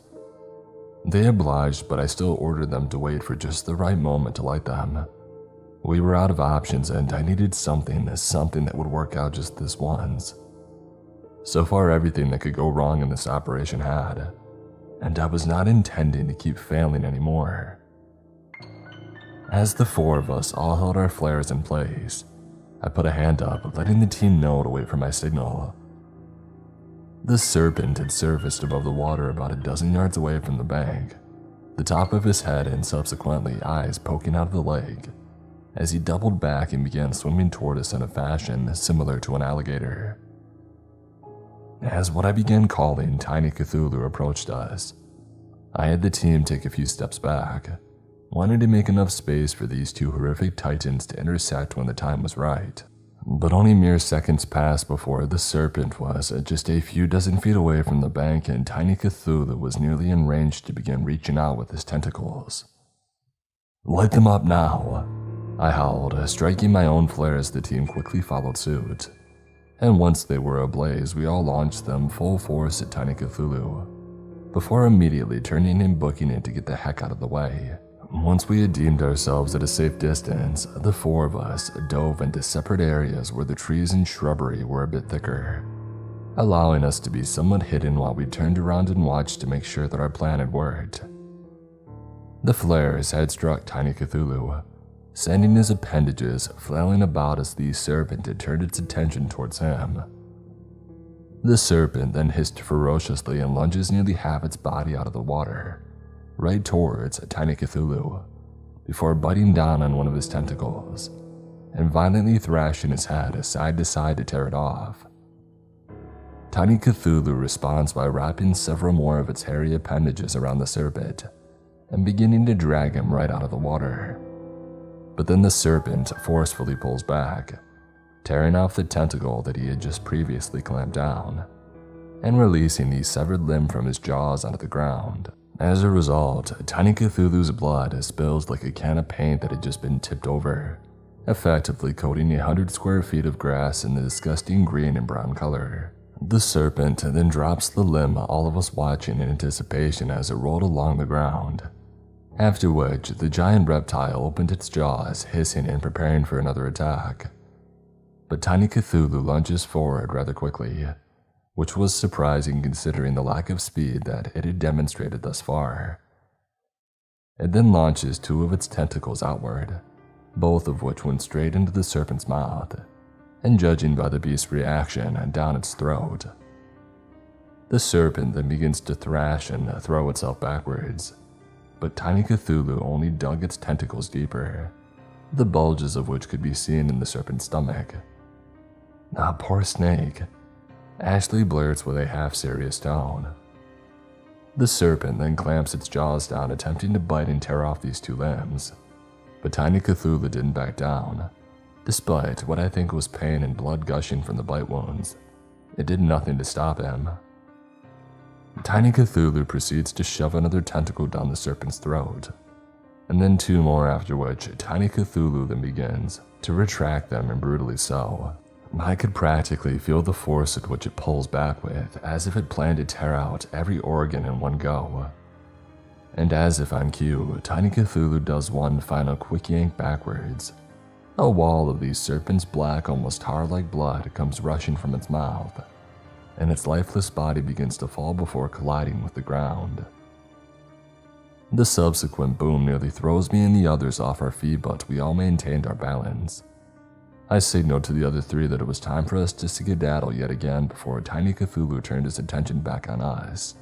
They obliged, but I still ordered them to wait for just the right moment to light them. We were out of options and I needed something that would work out just this once. So far, everything that could go wrong in this operation had, and I was not intending to keep failing anymore. As the four of us all held our flares in place, I put a hand up, letting the team know to wait for my signal. The serpent had surfaced above the water about a dozen yards away from the bank, the top of his head and subsequently eyes poking out of the lake, as he doubled back and began swimming toward us in a fashion similar to an alligator. As what I began calling Tiny Cthulhu approached us, I had the team take a few steps back, wanting to make enough space for these two horrific titans to intersect when the time was right. But only mere seconds passed before the serpent was just a few dozen feet away from the bank and Tiny Cthulhu was nearly in range to begin reaching out with his tentacles. "Light them up now," I howled, striking my own flare as the team quickly followed suit. And once they were ablaze, we all launched them full force at Tiny Cthulhu, before immediately turning and booking it to get the heck out of the way. Once we had deemed ourselves at a safe distance, the four of us dove into separate areas where the trees and shrubbery were a bit thicker. allowing us to be somewhat hidden while we turned around and watched to make sure that our plan had worked. The flares had struck Tiny Cthulhu, sending his appendages flailing about as the serpent had turned its attention towards him. The serpent then hissed ferociously and lunges nearly half its body out of the water, right towards Tiny Cthulhu, before biting down on one of his tentacles and violently thrashing his head side to side to tear it off. Tiny Cthulhu responds by wrapping several more of its hairy appendages around the serpent and beginning to drag him right out of the water. But then the serpent forcefully pulls back, tearing off the tentacle that he had just previously clamped down, and releasing the severed limb from his jaws onto the ground. As a result, Tiny Cthulhu's blood spills like a can of paint that had just been tipped over, effectively coating 100 square feet of grass in the disgusting green and brown color. The serpent then drops the limb, all of us watching in anticipation as it rolled along the ground, after which the giant reptile opened its jaws, hissing and preparing for another attack. But Tiny Cthulhu lunges forward rather quickly, which was surprising considering the lack of speed that it had demonstrated thus far. It then launches 2 of its tentacles outward, both of which went straight into the serpent's mouth, and judging by the beast's reaction, down its throat. The serpent then begins to thrash and throw itself backwards, but Tiny Cthulhu only dug its tentacles deeper, the bulges of which could be seen in the serpent's stomach. Ah, poor snake, Ashley blurts with a half-serious tone. The serpent then clamps its jaws down, attempting to bite and tear off these 2 limbs, but Tiny Cthulhu didn't back down. Despite what I think was pain and blood gushing from the bite wounds, it did nothing to stop him. Tiny Cthulhu proceeds to shove another tentacle down the serpent's throat, and then 2 more, after which Tiny Cthulhu then begins to retract them, and brutally so. I could practically feel the force at which it pulls back with, as if it planned to tear out every organ in one go. And as if on cue, Tiny Cthulhu does one final quick yank backwards. A wall of the serpent's black, almost tar-like blood comes rushing from its mouth, and its lifeless body begins to fall before colliding with the ground. The subsequent boom nearly throws me and the others off our feet, but we all maintained our balance. I signaled to the other 3 that it was time for us to skedaddle yet again before Tiny Cthulhu turned his attention back on us.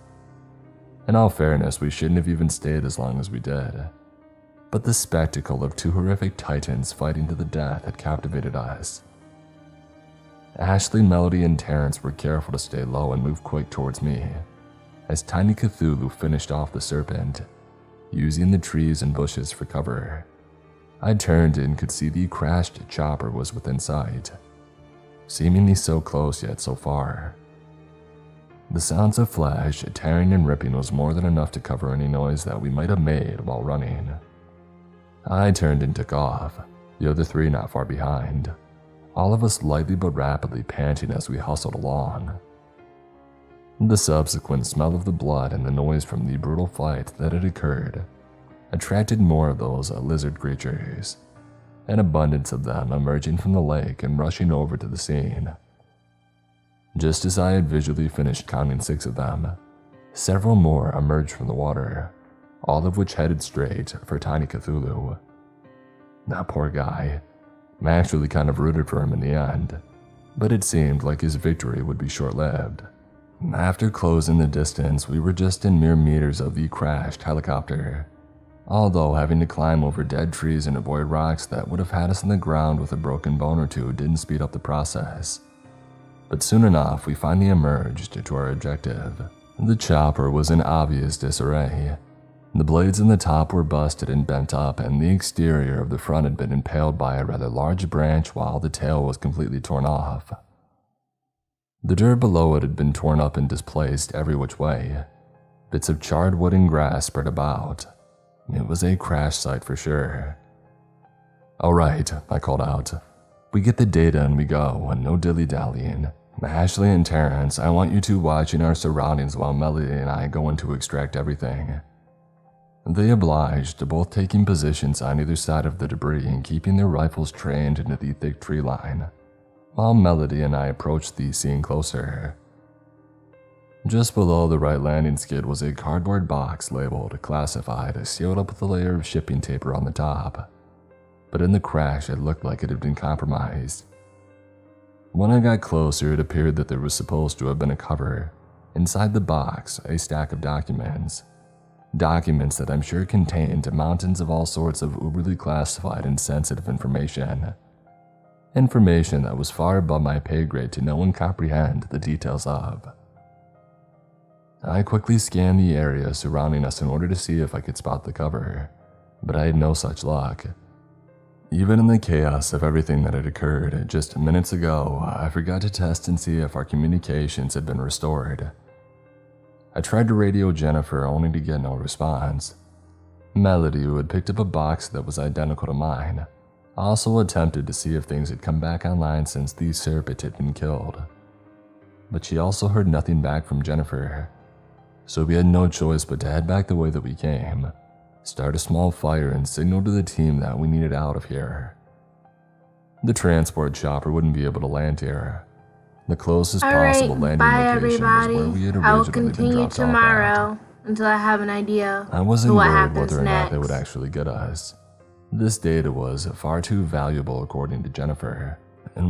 In all fairness, we shouldn't have even stayed as long as we did, but the spectacle of 2 horrific titans fighting to the death had captivated us. Ashley, Melody, and Terrence were careful to stay low and move quick towards me, as Tiny Cthulhu finished off the serpent, using the trees and bushes for cover. I turned and could see the crashed chopper was within sight, seemingly so close yet so far. The sounds of flesh tearing and ripping was more than enough to cover any noise that we might have made while running. I turned and took off, the other 3 not far behind, all of us lightly but rapidly panting as we hustled along. The subsequent smell of the blood and the noise from the brutal fight that had occurred attracted more of those lizard creatures, an abundance of them emerging from the lake and rushing over to the scene. Just as I had visually finished counting 6 of them, several more emerged from the water, all of which headed straight for Tiny Cthulhu. That poor guy. I actually kind of rooted for him in the end, but it seemed like his victory would be short-lived. After closing the distance, we were just in mere meters of the crashed helicopter, although having to climb over dead trees and avoid rocks that would have had us on the ground with a broken bone or 2 didn't speed up the process. But soon enough, we finally emerged to our objective. The chopper was in obvious disarray. The blades in the top were busted and bent up, and the exterior of the front had been impaled by a rather large branch, while the tail was completely torn off. The dirt below it had been torn up and displaced every which way. Bits of charred wood and grass spread about. It was a crash site for sure. "All right," I called out. "We get the data and we go, and no dilly-dallying. Ashley and Terrence, I want you 2 watching our surroundings while Melody and I go in to extract everything." They obliged, both taking positions on either side of the debris and keeping their rifles trained into the thick tree line, while Melody and I approached the scene closer, Just below the right landing skid was a cardboard box labeled classified, sealed up with a layer of shipping tape on the top. But in the crash, it looked like it had been compromised. When I got closer, it appeared that there was supposed to have been a cover. Inside the box, a stack of documents. Documents that I'm sure contained mountains of all sorts of uberly classified and sensitive information. Information that was far above my pay grade to know and comprehend the details of. I quickly scanned the area surrounding us in order to see if I could spot the cover, but I had no such luck. Even in the chaos of everything that had occurred just minutes ago, I forgot to test and see if our communications had been restored. I tried to radio Jennifer only to get no response. Melody, who had picked up a box that was identical to mine, also attempted to see if things had come back online since the serpent had been killed. But she also heard nothing back from Jennifer, so we had no choice but to head back the way that we came, start a small fire, and signal to the team that we needed out of here. The transport chopper wouldn't be able to land here. The closest possible landing bye location everybody. was where we had I will originally been continue dropped tomorrow off until I have an idea at. I wasn't of what worried happens whether or not next. they would actually get us. This data was far too valuable according to Jennifer.